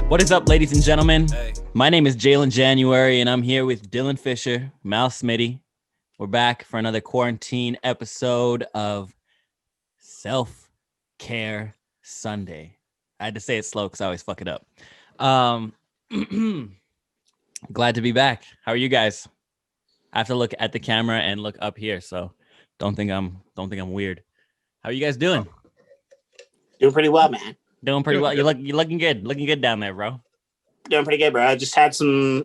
What is up, ladies and gentlemen? My name is Jaylin January, and I'm here with Dylan Fisher, Mal Smitty. We're back for another quarantine episode of Self-Care Sunday. I had to say it slow because I always fuck it up. Glad to be back. How are you guys? I have to look at the camera and look up here, so don't think I'm weird. How are you guys doing? Doing pretty well, man. Doing pretty well. You're looking good. Looking good down there, bro. Doing pretty good, bro. I just had some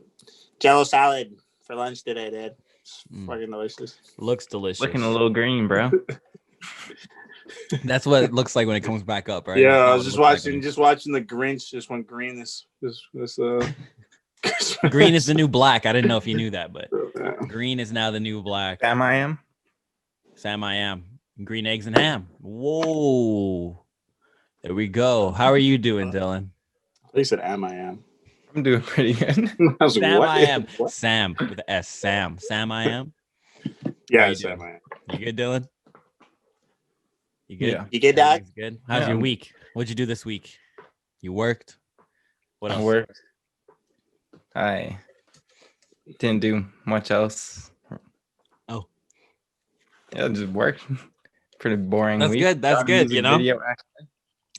Jello salad for lunch today, dude. It's fucking delicious. Looks delicious. Looking a little green, bro. That's what it looks like when it comes back up, right? Yeah, I was just watching the Grinch. Just went green. This green is the new black. I didn't know if you knew that, but green is now the new black. Sam I am. Green eggs and ham. Whoa. There we go. How are you doing, Dylan? They said am I am. I'm doing pretty good. I was like, Sam what? I am. What? Sam with the S. Sam I am. Yeah, Sam I am. You good, Dylan? You good? Yeah. You good, Dad? Good. How's your week? What'd you do this week? You worked? What else? I worked. I didn't do much else. Oh. Yeah, just worked. Pretty boring That's week. good. That's good, you know? Video, actually.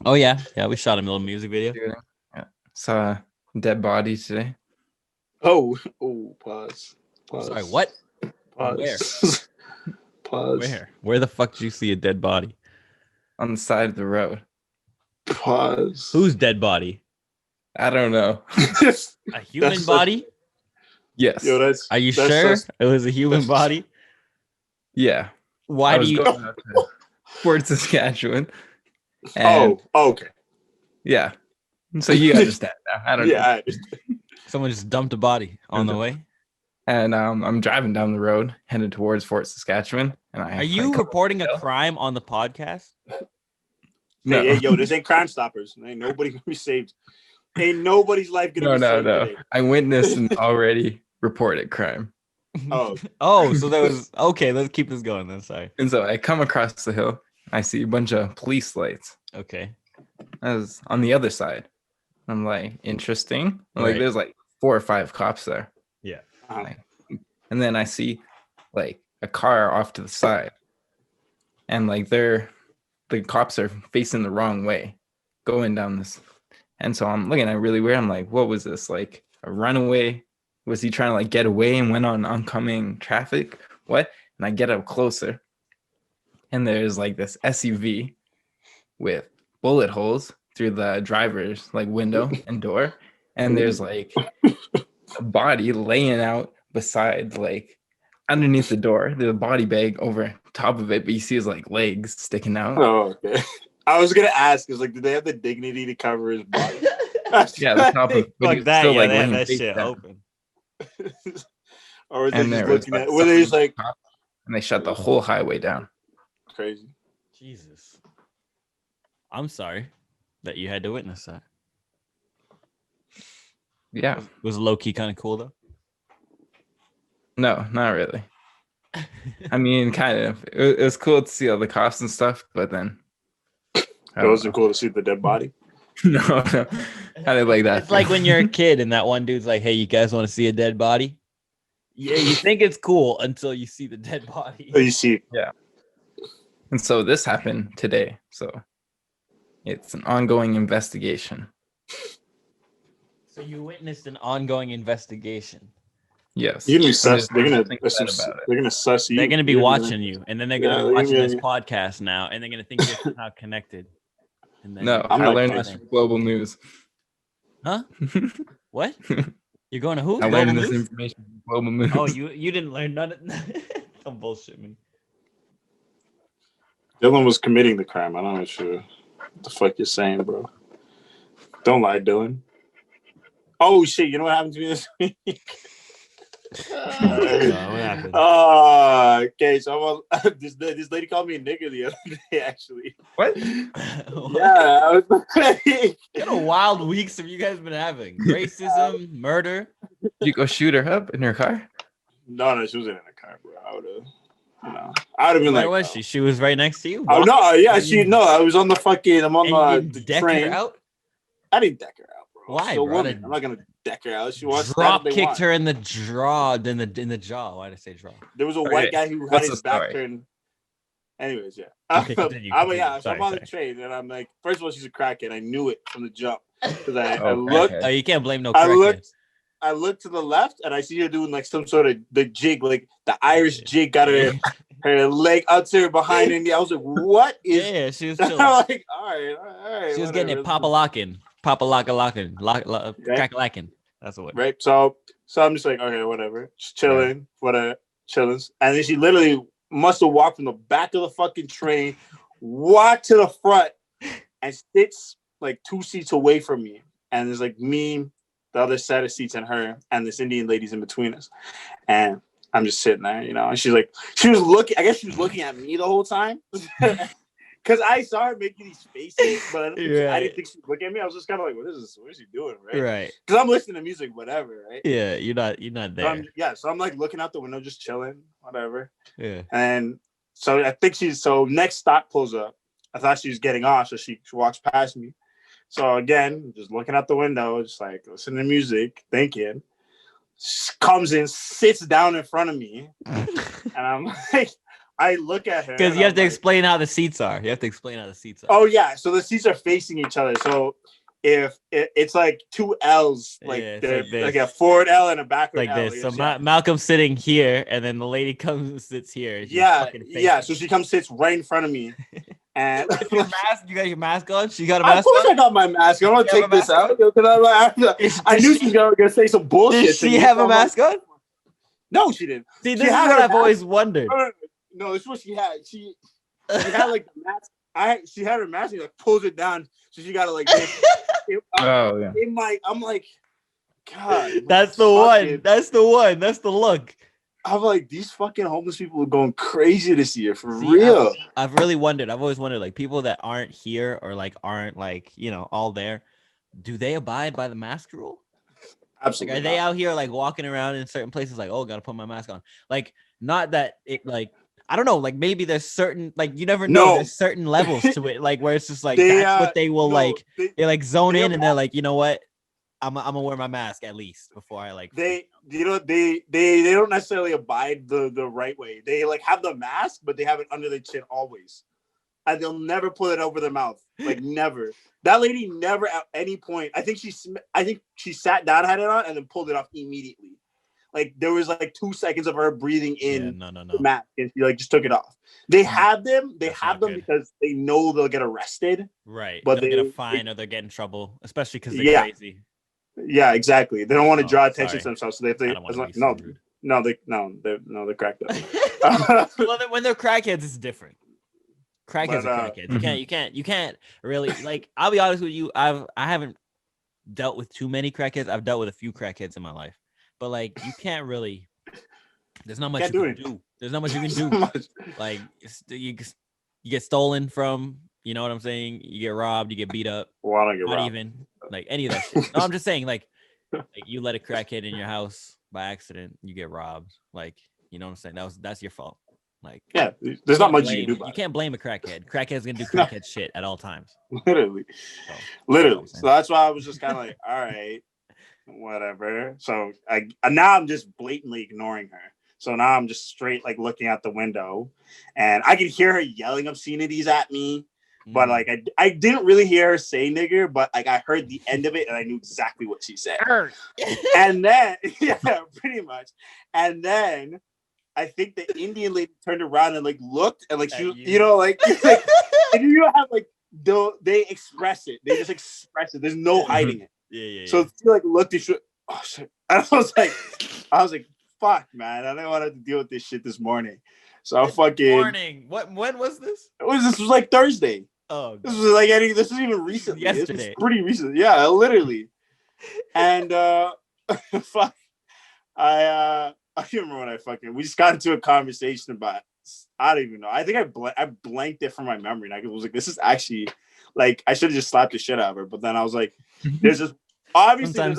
Oh, yeah. Yeah, we shot a little music video. Yeah. Saw a dead body today. Oh, pause. Sorry, what? Pause. Where? Pause. Where? Where the fuck did you see a dead body? On the side of the road. Pause. Whose dead body? I don't know. A human body? Yes. Yo, Are you sure it was a human body? Yeah. Why do you? Going out to Fort Saskatchewan. Oh, okay. Yeah. So you understand now. I don't know. I understand. Someone just dumped a body on the way. And I'm driving down the road, headed towards Fort Saskatchewan. And Are you reporting a crime on the podcast? No. Hey, yo, this ain't Crime Stoppers. Ain't nobody gonna be saved. Ain't nobody's life gonna be saved. No. Today. I witnessed an already reported crime. Oh, So that was okay. Let's keep this going then. Sorry. And so I come across the hill. I see a bunch of police lights. Okay. I was on the other side. I'm like, interesting. Like, there's like 4 or 5 cops there. Yeah. And then I see like a car off to the side. And like the cops are facing the wrong way, going down this. And so I'm looking at it really weird. I'm like, what was this? Like a runaway? Was he trying to like get away and went on oncoming traffic? What? And I get up closer. And there's like this SUV with bullet holes through the driver's like window and door. And there's like a body laying out beside, like underneath the door. There's a body bag over top of it, but you see his like legs sticking out. Oh, okay. I was gonna ask, is like, did they have the dignity to cover his body? Yeah, the top of Fuck that. still, Yeah, like, they had laying that face shit down. open. Or were they And just there was, looking like, at? Were they just like and they shut the whole highway down. crazy? Jesus. I'm sorry that you had to witness that. Yeah. Was low key kind of cool though. No, not really. I mean, kind of. It was cool to see all the cops and stuff, but then It wasn't cool to see the dead body. no. I didn't like that. It's like when you're a kid and that one dude's like, "Hey, you guys want to see a dead body?" Yeah, you think it's cool until you see the dead body. Oh, you see, And so this happened today. So it's an ongoing investigation. So you witnessed an ongoing investigation. Yes. you're gonna be I'm sus. just They're gonna thinking about it. they're gonna suss you. They're gonna be You're watching you, and then they're gonna Yeah, be they're watching gonna this be- podcast now, and they're gonna think you're somehow connected. And then No, I'm I not learned kidding. this from Global News. Huh? What? You're going to who? I learned Global this News? information from Global News. Oh, you didn't learn none of Don't bullshit me. Dylan was committing the crime. I'm not sure what the fuck you're saying, bro. Don't lie, Dylan. Oh shit! You know what happened to me this week? What happened? Okay. So this lady called me a nigger the other day. Actually, What? yeah. I was like, What kind of wild weeks have you guys been having? Racism, murder. You go shoot her up in her car? no, she wasn't in the car, bro. I would have been Where like, was she? She was right next to you. oh no, yeah, I was on the fucking. I'm on And you the didn't deck train. her out. I didn't deck her out, bro. Why, Still bro? woman. I'm not gonna deck her out. She wants Drop that if they kicked want. her in the jaw. In the jaw. Why did I say jaw? There was a Okay, white guy who had what's his the back story? turned. Anyways, yeah. Okay, continue. So I'm Sorry, on the sorry. train, and I'm like, first of all, she's a crackhead. I knew it from the jump because I Oh, looked, Oh, you can't blame no I crackhead. looked, I looked to the left, and I see her doing like some sort of the jig, like the Irish jig, got her leg up to her behind her. I was like, what is? Yeah, she was I'm chilling. like, all right. She was getting it papa locking, crack lacking. That's what. Right. So I'm just like, okay, whatever. Just chilling, whatever, chilling. And then she literally must have walked from the back of the fucking train, walked to the front, and sits like 2 seats away from me. And there's like me, the other set of seats, and her, and this Indian lady's in between us. And I'm just sitting there, and she was looking, I guess she was looking at me the whole time. Because I saw her making these faces, but I didn't think she was looking at me. I was just kind of like, what is she doing, right? Right. Because I'm listening to music, whatever, right? Yeah, you're not there. So I'm like looking out the window, just chilling, whatever. Yeah. And so I think next stop pulls up. I thought she was getting off, so she walks past me. So again, just looking out the window, just like listening to music, thinking. She comes in, sits down in front of me, and I'm like, I look at her because you have to explain how the seats are. Oh yeah, so the seats are facing each other. So if it's like 2 L's, like like a forward L and a backward like L. this. So Malcolm's sitting here, and then the lady comes and sits here. Yeah. So she comes sits right in front of me. And your mask, you got your mask on? She got a mask on? Of course I got my mask. I don't want to take this out. I knew she was going to say some bullshit. Did she have a mask on? No, she didn't. See, this is what I've always wondered. No, this is what she had. She had like the mask. She had her mask and like pulls it down. So she got it like this. I'm like, God. That's the one. That's the one. That's the look. I'm like, these fucking homeless people are going crazy this year, for real. I've really wondered. I've always wondered, like, people that aren't here or like aren't like, all there, do they abide by the mask rule? Absolutely. Like, are they out here like walking around in certain places like, oh, gotta put my mask on? Like, not that it like, I don't know, like maybe there's certain, like, you never know, there's certain levels to it, like where it's just like that's what they will they like zone in and they're like, you know what? I'm gonna wear my mask at least before I like. They don't necessarily abide the right way. They like have the mask, but they have it under their chin always, and they'll never pull it over their mouth. Like never. That lady never at any point. I think she sat down, had it on, and then pulled it off immediately. Like there was like 2 seconds of her breathing in the mask, and she like just took it off. They have them. They have them because they know they'll get arrested. Right. But they'll get a fine or they'll get in trouble, especially because they're crazy. Yeah, exactly. They don't want to draw attention to themselves, so they're cracked up. Well, when they're crackheads, it's different. Crackheads are crackheads. You can't really like. I'll be honest with you. I haven't dealt with too many crackheads. I've dealt with a few crackheads in my life, but like you can't really. There's not much you can do. There's not much you can do. Like you get stolen from. You know what I'm saying? You get robbed. You get beat up. Well, I don't get not robbed. even like any of that shit. No, I'm just saying like you let a crackhead in your house by accident, you get robbed. Like, you know what I'm saying? That's your fault. Like, yeah, there's not much you can do. You can't blame a crackhead. Crackhead's gonna do crackhead shit at all times. Literally. So that's why I was just kind of like, all right, whatever. So now I'm just blatantly ignoring her. So now I'm just straight like looking out the window, and I can hear her yelling obscenities at me. But like I didn't really hear her say nigger, but like I heard the end of it and I knew exactly what she said. And then pretty much. And then I think the Indian lady turned around and like looked and like she like and you have like they express it. They just express it. There's no hiding it. Yeah. So she like looked and she and I was like, fuck, man, I didn't want to have to deal with this shit this morning. So I fucking morning. When was this? This was like Thursday. Oh, this was even recently. Yesterday. This was pretty recent. Yeah, literally. And fuck, I can't remember when we just got into a conversation about. I don't even know. I think I blanked it from my memory. And I was like, this is actually like I should have just slapped the shit out of her. But then I was like, there's just obviously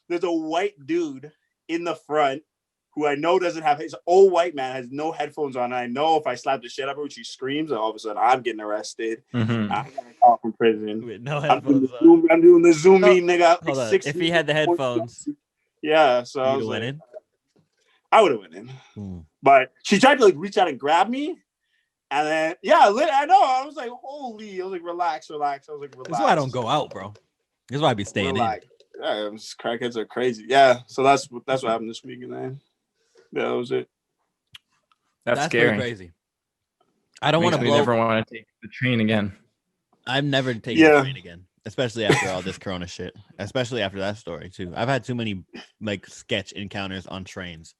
there's a white dude in the front who I know doesn't have his old white man has no headphones on. And I know if I slap the shit out of her, she screams, and all of a sudden I'm getting arrested. Mhm. I'm gonna call from prison. With no I'm doing headphones the on. Zoom, I'm doing the Zoom meeting, nigga. Hold on. Like If he had the headphones, yeah. So I you'd was have like, went in. I would have went in. But she tried to like reach out and grab me. And then, I know. I was like, holy. I was like, relax. I was like, relax. That's why I don't go out, bro. That's why I be staying in. Yeah, crackheads are crazy. Yeah. So that's what happened this weekend, man. Yeah, that was it. That's pretty scary. crazy. I don't want to blow. Never want to take the train again. I've never taken the train again, especially after all this Corona shit. Especially after that story too. I've had too many like sketch encounters on trains.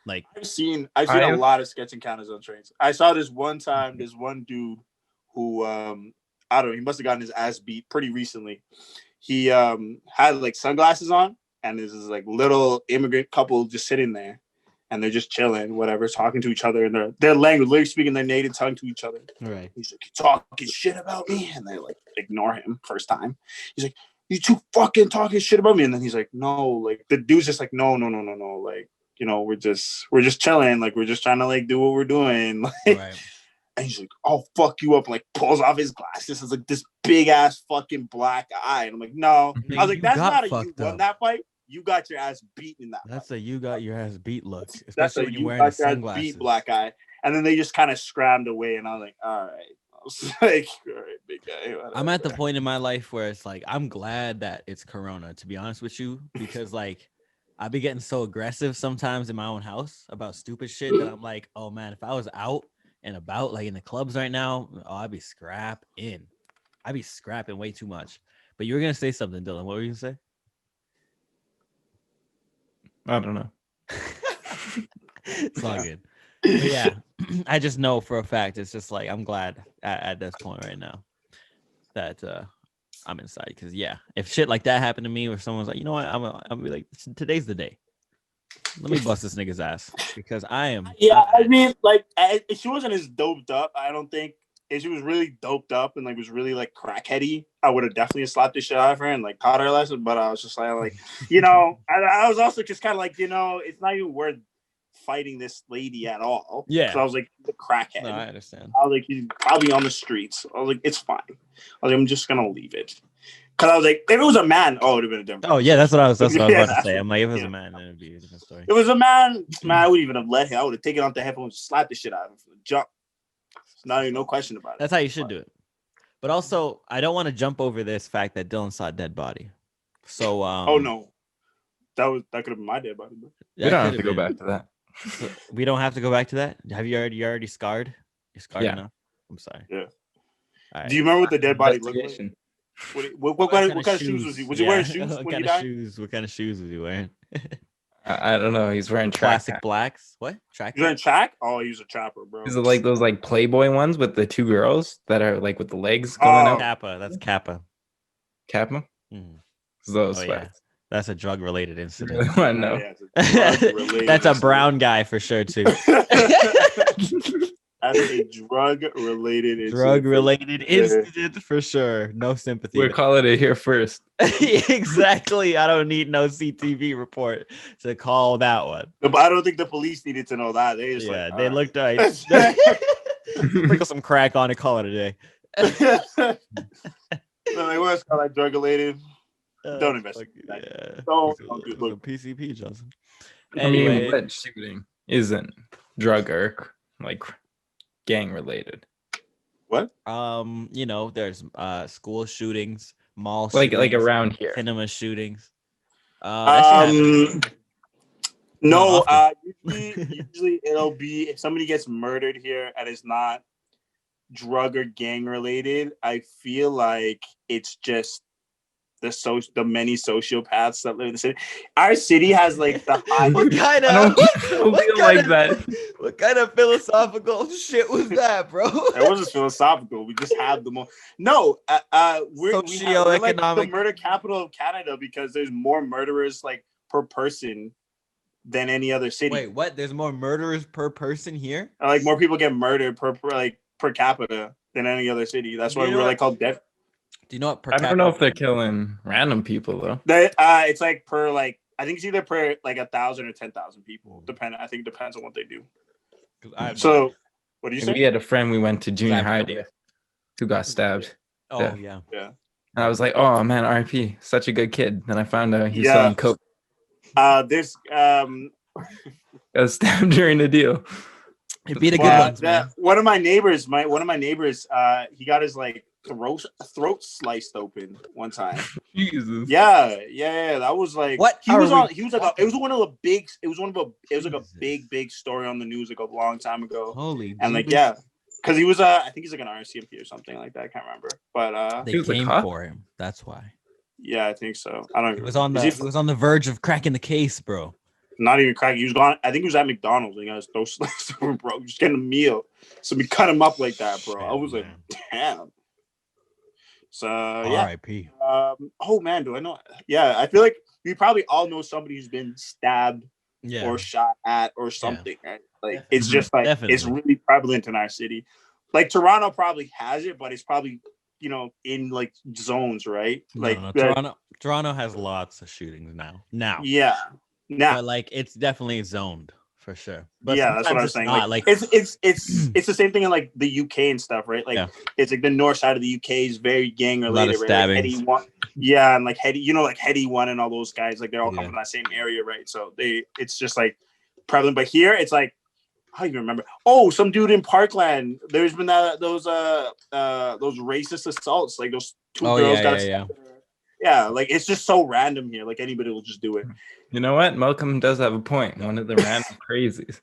Like I've seen a lot of sketch encounters on trains. I saw this one time. This one dude who I don't know. He must have gotten his ass beat pretty recently. He had like sunglasses on, and there's this like little immigrant couple just sitting there, and they're just chilling, whatever, talking to each other in their language, literally speaking their native tongue to each other. Right. He's like, "You talking shit about me?" And they like ignore him first time. He's like, "You two fucking talking shit about me?" And then he's like, "No," like the dude's just like, "No, like, you know, we're just chilling, like we're just trying to like do what we're doing." Like, right. And he's like, "I'll fuck you up," and like pulls off his glasses. It's like this big ass fucking black eye. And I'm like, no. I was like, that's not a you won that fight. You got your ass beat in that fight. That's a you got your ass beat look. That's a you got your ass beat black eye. And then they just kind of scrammed away, and I was like, all right. I was like, all right, big guy. Whatever. I'm at the point in my life where it's like, I'm glad that it's Corona, to be honest with you, because like I be getting so aggressive sometimes in my own house about stupid shit that I'm like, oh man, if I was out and about like in the clubs right now, I'd be scrapping. I'd be scrapping way too much. But you were gonna say something, Dylan. What were you gonna say? I don't know. It's all good. But yeah, I just know for a fact. It's just like I'm glad at this point right now that I'm inside, because if shit like that happened to me, or someone's like, you know what, I'm be like, today's the day. Let me bust this nigga's ass, because I am. Yeah, I mean, like, if she wasn't as doped up, I don't think. If she was really doped up and like was really like crackheady, I would have definitely slapped the shit out of her and like taught her a lesson. But I was just like, you know, I was also just kind of like, you know, it's not even worth fighting this lady at all. Yeah. So I was like, the crackhead. No, I understand. I was like, he's probably on the streets. I was like, it's fine. I was like, I'm just gonna leave it. Cause I was like, if it was a man, it would have been a different. Oh yeah, that's what I was about to say. I'm like, if it was a man, then it'd be a different story. If it was a man, I wouldn't even have let him. I would have taken off the headphones and slapped the shit out of him from the jump. Not even no question about it. That's how you should do it. But also, I don't want to jump over this fact that Dylan saw a dead body. So oh no. That could have been my dead body, bro. We don't have to go back to that. We don't have to go back to that. Have you already scarred? You're scarred enough. I'm sorry. Yeah. Right. Do you remember what the dead body looked like? What kind of shoes was he? Was he wearing shoes when he died? What kind of shoes was he wearing? I don't know. He's wearing classic blacks. What? Track? He's wearing track? Oh, he's a trapper, bro. Is it like those like Playboy ones with the two girls that are like with the legs going out? Kappa. That's Kappa. Kappa? Mm-hmm. Those sweats. That's a drug-related incident. No. That's a brown guy for sure too. That's a drug-related incident. Drug-related incident for sure. No sympathy. We're calling it here first. Exactly. I don't need no CTV report to call that one. But I don't think the police needed to know that. They just they looked right. Sprinkle some crack on it, call it a day. Like, what's called like drug-related? Don't investigate that. Yeah. Don't do PCP, Johnson. Anyway, I mean, what shooting isn't drug or like gang related? What? You know, there's school shootings, mall like shootings, around here, cinema shootings. No. Usually it'll be if somebody gets murdered here and it's not drug or gang related. I feel like it's just the many sociopaths that live in the city. Our city has like the high. What kind of philosophical shit was that, bro? It wasn't philosophical. We just have the most. No, we're like the murder capital of Canada because there's more murderers like per person than any other city. Wait, what? There's more murderers per person here? Like more people get murdered per capita than any other city. That's why we're like called death. Do you know what? I don't know if they're killing random people though. It's like per like I think it's either per like 1,000 or 10,000 people. I think it depends on what they do. So, what do you say? We had a friend we went to junior high with who got stabbed. Oh yeah. Yeah. And I was like, oh man, RIP, such a good kid. Then I found out he was selling coke. This got stabbed during the deal. It'd be the good ones, man. One of my neighbors, he got his like throat sliced open one time. Jesus. Yeah. That was like what? It was like a big story on the news like a long time ago. Holy. And like because he was I think he's like an RCMP or something like that. I can't remember. But they came for him. That's why. Yeah, I think so. I don't. It was on the verge of cracking the case, bro. Not even cracking. He was gone. I think he was at McDonald's. And he got his throat sliced open, bro. Just getting a meal. So we cut him up like that, bro. I was like, damn. So yeah. R.I.P. Oh man, do I know? Yeah, I feel like we probably all know somebody who's been stabbed or shot at or something. Yeah. Right? Like it's just like it's really prevalent in our city. Like Toronto probably has it, but it's probably in like zones, right? Like Toronto has lots of shootings now. Yeah. But like it's definitely zoned for sure. But yeah, that's what I was saying. Like it's the same thing in like the UK and stuff, right? Like it's like the north side of the UK is very gang related, right? Like Heady one, and like Heady, like Heady one and all those guys, like they're all coming from that same area, right? So it's just like prevalent. But here it's like I don't even remember. Oh, some dude in Parkland. There's been those racist assaults, like those two girls got yeah, like it's just so random here. Like anybody will just do it. You know what? Malcolm does have a point. One of the random crazies.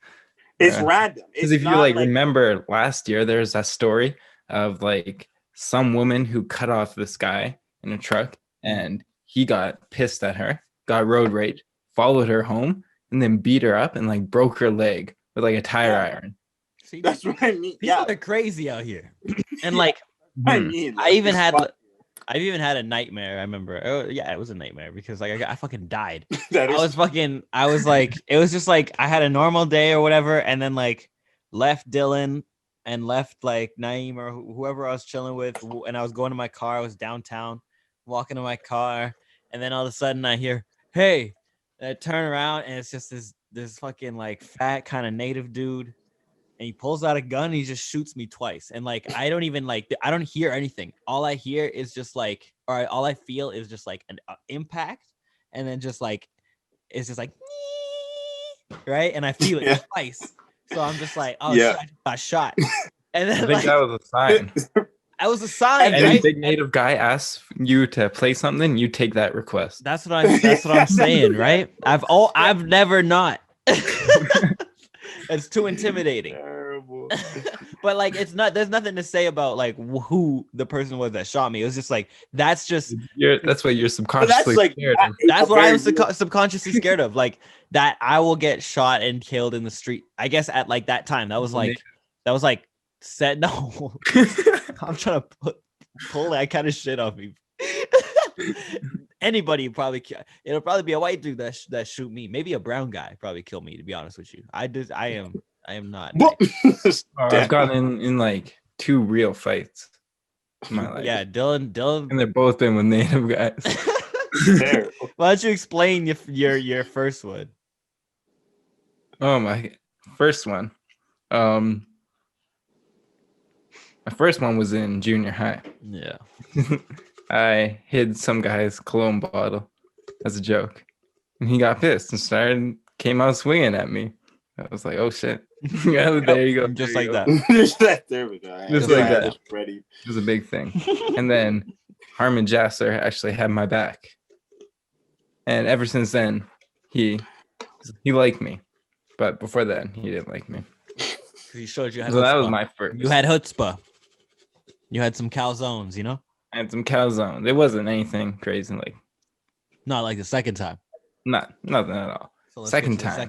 It's random. Because if you remember last year, there's that story of like some woman who cut off this guy in a truck, and he got pissed at her, got road rage, followed her home, and then beat her up and like broke her leg with like a tire iron. See, that's what I mean. People are crazy out here, and like I mean, I've even had a nightmare. I remember. Oh, yeah, it was a nightmare because like I fucking died. I was like, it was just like I had a normal day or whatever, and then like left Dylan and left like Naeem or whoever I was chilling with, and I was going to my car. I was downtown, walking to my car, and then all of a sudden I hear, "Hey!" And I turn around and it's just this fucking like fat kind of native dude. And he pulls out a gun and he just shoots me twice. And like, I don't hear anything. All I hear is just like, all I feel is just like an impact. And then just like, it's just like, right. And I feel it twice. So I'm just like, oh shit, I just got shot. And then I think that was a sign. That was a sign. And right? a big native guy asks you to play something, you take that request. That's what I'm saying, right? I've never not. It's too intimidating. Terrible. But like there's nothing to say about like who the person was that shot me. It was just like that's what you're subconsciously scared of. That's what I was subconsciously scared of. Like that I will get shot and killed in the street. I guess at like that time. That was like said no. I'm trying to pull that kind of shit off me. Anybody it'll probably be a white dude that shoot me. Maybe a brown guy probably kill me, to be honest with you. I am not. I've gotten in like 2 real fights in my life. Yeah, Dylan, and they've both been with native guys. Why don't you explain your first one? Oh, my first one. My first one was in junior high. Yeah. I hid some guy's cologne bottle as a joke, and he got pissed and came out swinging at me. I was like, "Oh shit!" Yeah, there you go, just like that. There we go. Just like that. Ready. It was a big thing. And then Harmon Jasser actually had my back, and ever since then, he liked me, but before then, he didn't like me. He showed you. So that was my first. You had chutzpah. You had some calzones, you know. I had some calzones. It wasn't anything crazy, like not like the second time. Nothing at all. So second time.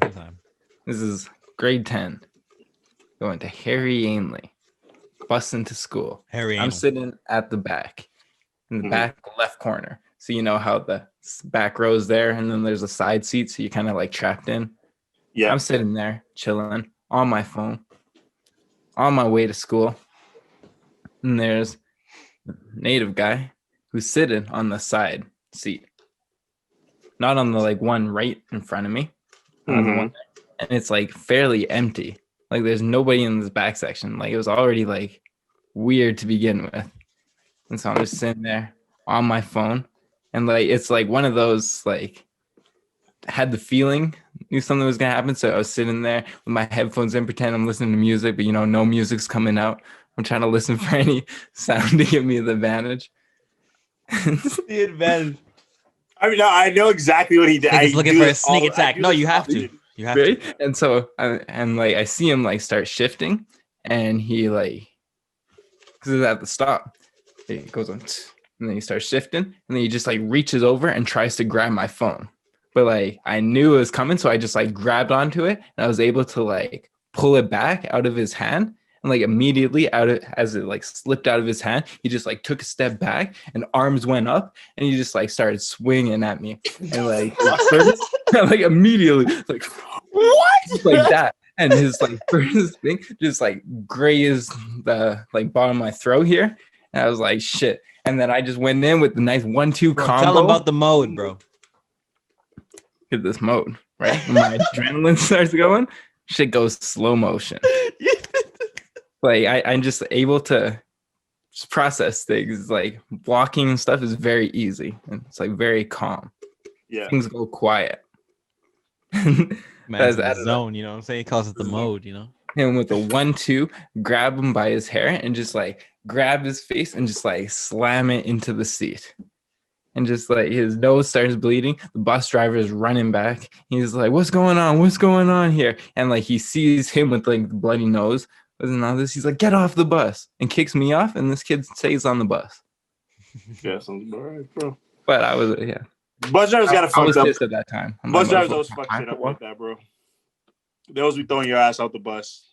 This is grade 10. Going to Harry Ainley. Bus into school. I'm sitting at the back, in the back left corner. So you know how the back row is there, and then there's a side seat, so you're kind of like trapped in. Yeah. I'm sitting there chilling on my phone, on my way to school, and there's native guy who's sitting on the side seat. not on the like one right in front of me, on the one, and it's like fairly empty. Like there's nobody in this back section. Like it was already like weird to begin with. And so I'm just sitting there on my phone, and like it's like one of those like had the feeling knew something was gonna happen. So I was sitting there with my headphones in, pretend I'm listening to music, but no music's coming out. I'm trying to listen for any sound to give me the advantage. The advantage. I mean, no, I know exactly what he did. He's looking for a sneak attack. No, you have to. You have right? to. And so I see him like start shifting, and he like because it's at the stop. It goes on, and then he starts shifting, and then he just like reaches over and tries to grab my phone. But like I knew it was coming, so I just like grabbed onto it, and I was able to like pull it back out of his hand. And like immediately as it like slipped out of his hand, he just like took a step back and arms went up, and he just like started swinging at me. And like first, like immediately like what? Like that. And his like first thing just like grazed the like bottom of my throat here. And I was like, shit. And then I just went in with the nice 1-2 combo. Tell him about the mode, bro. Hit this mode, right? When my adrenaline starts going, shit goes slow motion. Like I'm just able to just process things. Like blocking and stuff is very easy. And it's like very calm. Yeah. Things go quiet. Man's in the zone, you know what I'm saying? He calls it the mode, you know? And with a 1-2, grab him by his hair and just like grab his face and just like slam it into the seat. And just like his nose starts bleeding. The bus driver is running back. He's like, what's going on? What's going on here? And like he sees him with like the bloody nose. And all this, he's like, get off the bus, and kicks me off. And this kid stays on the bus. Yeah, sounds all right, bro. But I was, yeah. Bus drivers got to fuck up at that time. Bus drivers always fuck shit up like that, bro. They always be throwing your ass out the bus.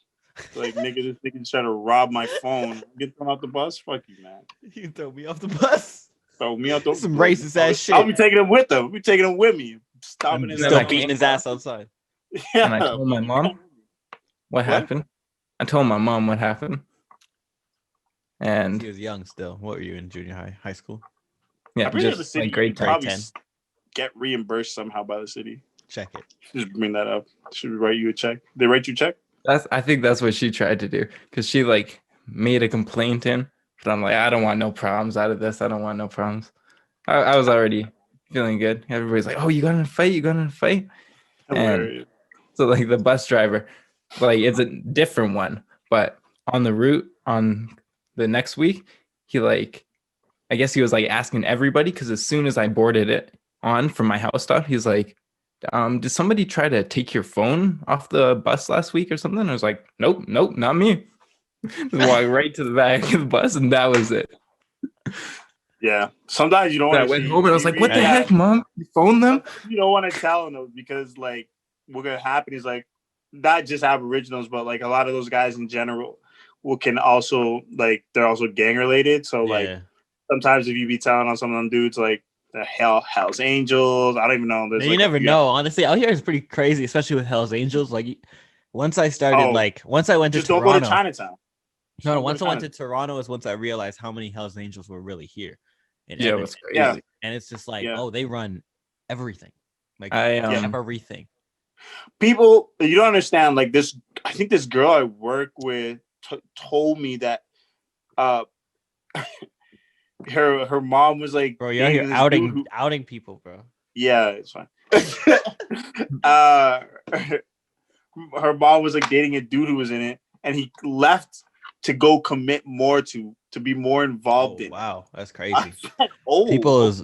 Like, nigga, this nigga trying to rob my phone. Get thrown out the bus? Fuck you, man. You throw me off the bus? Throw me out the Some racist ass shit. I'll be taking him with them. We taking him with me. Stopping his still beating his ass outside. Yeah. And I told my mom what happened. I told my mom what happened. And he was young still. What were you in junior high school? Yeah, I'm just the city like grade 10. Get reimbursed somehow by the city. Check it. Just bring that up. Should we write you a check? They write you a check? I think that's what she tried to do, because she like made a complaint in. But I'm like, I don't want no problems out of this. I don't want no problems. I was already feeling good. Everybody's like, oh, you got in a fight? You got in a fight? And so like the bus driver, like it's a different one, but on the route on the next week, he like, I guess he was like asking everybody, because as soon as I boarded it on from my house stop, he's like, did somebody try to take your phone off the bus last week or something? I was like, nope, not me. Just walked right to the back of the bus, and that was it. Yeah. Sometimes you don't want to. I went home and I was like, what the heck, Mom? You phoned them? You don't want to tell them because, like, what's going to happen is, like, not just Aboriginals, but, like, a lot of those guys in general can also, like, they're also gang related. So, like, sometimes if you be telling on some of them dudes, like, the Hell's Angels, I don't even know. You never know. Honestly, out here is pretty crazy, especially with Hell's Angels. Like, once I started, once I went to Toronto. Don't go to Chinatown. No, once I went to Toronto is once I realized how many Hell's Angels were really here. Yeah, it was crazy. Yeah. And it's just like, oh, they run everything. Like, everything. People, you don't understand. Like this, I think this girl I work with told me that her mom was like, bro, you're here outing people, bro. Yeah, it's fine. Her mom was like dating a dude who was in it, and he left to go commit more to be more involved in. Wow, that's crazy. People is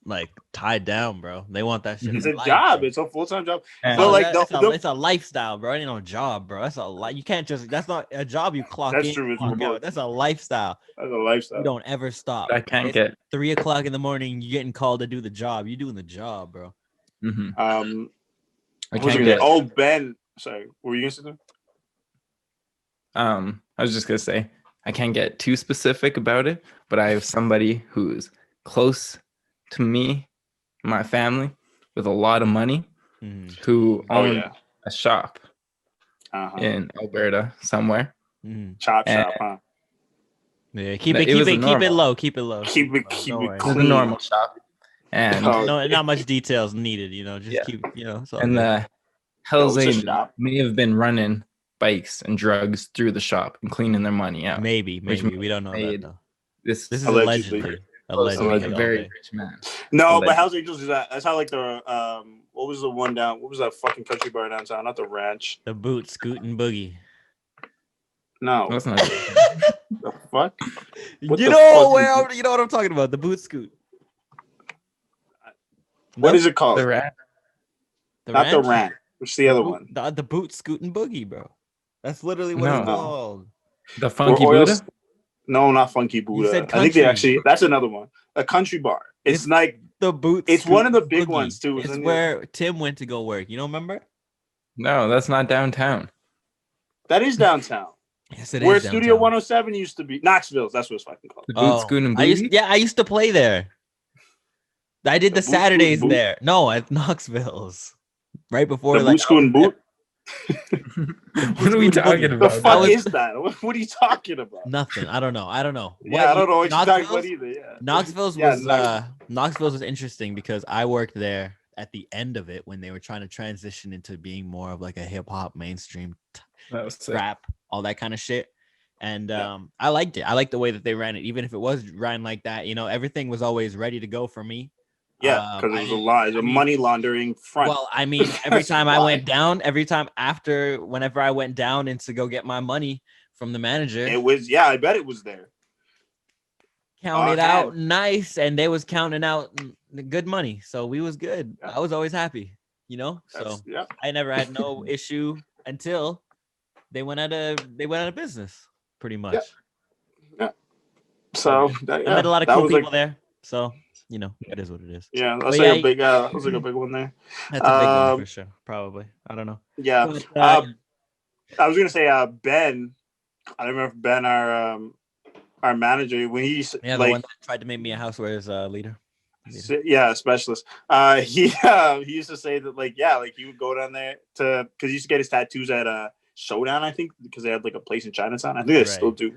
like tied down, bro. They want that shit. It's a job. Bro. It's a full-time job. So like it's a lifestyle, bro. It ain't no job, bro. That's you can't just. That's not a job you clock in. True. Clock out. That's a lifestyle. That's a lifestyle. You don't ever stop. I can't get 3:00 in the morning. You're getting called to do the job. You doing the job, bro. Mm-hmm. I can't get. Oh, Ben. Sorry, what were you gonna say? I was just gonna say I can't get too specific about it, but I have somebody who's close to me, my family, with a lot of money, who own a shop in Alberta somewhere. Chop shop, huh? Yeah, keep it low. Keep it low. Keep it It's a normal shop, And no, not much details needed. Just keep. So and the Hell's it's a Angels shop. may have been running bikes and drugs through the shop and cleaning their money out. maybe we don't know that though. This is allegedly allegedly a very rich man. No, Allegedly. but Hell's Angels is that. That's how like the what was the one down? What was that fucking country bar downtown? Not the Ranch. The Boot, Scoot, and Boogie. No, That's not the fuck. What You the know fuck where you know what I'm talking about? The Boot Scoot. What is it called? the rat. Not the Ranch. What's the other one? The Boot, Scoot, and Boogie, bro. That's literally what it's called. The Funky Or Buddha? No, not Funky Buddha. said I think they country. actually. That's another one. A country bar. It's like the Boot. It's Scoot, one of the big Boogie. ones too. It's isn't it? where Tim went to go work. You don't remember? No, that's not downtown. That is downtown. Yes, it where is. Studio 107 used to be. Knoxville. That's what it's fucking called. The Boot, Scoot, and I Boogie? used to play there. I did the Boot, Scoot, Saturdays Boot? there. No, at Knoxville's. Right before The Boot, Scoot, and Boot. What are we talking The about? fuck is that? What are you talking about? Nothing. I don't know. Yeah, I don't know what you're talking about either. Yeah. Knoxville's Yeah, was Knoxville's was interesting because I worked there at the end of it when they were trying to transition into being more of like a hip hop mainstream That was sick. rap, all that kind of shit. And I liked it. I liked the way that they ran it, even if it was ran like that. Everything was always ready to go for me. Yeah, because it was a lie. It was a money laundering front. Well, I mean, every time I went down, whenever I went down and to go get my money from the manager, it was. Yeah, I bet it was there. Counted out nice, and they was counting out good money, so we was good. I was always happy, So I never had no issue until they went out of business, pretty much. Yeah. So I met a lot of cool people there. So it is what it is. Yeah, that's like a big. That was like a big one there. That's a big one for sure. Probably. I don't know. Yeah. But, I was gonna say Ben. I don't remember if Ben, our manager, when he the one that tried to make me a housewares leader. Yeah, specialist. He used to say that he would go down there because he used to get his tattoos at Showdown, I think, because they had like a place in Chinatown. I think they still do.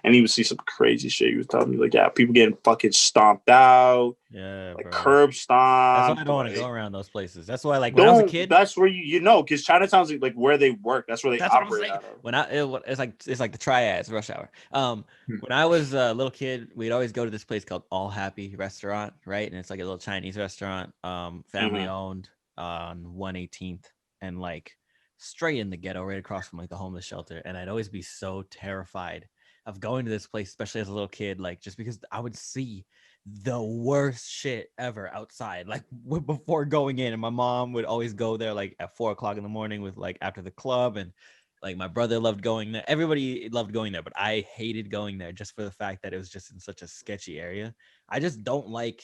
And he would see some crazy shit. He was telling me people getting fucking stomped out. Yeah, curb stomped. That's why I don't want to go around those places. That's why, when I was a kid, that's where because Chinatown's like where they work. That's where they operate out of. It's like the Triads, Rush Hour. When I was a little kid, we'd always go to this place called All Happy Restaurant, right? And it's like a little Chinese restaurant, family owned, on 118th, and straight in the ghetto, right across from the homeless shelter. And I'd always be so terrified of going to this place, especially as a little kid, just because I would see the worst shit ever outside, before going in. And my mom would always go there at 4:00 in the morning with after the club, and my brother loved going there. Everybody loved going there, but I hated going there just for the fact that it was just in such a sketchy area. I just don't like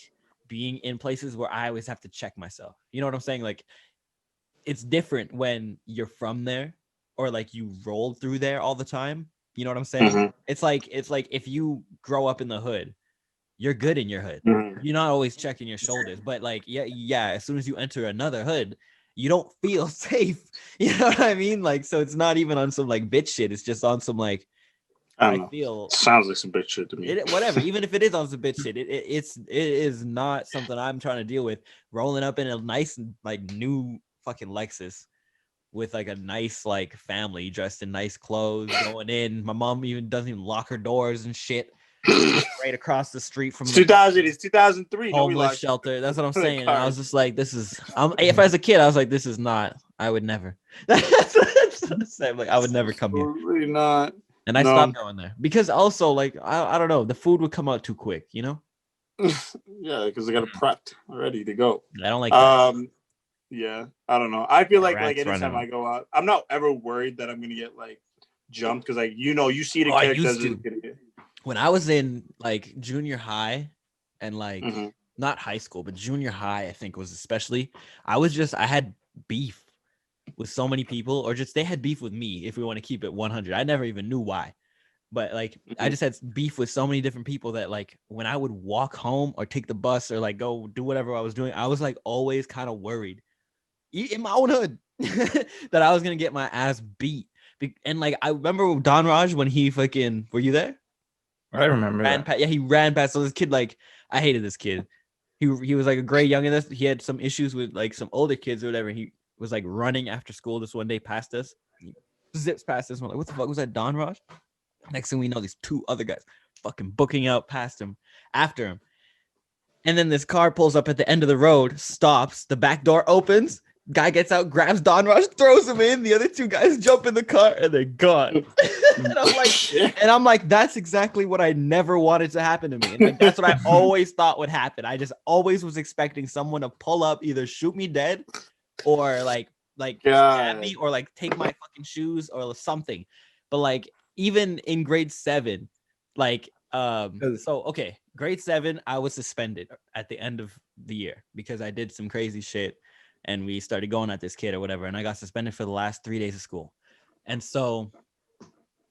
being in places where I always have to check myself. You know what I'm saying? It's different when you're from there or you rolled through there all the time. You know what I'm saying? Mm-hmm. It's like if you grow up in the hood, you're good in your hood. Mm-hmm. You're not always checking your shoulders, but as soon as you enter another hood, you don't feel safe. You know what I mean? So it's not even on some bitch shit. It's just on some I feel sounds like some bitch shit to me. Whatever. Even if it is on some bitch shit, it is not something I'm trying to deal with. Rolling up in a nice new fucking Lexus with a nice family dressed in nice clothes, going in. My mom doesn't even lock her doors and shit. Right across the street from 2003 homeless shelter. That's what I'm saying. And I was just this is. If I was a kid, I was this is not. I would never. That's what I'm saying. I would never come here. Really not. And I stopped going there because also I don't know, the food would come out too quick. Yeah, because they got it prepped ready to go. I don't like that. Yeah, I don't know. I feel like anytime I go out, I'm not ever worried that I'm gonna get jumped because you see the characters. When I was in junior high and not high school, but junior high, I think was especially. I had beef with so many people, or just they had beef with me. If we want to keep it 100, I never even knew why, but I just had beef with so many different people that when I would walk home or take the bus or go do whatever I was doing, I was always kind of worried in my own hood that I was gonna get my ass beat. And I remember Don Raj when he were you there? I remember. He ran past. So this kid, I hated this kid. He was like a grade younger than us. He had some issues with like some older kids or whatever. He was like running after school this one day past us. He zips past us. We're like, what the fuck was that, Don Ross? Next thing we know, these two other guys fucking booking out past him, after him. And then this car pulls up at the end of the road, stops, the back door opens, guy gets out, grabs Don Rush, throws him in. The other two guys jump in the car and they're gone. and I'm like, that's exactly what I never wanted to happen to me. And like, that's what I always thought would happen. I just always was expecting someone to pull up, either shoot me dead or like stab me or like take my fucking shoes or something. But like, even in grade 7, like, so okay, grade 7, I was suspended at the end of the year because I did some crazy shit and we started going at this kid or whatever, and I got suspended for the last 3 days of school. And so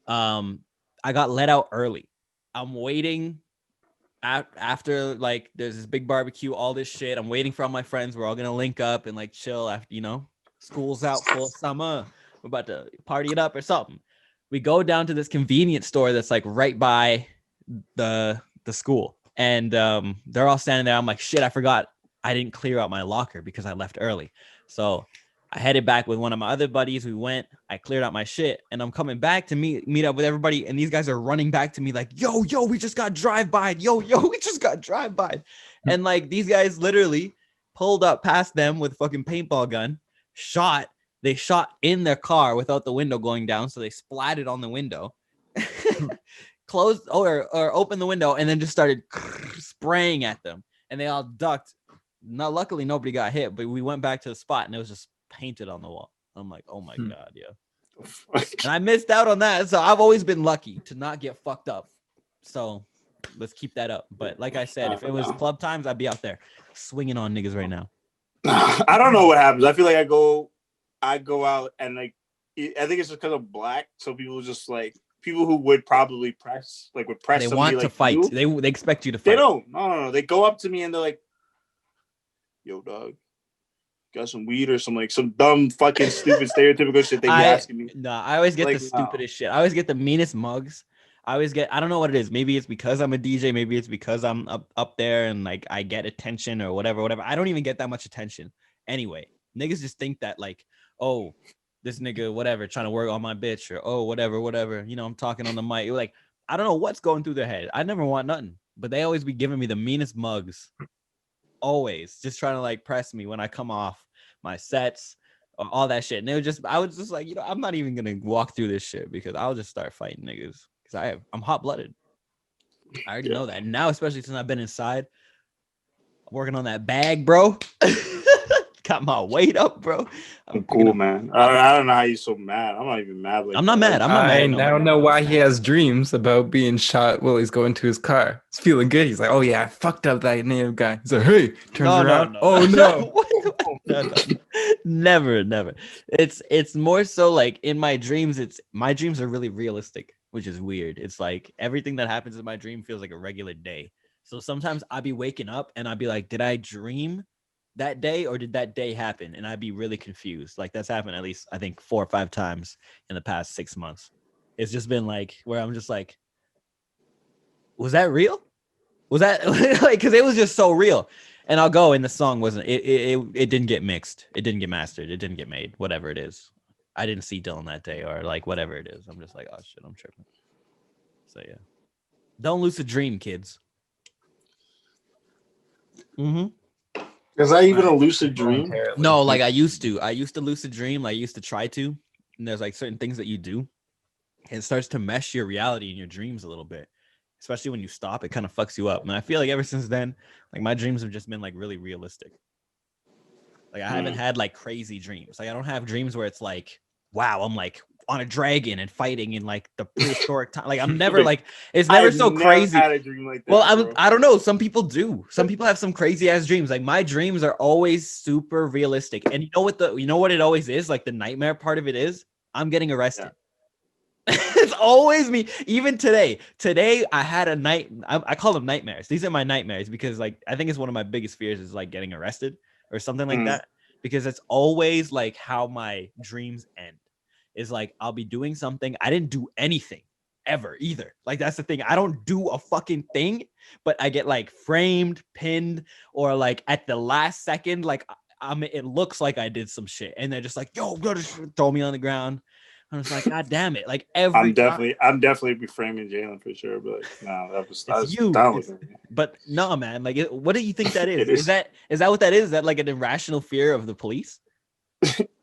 I got let out early. I'm waiting after, like, there's this big barbecue, all this shit. I'm waiting for all my friends. We're all gonna link up and like chill after, you know, school's out, full summer. We're about to party it up or something. We go down to this convenience store that's like right by the school, and they're all standing there. I'm like, shit, I forgot I didn't clear out my locker because I left early. So I headed back with one of my other buddies. We went, I cleared out my shit, and I'm coming back to meet up with everybody, and these guys are running back to me like, yo, we just got drive-by. Yo, we just got drive-by. And like, these guys literally pulled up past them with a fucking paintball gun, they shot in their car without the window going down, so they splatted on the window. Closed or opened the window and then just started spraying at them, and they all ducked. Luckily nobody got hit, but we went back to the spot and it was just painted on the wall. I'm like, oh my god, yeah. And I missed out on that, so I've always been lucky to not get fucked up. So let's keep that up. But like I said, if it was club times, I'd be out there swinging on niggas right now. I don't know what happens. I feel like I go out and like, I think it's just because I'm black, so people just like, people who would probably press. They want to like fight. You. They expect you to fight. They don't. No. They go up to me and they're like, "Yo, dog, got some weed or some dumb fucking stupid stereotypical shit they be asking me." No, I always get the stupidest shit. I always get the meanest mugs. I don't know what it is. Maybe it's because I'm a DJ. Maybe it's because I'm up there and like I get attention or whatever. I don't even get that much attention. Anyway, niggas just think that like, oh, this nigga, whatever, trying to work on my bitch, or oh, whatever. You know, I'm talking on the mic. You're like, I don't know what's going through their head. I never want nothing, but they always be giving me the meanest mugs. Always just trying to like press me when I come off my sets, or all that shit. And I was just like, you know, I'm not even gonna walk through this shit because I'll just start fighting niggas because I'm hot blooded. I already know that. And now, especially since I've been inside, I'm working on that bag, bro. Got my weight up, bro. I'm cool, man. I don't know how you're so mad. I'm not even mad. I'm not mad. I now know why he has dreams about being shot while he's going to his car. He's feeling good. He's like, oh yeah, I fucked up that native guy. He's like, hey, turns around. No. Oh no. No. Never. It's more so like in my dreams. My dreams are really realistic, which is weird. It's like everything that happens in my dream feels like a regular day. So sometimes I'd be waking up and I'd be like, did I dream that day or did that day happen? And I'd be really confused. Like that's happened at least I think 4 or 5 times in the past 6 months. It's just been like where I'm just like, was that real? Was that like, because it was just so real. And I'll go and the song wasn't it didn't get mixed, it didn't get mastered, it didn't get made, whatever it is. I didn't see Dylan that day or like whatever it is. I'm just like, oh shit, I'm tripping. So yeah, don't lucid dream, kids. Is that even a lucid dream? No, like I used to lucid dream. I used to try to, and there's like certain things that you do, and it starts to mesh your reality in your dreams a little bit. Especially when you stop, it kind of fucks you up. And I feel like ever since then, like my dreams have just been like really realistic. Like I haven't had like crazy dreams. Like I don't have dreams where it's like, wow, I'm like on a dragon and fighting in like the prehistoric time. Like I'm never like, it's never so crazy. Had a dream like that, well, I don't know. Some people do. Some people have some crazy ass dreams. Like my dreams are always super realistic. And you know what it always is? Like the nightmare part of it is I'm getting arrested. Yeah. It's always me. Even today I had a night. I call them nightmares. These are my nightmares because like I think it's one of my biggest fears is like getting arrested or something like that, because it's always like how my dreams end is like I'll be doing something, I didn't do anything, ever either. Like that's the thing. I don't do a fucking thing, but I get like framed, pinned, or like at the last second, like it looks like I did some shit, and they're just like, "Yo, go to throw me on the ground." I'm just like, God damn it! Like I'm definitely beframing Jaylin for sure, but no, it's you. But no, man. Like, what do you think that is? Is that what that is? Is that like an irrational fear of the police?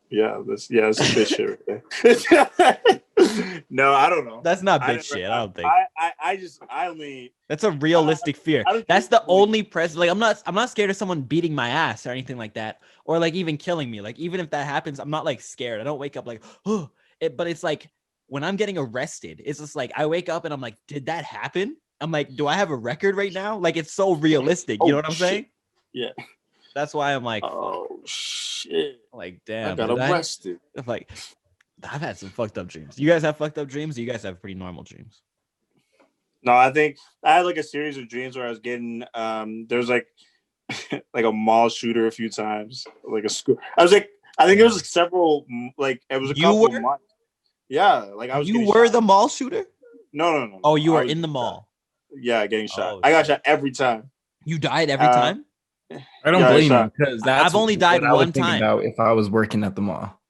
Yeah, that's a bitch shit right there. No, I don't know. That's not bitch shit. I don't think. I only. That's a realistic fear. That's the only press. Like, I'm not scared of someone beating my ass or anything like that, or like even killing me. Like, even if that happens, I'm not like scared. I don't wake up like, oh. But it's like when I'm getting arrested, it's just like I wake up and I'm like, did that happen? I'm like, do I have a record right now? Like, it's so realistic. You know what I'm saying? Yeah. That's why I'm like, oh shit. Like, damn. I got arrested. Like, I've had some fucked up dreams. You guys have fucked up dreams? Or you guys have pretty normal dreams? No, I think I had like a series of dreams where I was getting there's like like a mall shooter a few times, like a school. I think it was like several, like it was a couple of months. Yeah, like I was. You were the mall shooter? No. Oh, you were in the mall. Yeah, getting shot. I got shot every time. You died every time? I don't blame you because I've only died one time. If I was working at the mall,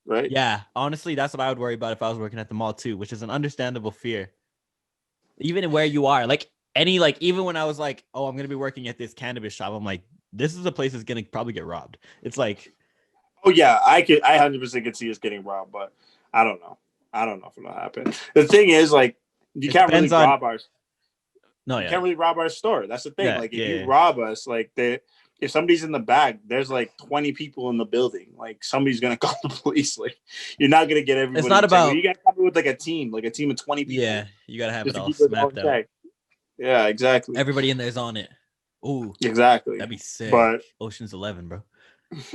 right? Yeah, honestly, that's what I would worry about if I was working at the mall too, which is an understandable fear. Even where you are, like even when I was like, oh, I'm gonna be working at this cannabis shop, I'm like, this is a place that's gonna probably get robbed. It's like, oh yeah, I 100% could see us getting robbed, but I don't know if it'll happen. The thing is, like, you can't really rob ours. No, you can't really rob our store. That's the thing. Yeah, like, if you rob us, like, if somebody's in the back, there's like 20 people in the building. Like, somebody's gonna call the police. Like, you're not gonna get everybody. It's not about. You gotta come with like a team of 20 people. Yeah, you gotta have it all smapped out. Yeah, exactly. Everybody in there's on it. Ooh, exactly. That'd be sick. But Ocean's 11, bro.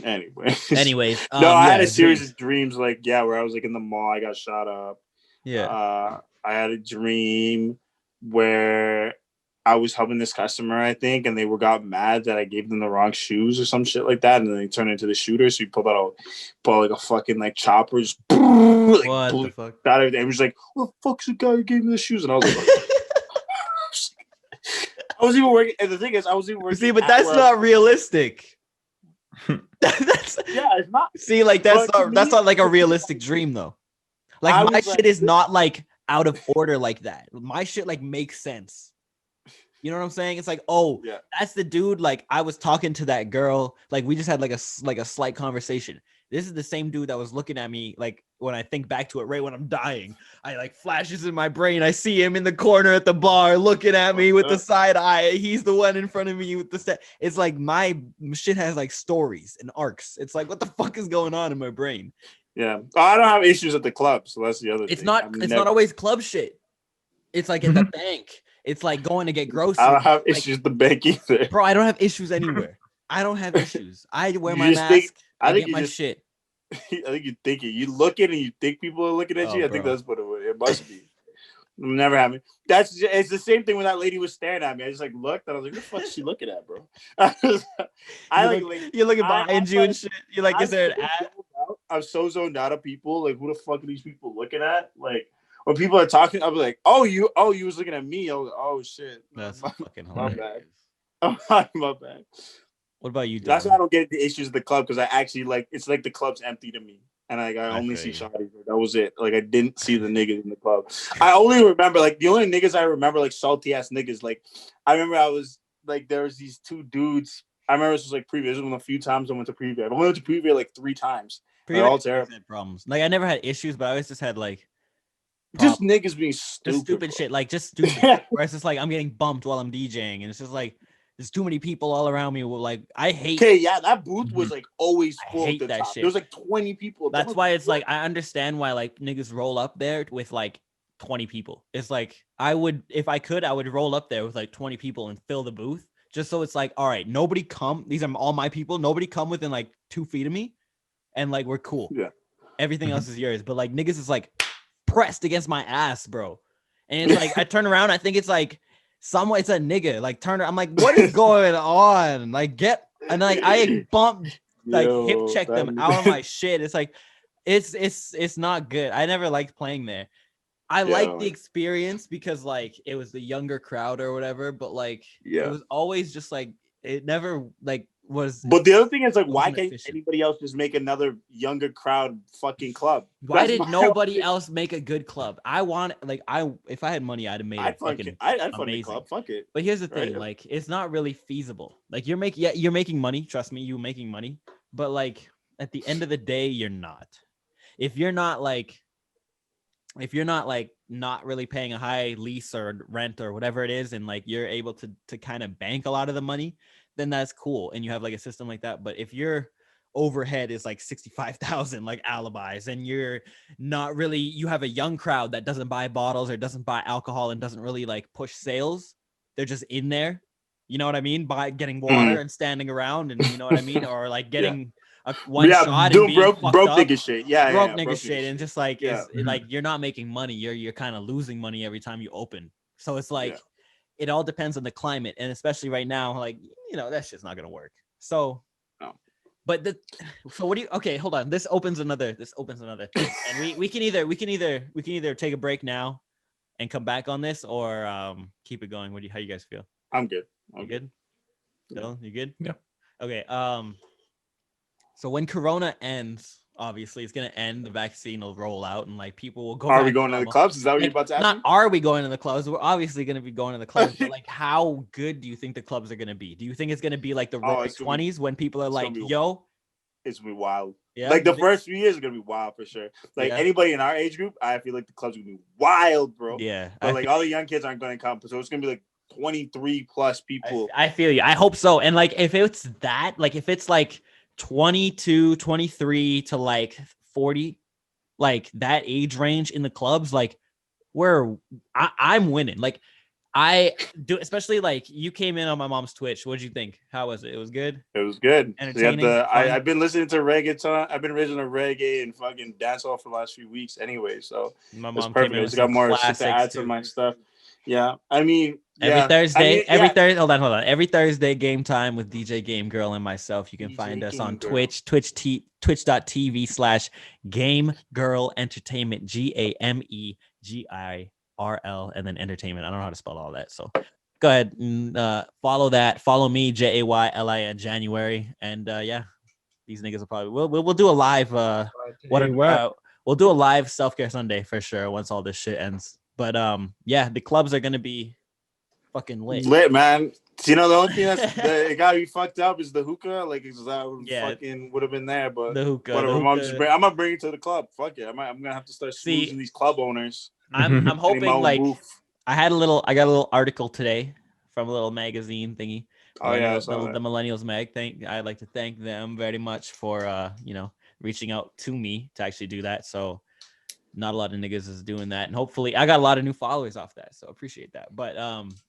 Anyways, no, I had a series of dreams like where I was like in the mall, I got shot up. Yeah. I had a dream where I was helping this customer, I think, and they got mad that I gave them the wrong shoes or some shit like that, and then they turned into the shooter. So he pulled like a fucking like chopper, just like, what the fuck? Got everything. He was like, "What the fuck's the guy who gave me the shoes?" And I was like, I was even working. And the thing is, I was even working. See, but that's not realistic. It's not. See, like that's not like a realistic dream though. Like my shit is not like out of order like that. My shit like makes sense. You know what I'm saying? It's like, oh, that's the dude. Like I was talking to that girl. Like we just had like a slight conversation. This is the same dude that was looking at me. Like when I think back to it, right when I'm dying, I like flashes in my brain. I see him in the corner at the bar looking at me with the side eye. He's the one in front of me with the set. It's like my shit has like stories and arcs. It's like, what the fuck is going on in my brain? Yeah, I don't have issues at the club, so that's the other thing. It's not always club shit. It's like at the bank. It's like going to get groceries. I don't have issues at the bank either. Bro, I don't have issues anywhere. I don't have issues. I wear my mask. I get my shit. I think you think it. You look at it and you think people are looking at you. I think that's what it must be. Never happened. It's the same thing when that lady was staring at me. I just like looked and I was like, what the fuck is she looking at, bro? You're looking behind you and shit. You're like, is there an ad? I'm so zoned out of people. Like, who the fuck are these people looking at? Like, when people are talking, I'll be like, you was looking at me. I was like, oh shit. That's fucking hilarious. My bad. What about you, Dylan? That's why I don't get the issues at the club, because I actually it's like the club's empty to me. And I only see shawties. That was it. Like I didn't see the niggas in the club. I only remember the only niggas I remember like salty ass niggas. Like I remember I was like there was these two dudes. I remember this was like Preview. This was one of the few times I went to Preview. I've only went to Preview like 3 times. They're all terrible. Problems. Like I never had issues, but I always just had like just niggas being stupid. Just stupid shit. Like just stupid. Where it's just like I'm getting bumped while I'm DJing, and it's just like there's too many people all around me. Like I hate. Okay, yeah, that booth was like always full. I hate that shit. There was like 20 people. That's why it's like I understand why like niggas roll up there with like 20 people. It's like I would, if I could, I would roll up there with like 20 people and fill the booth, just so it's like, all right, nobody come. These are all my people. Nobody come within like 2 feet of me, and like we're cool. Yeah. Everything else is yours. But like niggas is like pressed against my ass, bro. And it's like I turn around, I think it's like. It's a nigga, like Turner. I'm like, what is going on? Like, get and like I bumped, like hip check them out of my shit. It's like, it's not good. I never liked playing there. I like the experience because like it was the younger crowd or whatever, but like it was always just like it never like was. But the other thing is like, why can't anybody else just make another younger crowd fucking club? Why did nobody else make a good club? I want like if I had money, I'd have made it fucking I'd fund the club. Fuck it. But here's the thing, like it's not really feasible. Like you're making money. Trust me, you're making money. But like at the end of the day, you're not. If you're not not really paying a high lease or rent or whatever it is, and like you're able to kind of bank a lot of the money, then that's cool. And you have like a system like that. But if your overhead is like 65,000 like alibis, and you're not really, you have a young crowd that doesn't buy bottles or doesn't buy alcohol and doesn't really like push sales. They're just in there. You know what I mean? By getting water and standing around, and you know what I mean? Or like getting one shot and being broke nigga shit. Broke nigga shit. And just like, like you're not making money. You're kind of losing money every time you open. So it's like, it all depends on the climate. And especially right now, like, you know, that shit's not going to work. So, but so what do you, okay, hold on. This opens another thing. And we can either take a break now and come back on this, or keep it going. How you guys feel? I'm good. You good? Dylan, you good? Yeah. Okay. So when Corona ends, obviously it's gonna end. The vaccine will roll out, and like people will go. Are we going to the clubs? Is that what you're about to ask? Not are we going to the clubs? We're obviously gonna be going to the clubs. But like, how good do you think the clubs are gonna be? Do you think it's gonna be like the roaring 20s when people are like, "Yo"? It's gonna be wild. Yeah. Like the first few years are gonna be wild for sure. Like anybody in our age group, I feel like the clubs are gonna be wild, bro. Yeah. But like all the young kids aren't gonna come, so it's gonna be like 23 plus people. I feel you. I hope so. And like if it's that, like if it's like 22, 23 to like 40, like that age range in the clubs, like I'm winning. Like I do, especially like you came in on my mom's Twitch. What'd you think? How was it? It was good. It was good. Entertaining. So I've been listening to reggaeton. I've been listening to reggae and fucking dancehall for the last few weeks anyway. So my mom perfect. It's got more shit to add to my stuff. Yeah, I mean, every Thursday, hold on. Every Thursday, game time with DJ Game Girl and myself. You can find us on Twitch, twitch.tv/Game Girl Entertainment, GAMEGIRL, and then entertainment. I don't know how to spell all that, so go ahead and follow that. Follow me, JAYLIN January, and these niggas will probably we'll do a live we'll do a live self-care Sunday for sure once all this shit ends. But the clubs are gonna be fucking lit, man. You know, the only thing it gotta be fucked up is the hookah. Like, fucking would have been there, but the hookah. Whatever. I'm gonna bring it to the club. Fuck it. I'm gonna have to start snoozing these club owners. I'm hoping like I got a little article today from a little magazine thingy. Oh yeah, the Millennials Mag. I'd like to thank them very much for reaching out to me to actually do that. So. Not a lot of niggas is doing that, and hopefully I got a lot of new followers off that, so appreciate that. But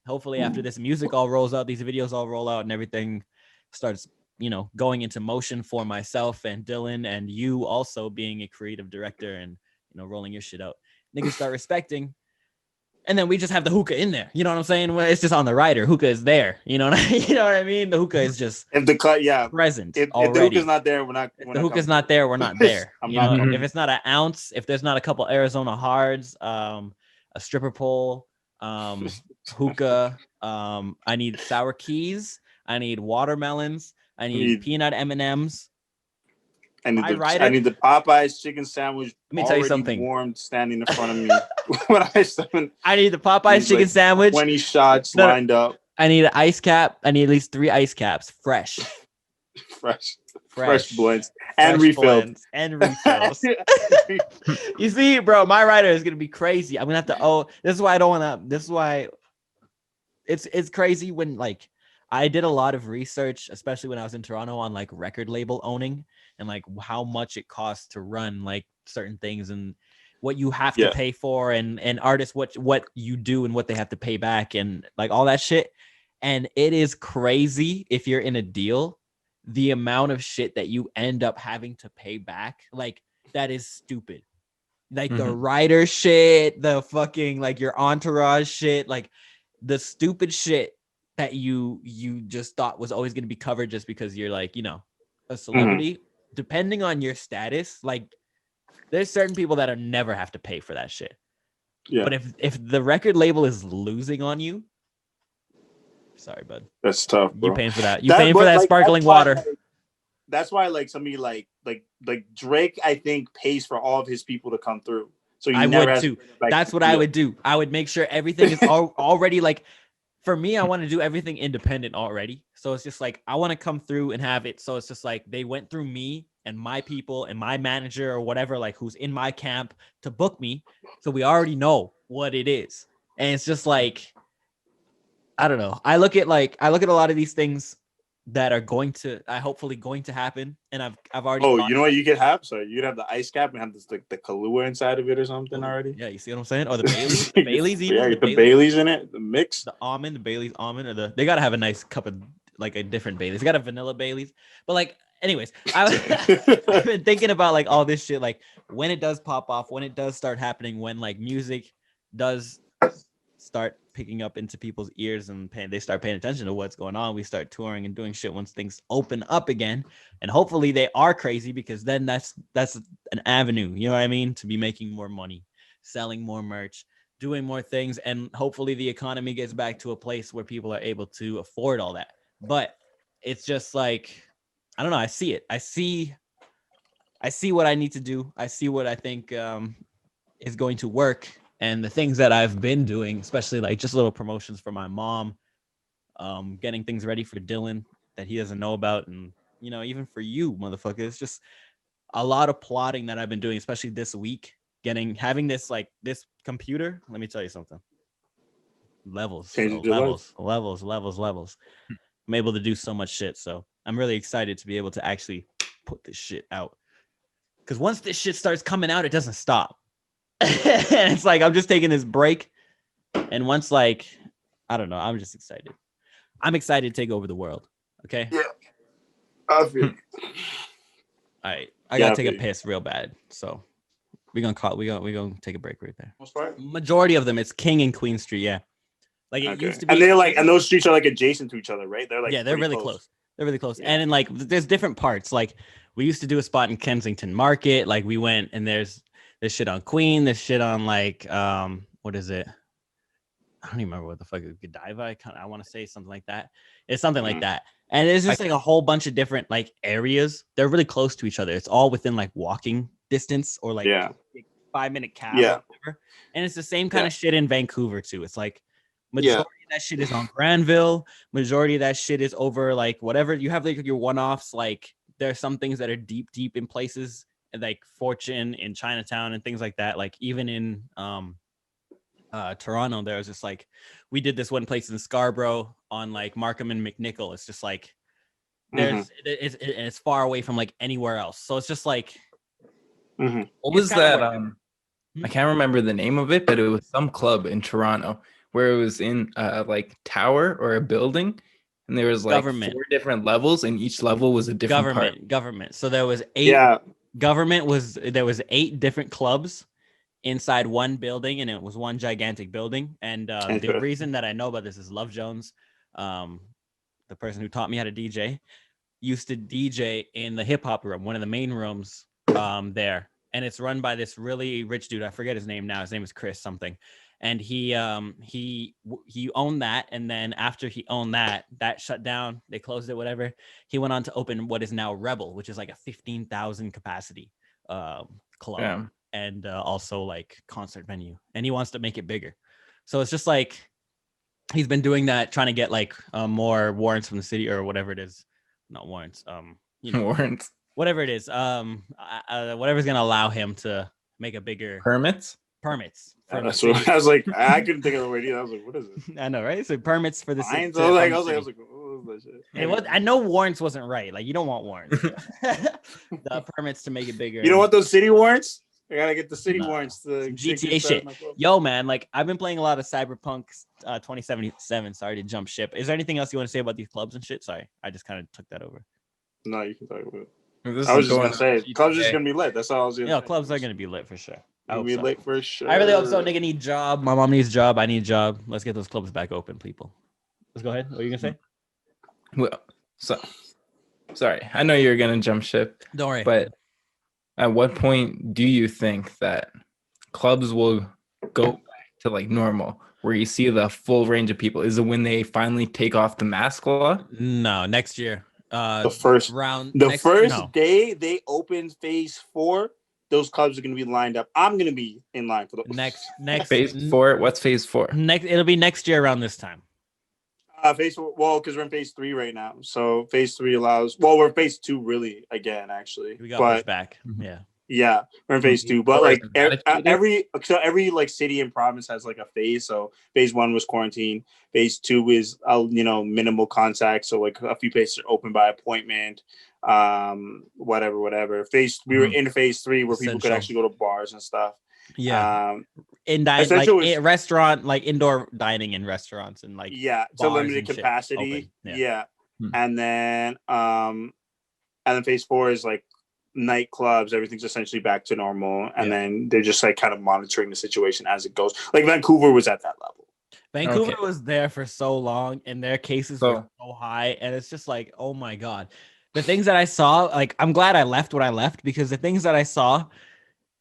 hopefully after this music all rolls out, these videos all roll out, and everything starts going into motion for myself and Dylan, and you also being a creative director and rolling your shit out, niggas start respecting. And then we just have the hookah in there. You know what I'm saying? Well, it's just on the rider. Hookah is there. You know what I mean? The hookah is just if the present. If the hookah's not there, we're not. If the hookah's not there, we're not there. If it's not an ounce, if there's not a couple Arizona hards, a stripper pole, hookah. I need sour keys. I need watermelons. I need peanut M&Ms. I need the Popeyes chicken sandwich. Let me tell you something. Warm, standing in front of me. I need the Popeyes chicken sandwich. 20 shots lined up. I need an ice cap. I need at least 3 ice caps, fresh blends and refilled. You see, bro, my rider is gonna be crazy. I'm gonna have to. This is why I don't want to. This is why it's crazy when like I did a lot of research, especially when I was in Toronto, on like record label owning and like how much it costs to run like certain things and what you have to pay for and artists what you do and what they have to pay back and like all that shit. And it is crazy if you're in a deal, the amount of shit that you end up having to pay back. Like that is stupid. Like the rider shit, the fucking like your entourage shit, like the stupid shit that you just thought was always going to be covered just because you're like, a celebrity. Depending on your status, like there's certain people that never have to pay for that shit. Yeah. But if the record label is losing on you, sorry, bud. That's tough, bro. You paying for that. You paying for that like, sparkling water. That's why like somebody like Drake, I think, pays for all of his people to come through. So I would too. That's what I would do. I would make sure everything is already like, for me, I want to do everything independent already. So it's just like, I want to come through and have it. So it's just like, they went through me and my people and my manager or whatever, like who's in my camp to book me. So we already know what it is. And it's just like, I don't know. I look at a lot of these things that are hopefully going to happen. And I've already. Oh, you know what you could have? So you'd have the ice cap and have this like the Kahlua inside of it or something already. Yeah, you see what I'm saying? Or the Baileys, Baileys even. Yeah, the Baileys in it, the mix, the almond, the Baileys almond, or they gotta have a nice cup of like a different Baileys. They got a vanilla Baileys, but like, anyways, I've been thinking about like all this shit. Like when it does pop off, when it does start happening, when like music does start picking up into people's ears and they start paying attention to what's going on, we start touring and doing shit once things open up again. And hopefully they are crazy, because then that's an avenue, you know what I mean, to be making more money, selling more merch, doing more things, and hopefully the economy gets back to a place where people are able to afford all that. But it's just like, I don't know, I see it. I see what I need to do. I see what I think is going to work. And the things that I've been doing, especially like just little promotions for my mom, getting things ready for Dylan that he doesn't know about. And, you know, even for you, motherfucker, it's just a lot of plotting that I've been doing, especially this week, having this computer. Let me tell you something. Levels. I'm able to do so much shit. So I'm really excited to be able to actually put this shit out. Because once this shit starts coming out, it doesn't stop. And it's like, I'm just taking this break. And once, like, I don't know, I'm just excited. I'm excited to take over the world. Okay. Yeah. I feel you. All right. I gotta take a piss real bad. So we're gonna take a break right there. What's part? Majority of them, it's King and Queen Street. Yeah. Like it used to be. And they're like, and those streets are like adjacent to each other, right? They're like, yeah, they're really close. They're really close. Yeah. And then like, there's different parts. Like we used to do a spot in Kensington Market. Like we went, and there's shit on Queen. There's shit on like, what is it? I don't even remember what the fuck is Godiva. I want to say something like that. It's something like that. And it's just like a whole bunch of different like areas. They're really close to each other. It's all within like walking distance or like 5-minute cab. Yeah. Or whatever. And it's the same kind of shit in Vancouver too. It's like majority of that shit is on Granville. Majority of that shit is over like whatever. You have like your one-offs. Like there's some things that are deep in places like Fortune in Chinatown and things like that. Like even in Toronto, there was just like, we did this one place in Scarborough on like Markham and McNichol. It's just like it's far away from like anywhere else. So it's just like, what was that? I can't remember the name of it, but it was some club in Toronto where it was in like tower or a building, and there was like 4 different levels, and each level was a different government. So there was 8. Yeah. There was 8 different clubs inside one building, and it was one gigantic building. And the reason that I know about this is Love Jones, the person who taught me how to DJ, used to DJ in the hip hop room, one of the main rooms there. And it's run by this really rich dude. I forget his name now. His name is Chris something. And he owned that. And then after he owned that shut down. They closed it, whatever. He went on to open what is now Rebel, which is like a 15,000 capacity club. Yeah. And also like concert venue. And he wants to make it bigger. So it's just like, he's been doing that, trying to get like more warrants from the city or whatever it is. Not warrants. Warrants. Whatever it is. Whatever's going to allow him to make a bigger... Permits. That's what I was like. I couldn't think of the word either. I was like, what is it? I know, right? So permits for the city. I was like, what was that shit? I know warrants wasn't right. Like, you don't want warrants. The permits to make it bigger. You don't want those city warrants? I gotta get the city warrants to GTA shit. Yo, man, like I've been playing a lot of Cyberpunk 2077. Sorry to jump ship. Is there anything else you want to say about these clubs and shit? Sorry, I just kind of took that over. No, you can talk about it. I was just gonna say, clubs are just gonna be lit. That's all I was gonna say. Clubs are gonna be lit for sure. Be lit for sure. I really hope so. Nigga need job. My mom needs a job. I need a job. Let's get those clubs back open, people. Let's go ahead. What are you gonna say? Well, sorry. I know you're gonna jump ship. Don't worry. But at what point do you think that clubs will go to like normal, where you see the full range of people? Is it when they finally take off the mask law? No, next year. The first day they open phase 4, those clubs are going to be lined up. I'm going to be in line for the next phase 4. What's phase 4? It'll be next year around this time. Phase 4, well, because we're in phase 3 right now. So phase 3 allows. Well, we're in phase 2 really again. Actually, we got pushed back. Yeah, we're in phase 2, but like every like city and province has like a phase. So phase 1 was quarantine. Phase 2 is minimal contact. So like a few places are open by appointment. Whatever. We were in phase 3 where people could actually go to bars and stuff. Yeah. Restaurant, like indoor dining in restaurants and like to limited capacity. Yeah. And then phase 4 is like nightclubs, everything's essentially back to normal, and then they're just like kind of monitoring the situation as it goes. Like Vancouver was at that level. Vancouver was there for so long and their cases were so high, and it's just like, oh my god, the things that I saw, like I'm glad I left what I left, because the things that I saw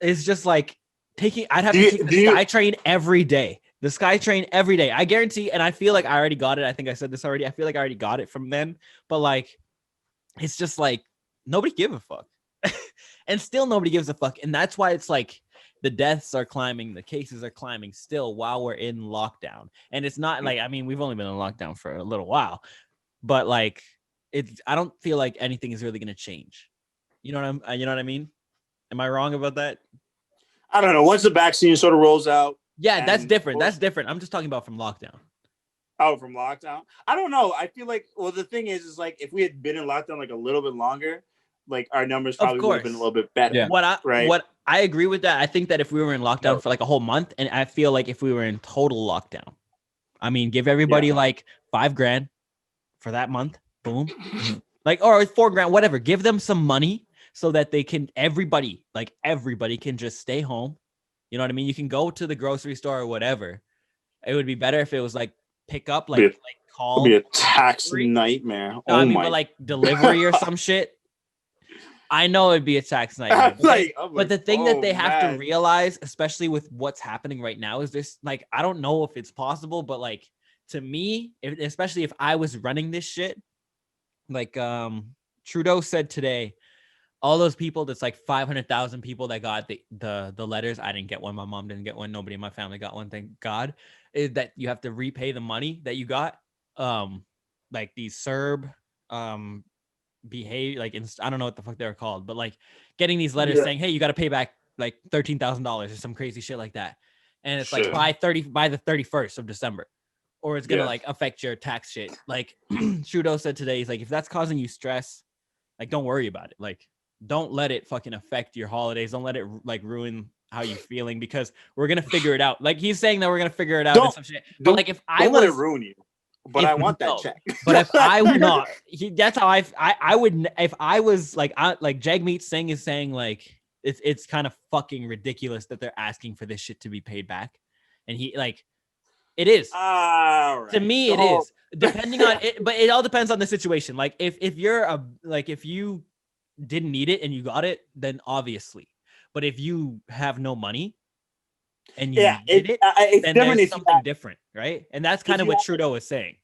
is just like I'd have to take the SkyTrain every day. The SkyTrain every day. I guarantee, and I feel like I already got it. I think I said this already. I feel like I already got it from then, but like it's just like nobody give a fuck. And still nobody gives a fuck. And that's why it's like the deaths are climbing, the cases are climbing still while we're in lockdown. And it's not like, I mean, we've only been in lockdown for a little while, but like I don't feel like anything is really going to change. You know what I mean? Am I wrong about that? I don't know. Once the vaccine sort of rolls out. Yeah, that's different. That's different. I'm just talking about from lockdown. Oh, from lockdown? I don't know. I feel like, well, the thing is like if we had been in lockdown like a little bit longer, like our numbers probably would have been a little bit better. Yeah. What I agree with that. I think that if we were in lockdown for like a whole month, and I feel like if we were in total lockdown, I mean, give everybody like $5,000 for that month, boom, like, or $4,000, whatever. Give them some money so that they can, everybody can just stay home. You know what I mean? You can go to the grocery store or whatever. It would be better if it was like pick up, like call. It'd be a tax nightmare. No, I mean, but like delivery or some shit. I know it'd be a tax nightmare. But the thing that they have to realize, especially with what's happening right now, is this, like, I don't know if it's possible, but like to me, especially if I was running this shit, like Trudeau said today, all those people, that's like 500,000 people that got the letters. I didn't get one. My mom didn't get one. Nobody in my family got one. Thank God. Is that you have to repay the money that you got. Like these CERB, behave like I don't know what the fuck they're called, but like getting these letters saying, hey, you got to pay back like $13,000 or some crazy shit like that, and it's like by the 31st of December, or it's gonna like affect your tax shit. Like Trudeau said today, he's like, if that's causing you stress, like don't worry about it. Like don't let it fucking affect your holidays. Don't let it like ruin how you're feeling, because we're gonna figure it out. Like he's saying that we're gonna figure it out and some shit. But like if I let it ruin you. But I want that check. But if I would not, that's how I would, if I was like Jagmeet Singh is saying, like it's kind of fucking ridiculous that they're asking for this shit to be paid back, and he like it is to me it is depending on it, but it all depends on the situation. Like if you're if you didn't need it and you got it, then obviously, but if you have no money and you need it, then there's something different, right? And that's kind of what Trudeau is saying.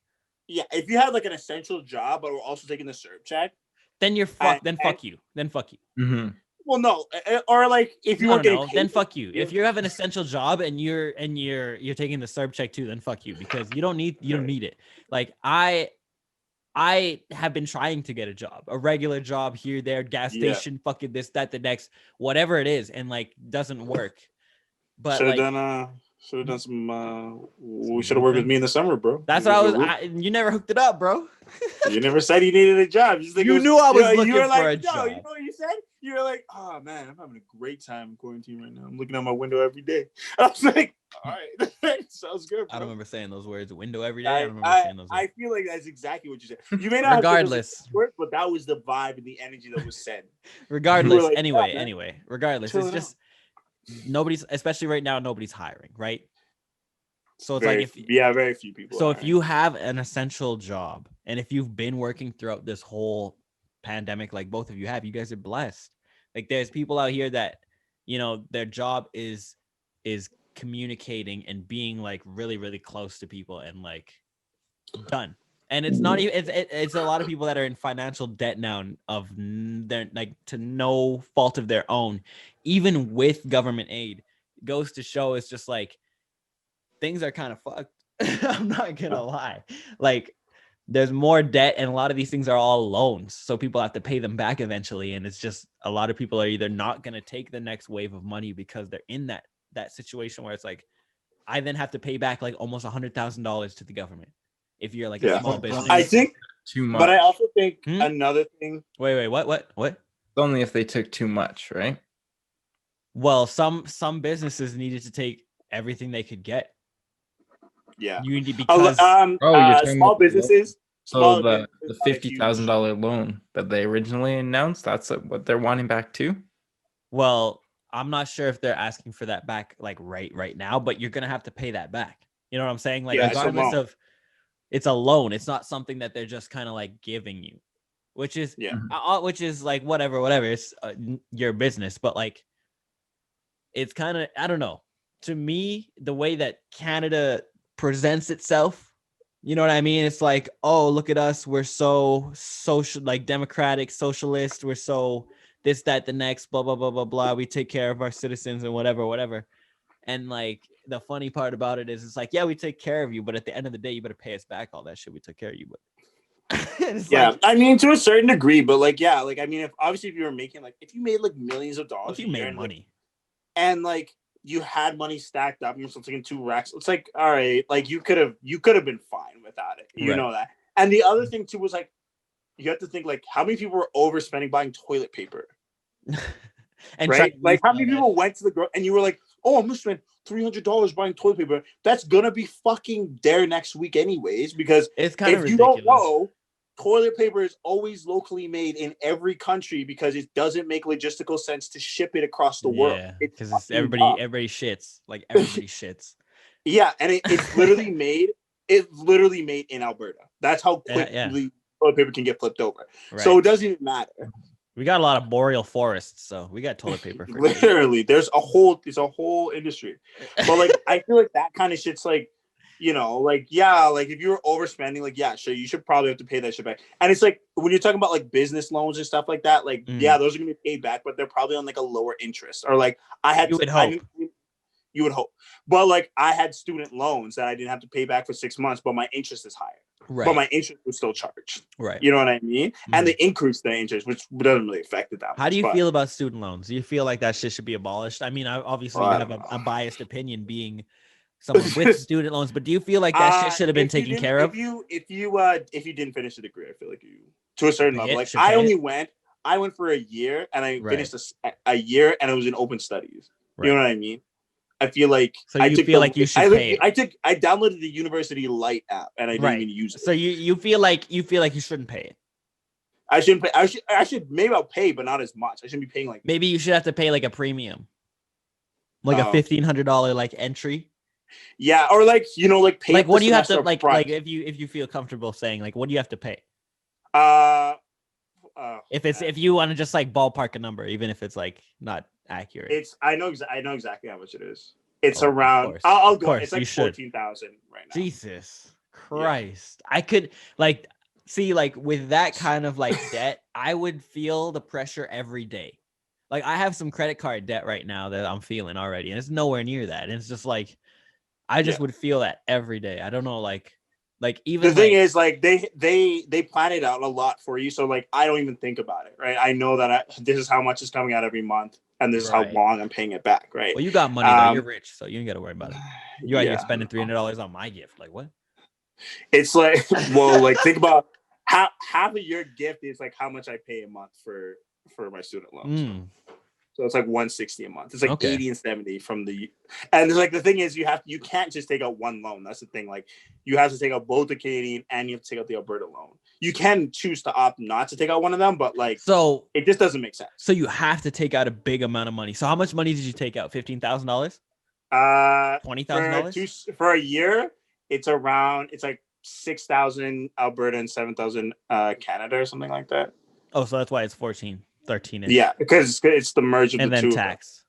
Yeah, if you have like an essential job, but we're also taking the CERB check, then you're fucked. Then fuck you. Mm-hmm. Well, no, or like if you weren't getting paid, then fuck you. If you have an essential job and you're taking the CERB check too, then fuck you, because you don't need it. Like I have been trying to get a job, a regular job here, there, gas station, fucking this, that, the next, whatever it is, and like doesn't work. But should have done some. We should have worked with me in the summer, bro. That's what you never hooked it up, bro. You never said you needed a job. You knew I was looking for a job. You know what you said? You were like, "Oh man, I'm having a great time in quarantine right now. I'm looking out my window every day." I was like, "All right, sounds good." Bro. I don't remember saying those words. Window every day. I don't remember saying those words. I feel like that's exactly what you said. You may not regardless, but that was the vibe and the energy that was said. Regardless, like, anyway, regardless, it's just nobody's, especially right now, nobody's hiring, right? So it's very few people. So if you have an essential job and if you've been working throughout this whole pandemic, like both of you have, you guys are blessed. Like there's people out here that, you know, their job is communicating and being like really, really close to people and like done. And it's not even it's a lot of people that are in financial debt now of their like to no fault of their own, even with government aid. Goes to show it's just like things are kind of fucked. I'm not gonna lie. Like there's more debt and a lot of these things are all loans. So people have to pay them back eventually. And it's just a lot of people are either not gonna take the next wave of money because they're in that situation where it's like I then have to pay back like almost $100,000 to the government. If you're like a small business. I think too much. But I also think another thing. Wait, what? It's only if they took too much, right? Well, some businesses needed to take everything they could get. Yeah. You need because small businesses. So the $50,000 loan that they originally announced, that's what they're wanting back too? Well, I'm not sure if they're asking for that back like right now, but you're gonna have to pay that back. You know what I'm saying? Like regardless of it's a loan. It's not something that they're just kind of like giving you, which is like whatever. It's your business, but like it's kind of I don't know. To me, the way that Canada presents itself, you know what I mean? It's like, oh, look at us, we're so social, like democratic, socialist. We're so this, that, the next, blah blah blah blah blah. We take care of our citizens and whatever. And like the funny part about it is it's like, yeah, we take care of you, but at the end of the day, you better pay us back all that shit we took care of you. But like, I mean, to a certain degree, but like, yeah, like, I mean, if you were making like, if you made like millions of dollars, if you made money and like you had money stacked up, you're still taking 2 racks. It's like, all right, like you could have been fine without it. You know that. And the other thing too was like, you have to think like how many people were overspending buying toilet paper. And right? Like how many people went to the grocery and you were like, oh, I'm gonna spend $300 buying toilet paper. That's gonna be fucking there next week anyways, because it's kind of if you don't know, toilet paper is always locally made in every country because it doesn't make logistical sense to ship it across the world. Because it's everybody shits. Like everybody shits. Yeah, and it's literally made. It's literally made in Alberta. That's how quickly toilet paper can get flipped over. Right. So it doesn't even matter. We got a lot of boreal forests, so we got toilet paper. For literally, there's a whole industry. But like, I feel like that kind of shit's like, you know, like, yeah, like if you were overspending, like, yeah, sure, you should probably have to pay that shit back. And it's like when you're talking about like business loans and stuff like that, like, yeah, those are gonna be paid back, but they're probably on like a lower interest. Or like you would hope. But like I had student loans that I didn't have to pay back for 6 months, but my interest is higher. Right. But my interest was still charged. Right. You know what I mean? And they increased the interest, which doesn't really affect it that much. How do you feel about student loans? Do you feel like that shit should be abolished? I mean, obviously you have a biased opinion being someone with student loans, but do you feel like that shit should have been taken care of? If you didn't finish a degree, I feel like you to a certain level. Like I went for a year and I finished a year and it was in open studies. You know what I mean? I feel like so you feel like you should pay. I downloaded the University Lite app and I didn't even use it. So you feel like you shouldn't pay it. I shouldn't pay. I should maybe I'll pay, but not as much. I shouldn't be paying like maybe you should have to pay like a premium, like a $1,500 like entry. Yeah, or like like pay. Like what do you have to like if you feel comfortable saying like what do you have to pay? If you want to just like ballpark a number, even if it's like not accurate. I know exactly how much it is. It's around. I'll go. It's like 14,000 right now. Jesus Christ! Yeah. I could like see like with that kind of like debt, I would feel the pressure every day. Like I have some credit card debt right now that I'm feeling already, and it's nowhere near that. And it's just like I just would feel that every day. I don't know, like even the thing is like they plan it out a lot for you, so like I don't even think about it, right? I know that this is how much is coming out every month, and this is how long I'm paying it back, right? Well, you got money though. You're rich, so you don't got to worry about it. You're out here spending $300 on my gift. Like what? It's like well, like think about half of your gift is like how much I pay a month for my student loans. So it's like $160 a month. It's like $80 and $70 from the, and it's like the thing is you can't just take out one loan. That's the thing. Like you have to take out both the Canadian and you have to take out the Alberta loan. You can choose to opt not to take out one of them, but like so it just doesn't make sense. So you have to take out a big amount of money. So how much money did you take out? $15,000? $20,000 for a year. It's like 6,000 Alberta and 7,000 Canada or something like that. Oh, so that's why it's 13. Yeah, because it's the merge of and the two. And then tax.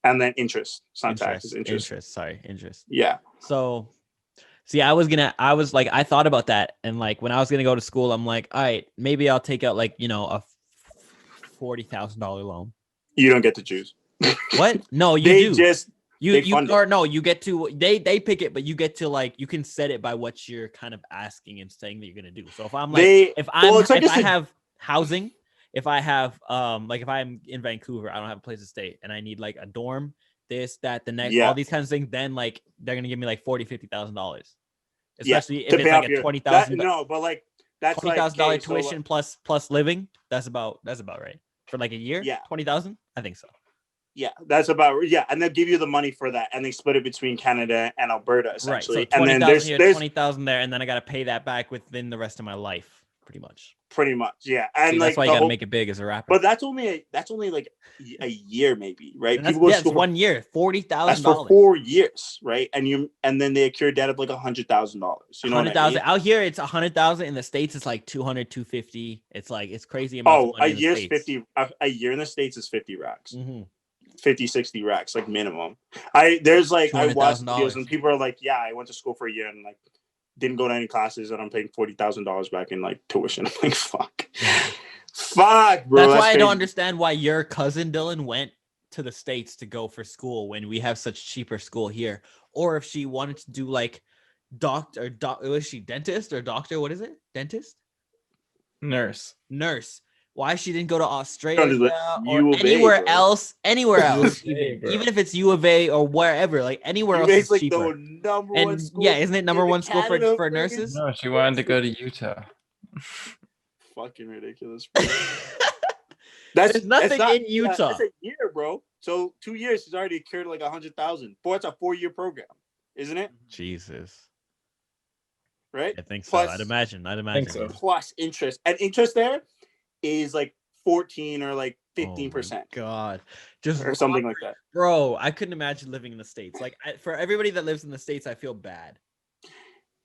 And then interest. It's not taxes, interest. Interest. Yeah. So, see, I thought about that. And like, when I was going to go to school, I'm like, all right, maybe I'll take out like, a $40,000 loan. You don't get to choose. What? No, you They do. just, You fund or it. no, you get to they pick it, but you get to like you can set it by what you're kind of asking and saying that you're gonna do. So if I'm like if I have housing, if I have like if I'm in Vancouver, I don't have a place to stay and I need like a dorm, this, that, the next, all these kinds of things, then like they're gonna give me like $40,000-$50,000. Especially if it's like a $20,000. No, but like that's $20,000 tuition plus living. That's about right. For like a year? Yeah. 20,000? I think so. Yeah, that's about and they'll give you the money for that, and they split it between Canada and Alberta essentially. Right, so 20,000 here, 20,000 there, and then I got to pay that back within the rest of my life, pretty much. Yeah, and see, that's why you got to make it big as a rapper. But that's only like a year, maybe, right? People go to school 1 year, $40,000. That's for 4 years, right? And then they accrue debt of like $100,000. You know, $100,000 out here, it's $100,000. In the States, it's like 200, 250. It's like it's crazy amount. A year's 50. A year in the States is 50 racks. Mm-hmm. 50, 60 racks, like minimum. I watched videos and people are like, yeah, I went to school for a year and like didn't go to any classes and I'm paying $40,000 back in like tuition. I'm like, fuck, bro. That's why I don't understand why your cousin Dylan went to the States to go for school when we have such cheaper school here. Or if she wanted to do like was she dentist or doctor? What is it? Dentist? Nurse. Why she didn't go to Australia or anywhere else, even if it's U of A or wherever, like anywhere else is cheaper. The number one school isn't it number one school for nurses? No, she wanted to go to Utah. Fucking ridiculous. There's nothing in Utah. That's a year, bro. So 2 years has already accrued like 100,000. It's a 4-year program, isn't it? Jesus. Right? I think so. I'd imagine. So. Plus interest, and interest there is like 14 or like 15%. God, or something like that, bro. I couldn't imagine living in the States. Like for everybody that lives in the States, I feel bad.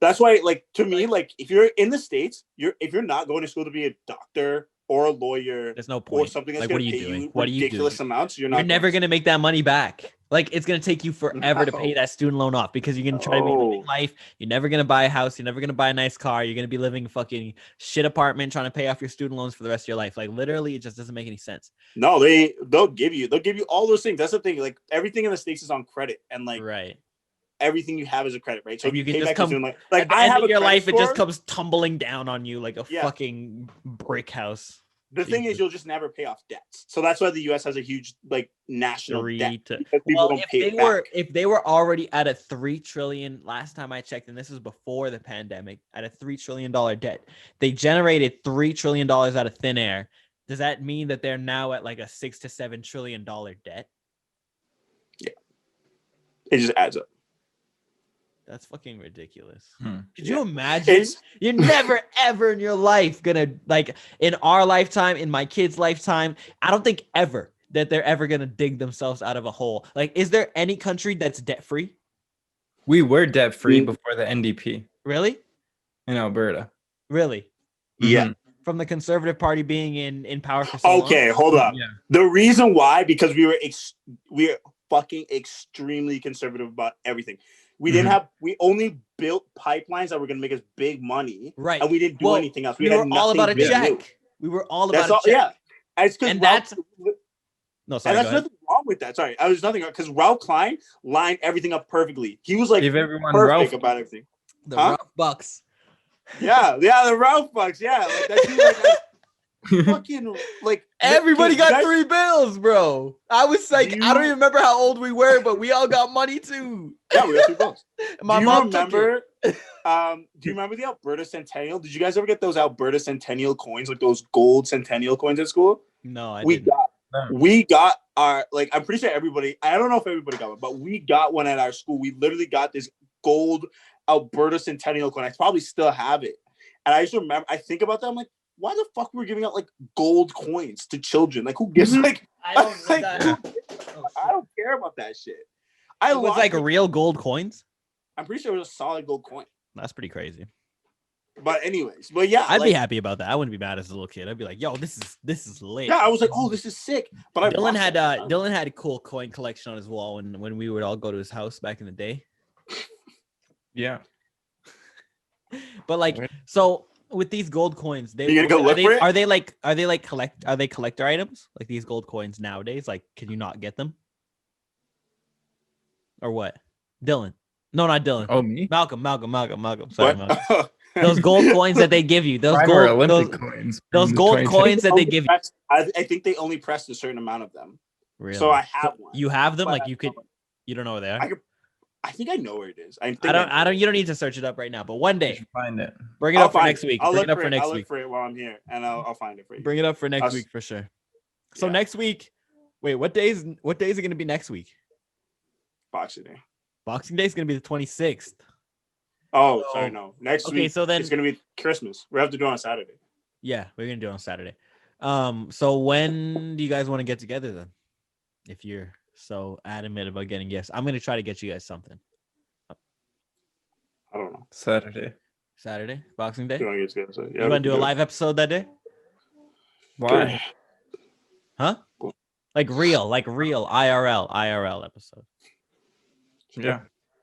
That's why, like, to me, like if you're in the States, if you're not going to school to be a doctor or a lawyer, there's no point. Or something that's like, going to pay you ridiculous amounts. You're never going to make that money back. Like it's going to take you forever to pay that student loan off because you're going to try to make living life. You're never going to buy a house. You're never going to buy a nice car. You're going to be living in a fucking shit apartment trying to pay off your student loans for the rest of your life. Like literally, it just doesn't make any sense. No, they'll give you all those things. That's the thing. Like everything in the States is on credit, and like everything you have is a credit, right? So and you can just come like I have your life. It just comes tumbling down on you like a fucking brick house. The thing is, you'll just never pay off debts. So that's why the U.S. has a huge like national debt. If they were already at a $3 trillion last time I checked, and this was before the pandemic, at a $3 trillion debt, they generated $3 trillion out of thin air. Does that mean that they're now at like a $6 to $7 trillion debt? Yeah, it just adds up. That's fucking ridiculous. Could you imagine? You're never, ever in your life gonna, like, in our lifetime, in my kid's lifetime, I don't think ever that they're ever gonna dig themselves out of a hole. Like, is there any country that's debt-free? We were debt-free before the NDP. Really? In Alberta. Really? Yeah. From the Conservative Party being in power for so long? Okay, hold up. Yeah. The reason why, because we were fucking extremely conservative about everything. We didn't have. We only built pipelines that were going to make us big money, right? And we didn't do anything else. We were all about a check. We were all about a check. Yeah, it's because that's nothing wrong with that. Sorry, I was nothing because Ralph Klein lined everything up perfectly. He was like perfect about everything. The Ralph Bucks. Yeah, the Ralph Bucks. Yeah, like that. Fucking like everybody got $3 bills, bro. I was like, I don't even remember how old we were, but we all got money too. Yeah, we got $3 bills. My mom remember? Do you remember the Alberta Centennial? Did you guys ever get those Alberta Centennial coins, like those gold Centennial coins at school? No, we got our, like, I'm pretty sure everybody. I don't know if everybody got one, but we got one at our school. We literally got this gold Alberta Centennial coin. I probably still have it, and I just remember. I think about that. I'm like, why the fuck were we giving out like gold coins to children? Like, who gives like? I don't care about that shit. It was like real gold coins. I'm pretty sure it was a solid gold coin. That's pretty crazy. But anyways, but yeah, I'd be happy about that. I wouldn't be mad as a little kid. I'd be like, yo, this is lit. Yeah, I was like, oh, this is sick. But Dylan had a cool coin collection on his wall when we would all go to his house back in the day. Yeah. But like, so with these gold coins, are they collector items? Like these gold coins nowadays, like, can you not get them? Or what? Dylan? No, not Dylan. Oh, me? Malcolm. Sorry, Malcolm. Those gold coins that they give you, those coins. Those gold coins that they give you. I think they only pressed a certain amount of them. Really? So I have one. You have them? Like you don't know where they are? I think I know where it is. You don't need to search it up right now, but one day. You should find it. Bring it up for next week. I'll look for it while I'm here, and I'll find it for you. Bring it up for next week for sure. So next week, wait, what days are going to be next week? Boxing Day. Boxing Day is going to be the 26th. Oh, sorry, no. Next week, so then it's going to be Christmas. We have to do it on Saturday. Yeah, we're going to do it on Saturday. So when do you guys want to get together then? If you're so adamant about getting gifts, I'm going to try to get you guys something. I don't know. Saturday, Boxing Day. You want to do a live episode that day? Why? Huh? Like real IRL episode. Yeah.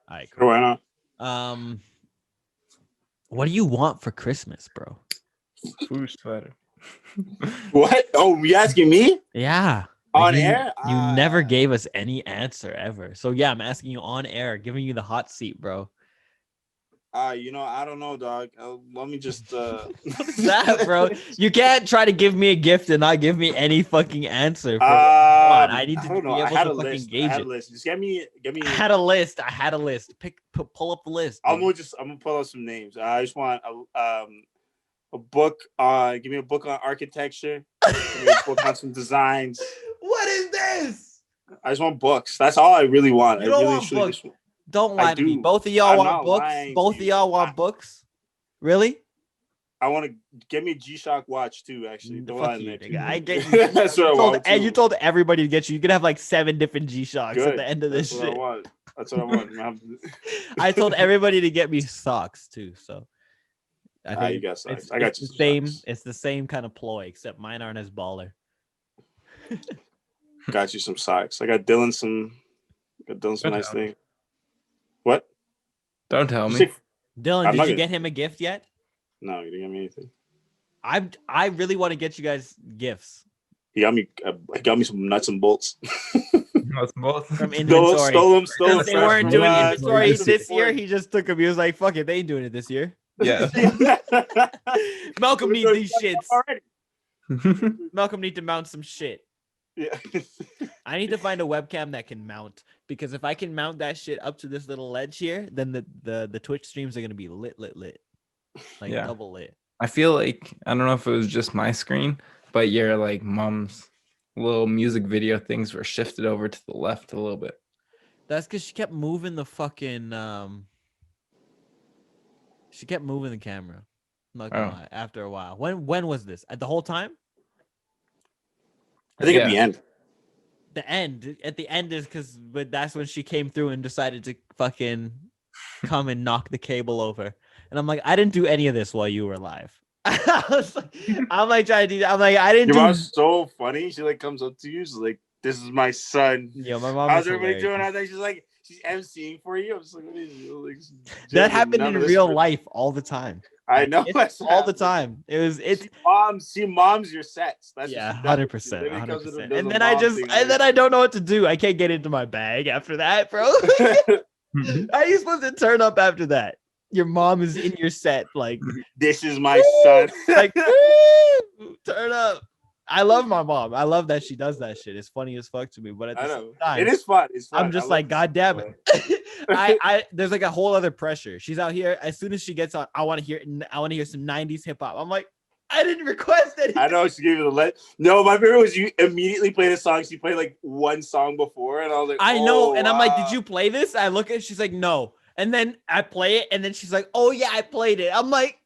All right. Cool. Why not? What do you want for Christmas, bro? Food sweater. What? Oh, you asking me? Yeah. On air? You never gave us any answer ever. So yeah, I'm asking you on air, giving you the hot seat, bro. I don't know, dog. Let me just What's that, bro? You can't try to give me a gift and not give me any fucking answer. I need to be able to fucking gauge it. Just give me. I had a list. Pull up the list. I'm gonna pull up some names. I just want a book. Give me a book on architecture. Give me a book on some designs. What is this? I just want books. That's all I really want. You don't want books. Don't lie to me. Both of y'all want books. Both of y'all want books. Really? I want to get me a G-Shock watch too. Actually, don't lie to me. I get you. That's what I want. And you told everybody to get you. You could have like 7 different G-Shocks at the end of this shit. That's what I want. I told everybody to get me socks too. So I think you got socks. I got you. It's the same kind of ploy, except mine aren't as baller. Got you some socks. I got Dylan some nice thing. What? Don't tell me. Dylan, did you get him a gift yet? No, he didn't get me anything. I really want to get you guys gifts. He got me some nuts and bolts. Nuts and bolts from inventory. Stole them. They weren't doing inventory this year. He just took them. He was like, "Fuck it, they ain't doing it this year." Yeah. Malcolm needs these shits. Malcolm need to mount some shit. Yeah. I need to find a webcam that can mount, because if I can mount that shit up to this little ledge here, then the Twitch streams are gonna be lit. Like double lit. I feel like, I don't know if it was just my screen, but your like mom's little music video things were shifted over to the left a little bit. That's because she kept moving the fucking she kept moving the camera. I'm not gonna lie, after a while. When was this? At the whole time? I think at the end. At the end is but that's when she came through and decided to fucking come and knock the cable over. And I'm like, I didn't do any of this while you were alive. I'm like trying to do. I'm like, I didn't. Your mom's so funny. She like comes up to you. She's like, "This is my son." Yeah, my mom. How's everybody doing? I think she's like, she's emceeing for you. I'm just like, what is you? Like, that happened in real life all the time. I know all the time. It's she moms your sets. That's 100%. And then I don't know what to do. I can't get into my bag after that, bro. How are you supposed to turn up after that? Your mom is in your set, like, this is my son. Like, turn up. I love my mom. I love that she does that shit. It's funny as fuck to me, but at the same time, it is fun. It's fun. I'm just like, God damn it. I there's like a whole other pressure. She's out here. As soon as she gets on, I want to hear some 90s hip hop. I'm like, I didn't request it. I know she gave you the No, my favorite was you immediately played a song. She played like one song before, and I was like, I know. And I'm like, did you play this? I look at it, she's like, no. And then I play it, and then she's like, oh yeah, I played it. I'm like,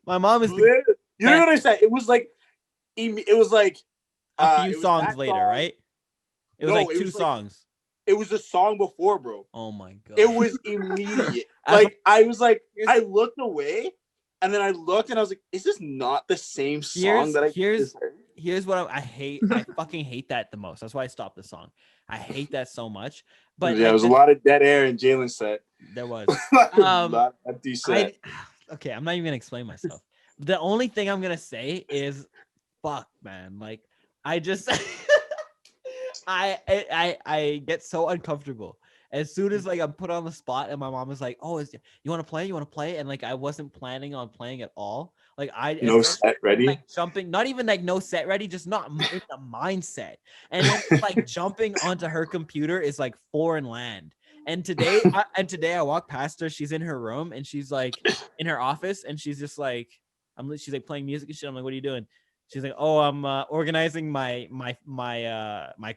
my mom is you know what I said? It was like a few songs later, right? It was like two songs. It was a song before, bro. Oh my god. It was immediate. Like I was like, I looked away, and then I looked, and I was like, "Is this not the same song that I just heard?" Here's what I hate. I fucking hate that the most. That's why I stopped the song. I hate that so much. But yeah, like, there was a lot of dead air in Jaylin's set. There was. A lot of empty set. Okay, I'm not even gonna explain myself. The only thing I'm gonna say is, fuck, man. Like, I just, I get so uncomfortable as soon as like I'm put on the spot, and my mom is like, "Oh, you want to play? You want to play?" And like I wasn't planning on playing at all. Like no set ready, like jumping, not even like no set ready, just not in the mindset. And then like jumping onto her computer is like foreign land. And today I walked past her. She's in her room and she's like in her office, and she's just like, she's like playing music and shit. I'm like, "What are you doing?" She's like, "Oh, I'm organizing my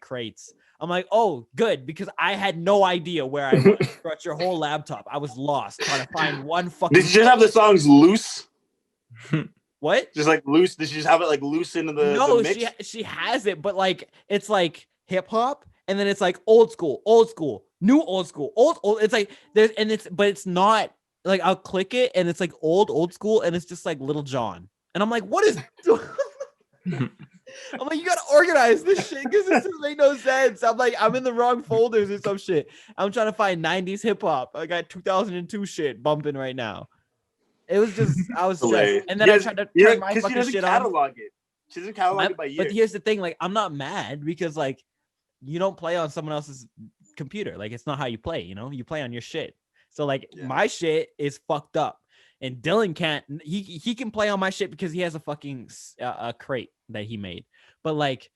crates." I'm like, "Oh, good," because I had no idea where I was throughout your whole laptop. I was lost trying to find one fucking. Did you just have the songs loose? What? Just like loose? Did she just have it like loose into the No, mix? she has it, but like it's like hip hop, and then it's like old school, new old school, old. It's like there's but it's not like I'll click it and it's like old school, and it's just like Little John, and I'm like, what is? I'm like, you gotta organize this shit because this doesn't make no sense. I'm like, I'm in the wrong folders or some shit. I'm trying to find 90s hip hop. I got 2002 shit bumping right now. It was just, I was stressed. And then I tried to turn my fucking shit catalog it. She doesn't catalog it by year. But here's the thing, like, I'm not mad because like you don't play on someone else's computer. Like, it's not how you play, you know? You play on your shit. So like my shit is fucked up. And Dylan can't. He can play on my shit because he has a fucking crate that he made. But like,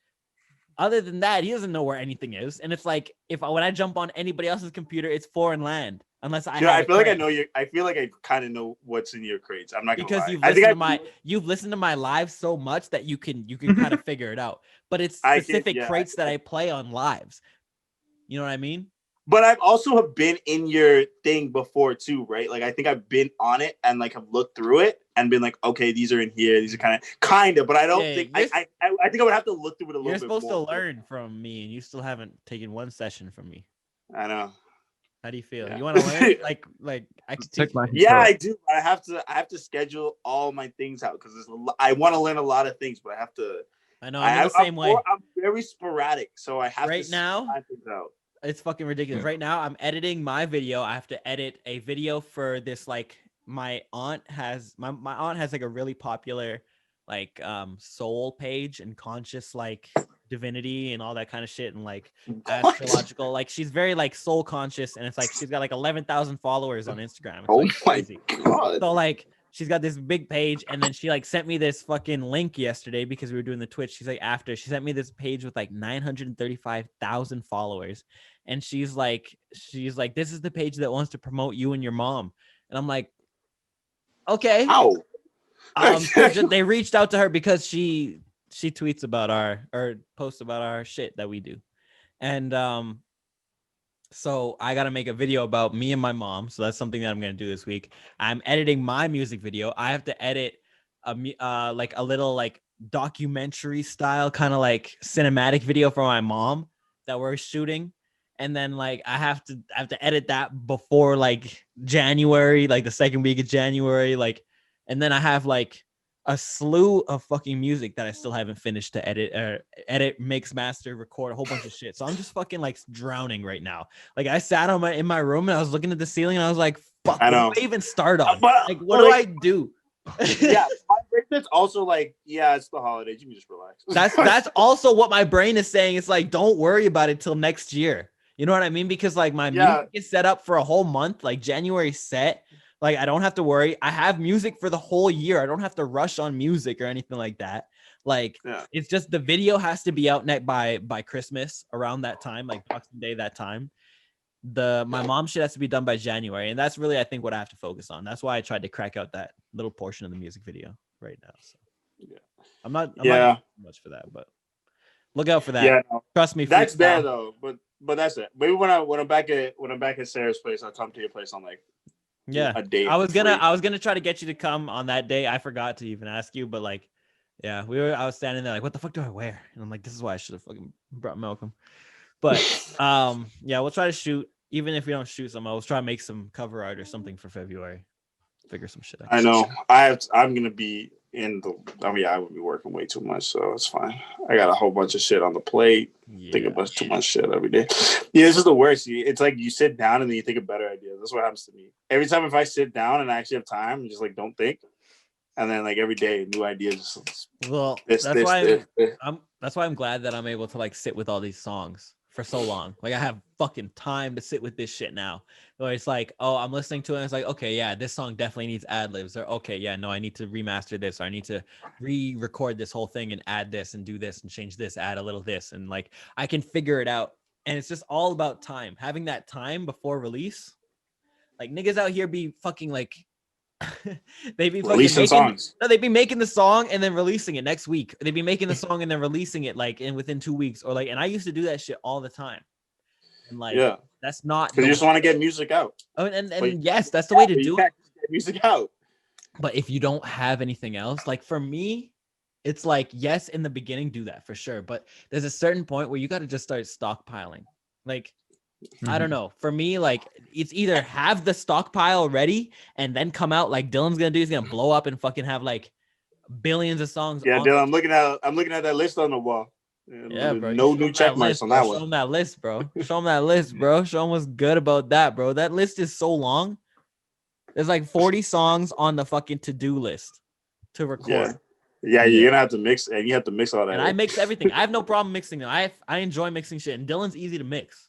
other than that, he doesn't know where anything is. And it's like, when I jump on anybody else's computer, it's foreign land. Unless I. Yeah, I feel like I know you. I feel like I kind of know what's in your crates. I'm not gonna lie. You've listened to my lives so much that you can kind of figure it out. But it's specific crates that I play on lives. You know what I mean? But I've also have been in your thing before too, right? Like I think I've been on it and like have looked through it and been like, okay, these are in here. These are kind of. But I don't think I think I would have to look through it a little bit. You're supposed to learn from me, and you still haven't taken one session from me. I know. How do you feel? You want to learn? like I could teach you. Yeah, I do. I have to schedule all my things out because I want to learn a lot of things, but I have to. I know. I'm the same way. I'm very sporadic, so I have to now. Things out. It's fucking ridiculous. Right now, I'm editing my video. I have to edit a video for this. Like, my aunt has my aunt has like a really popular like soul page and conscious like divinity and all that kind of shit and like astrological. Like, she's very like soul conscious, and it's like she's got like 11,000 followers on Instagram. It's, like, crazy. My god! So like, she's got this big page, and then she like sent me this fucking link yesterday because we were doing the Twitch. She's like, she sent me this page with like 935,000 followers, and she's like, this is the page that wants to promote you and your mom. And I'm like, okay. Ow. They reached out to her because she tweets about or posts about our shit that we do, and so I got to make a video about me and my mom. So that's something that I'm going to do this week. I'm editing my music video. I have to edit like a little like documentary style kind of like cinematic video for my mom that we're shooting. And then like I have to edit that before like January, like the second week of January, like, and then I have like a slew of fucking music that I still haven't finished to edit, mix, master, record, a whole bunch of shit. So I'm just fucking like drowning right now. Like, I sat in my room and I was looking at the ceiling and I was like, fuck, what do I even start on? Like, what do I do? Yeah, my brain is also like, yeah, it's the holidays. You can just relax. That's also what my brain is saying. It's like, don't worry about it till next year. You know what I mean? Because like my music is set up for a whole month, like January set. Like, I don't have to worry. I have music for the whole year. I don't have to rush on music or anything like that. Like, it's just the video has to be out by Christmas, around that time, like Boxing Day, that time. My mom shit has to be done by January. And that's really, I think, what I have to focus on. That's why I tried to crack out that little portion of the music video right now. So I'm not much for that, but look out for that. Yeah, no. Trust me. That's there though, but that's it. Maybe when I'm back at Sarah's place, I'll come to your place on like a day. I was gonna try to get you to come on that day. I forgot to even ask you, but like, yeah, I was standing there like, what the fuck do I wear? And I'm like, this is why I should have fucking brought Malcolm. But yeah, we'll try to shoot. Even if we don't shoot some, I'll try to make some cover art or something for February. Figure some shit out. I know. I'm gonna be in the. I mean, I would be working way too much, so it's fine. I got a whole bunch of shit on the plate. Yeah. Think about too much shit every day. Yeah, this is the worst. It's like you sit down and then you think of better ideas. That's what happens to me every time. If I sit down and I actually have time, I'm just like don't think, and then like every day, new ideas. Well, that's why I'm glad that I'm able to like sit with all these songs for so long. Like I have fucking time to sit with this shit now. Where it's like, oh, I'm listening to it and it's like, okay, yeah, this song definitely needs ad-libs. Or okay, yeah, no, I need to remaster this, or I need to re-record this whole thing and add this and do this and change this, add a little this, and like I can figure it out. And it's just all about time. Having that time before release. Like niggas out here be fucking like they be releasing songs. No, they'd be making the song and then releasing it next week. They'd be making the song and then releasing it like within 2 weeks, or like. And I used to do that shit all the time. And like, yeah, that's not because you just want to get music out. Oh, and yes, that's the way to do it. Get music out. But if you don't have anything else, like for me, it's like yes, in the beginning, do that for sure. But there's a certain point where you got to just start stockpiling. Like. I don't know. For me, like it's either have the stockpile ready and then come out like Dylan's gonna do. He's gonna blow up and fucking have like billions of songs. Yeah, Dylan, I'm looking at that list on the wall. Yeah, bro. No new check marks on that one. Show him that list, bro. Show him that list, bro. Show him what's good about that, bro. That list is so long. There's like 40 songs on the fucking to-do list to record. Yeah, you're gonna have to mix, and you have to mix all that. And I mix everything. I have no problem mixing them. I enjoy mixing shit, and Dylan's easy to mix.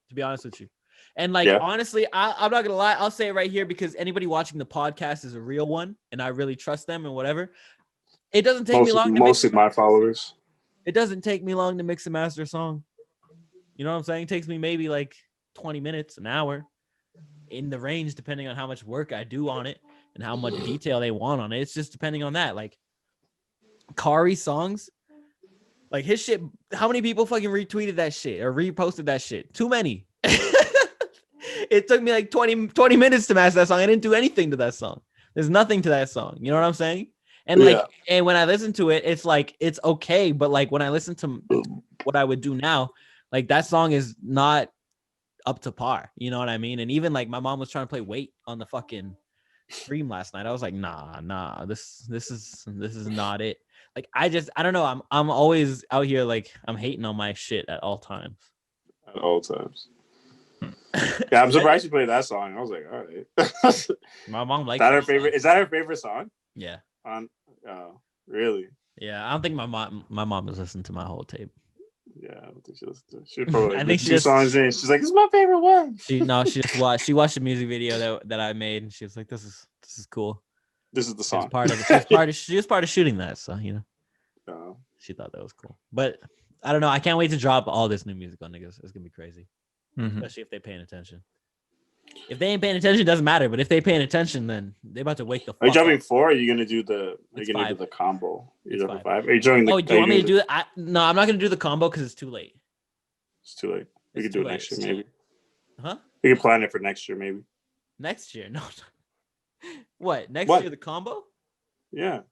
To be honest with you. And like, honestly, I'm not gonna lie. I'll say it right here because anybody watching the podcast is a real one and I really trust them and whatever. It doesn't take me long. Most of my followers. It doesn't take me long to mix and master a song. You know what I'm saying? It takes me maybe like 20 minutes, an hour in the range, depending on how much work I do on it and how much detail they want on it. It's just depending on that. Like Kari songs, like his shit, how many people fucking retweeted that shit or reposted that shit? Too many. It took me like 20 minutes to master that song. I didn't do anything to that song. There's nothing to that song. You know what I'm saying? And like, and when I listen to it, it's like, it's okay. But like when I listen to what I would do now, like that song is not up to par. You know what I mean? And even like my mom was trying to play Wait on the fucking stream last night. I was like, nah, this is not it. Like I don't know. I'm always out here like I'm hating on my shit at all times. At all times. Yeah, I'm surprised you played that song. I was like, all right. My mom likes that. Her favorite? Is that her favorite song? Yeah. Really? Yeah, I don't think my mom has listened to my whole tape. Yeah, I don't think she listened to it. She probably I think she two songs in. She's like, "This is my favorite one." She watched the music video that I made, and she was like, "This is cool." This is the song. She was part of shooting that, so you know. She thought that was cool. But I don't know. I can't wait to drop all this new music on niggas. It's gonna be crazy, especially if they're paying attention. If they ain't paying attention, it doesn't matter. But if they're paying attention, then they about to wake the fuck up. Are you dropping 4? Or are you gonna do the? Are you gonna do the combo? You're dropping 5. Are you doing the? Oh, do you want me to do it? No, I'm not gonna do the combo because it's too late. It's too late. We could do it next year, maybe. Huh? We can plan it for next year, maybe. Next year? No. What? Next year the combo? Yeah,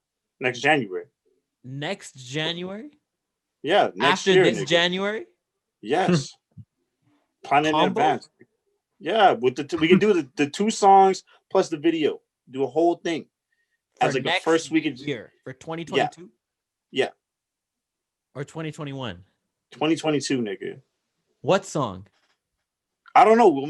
next January. Next January? Yeah, next after year, this January? Yes. Plan it in advance. Yeah, with we can do the 2 songs plus the video. Do a whole thing as like the first week of year for 2022. Yeah. Or 2021. 2022, nigga. What song? I don't know.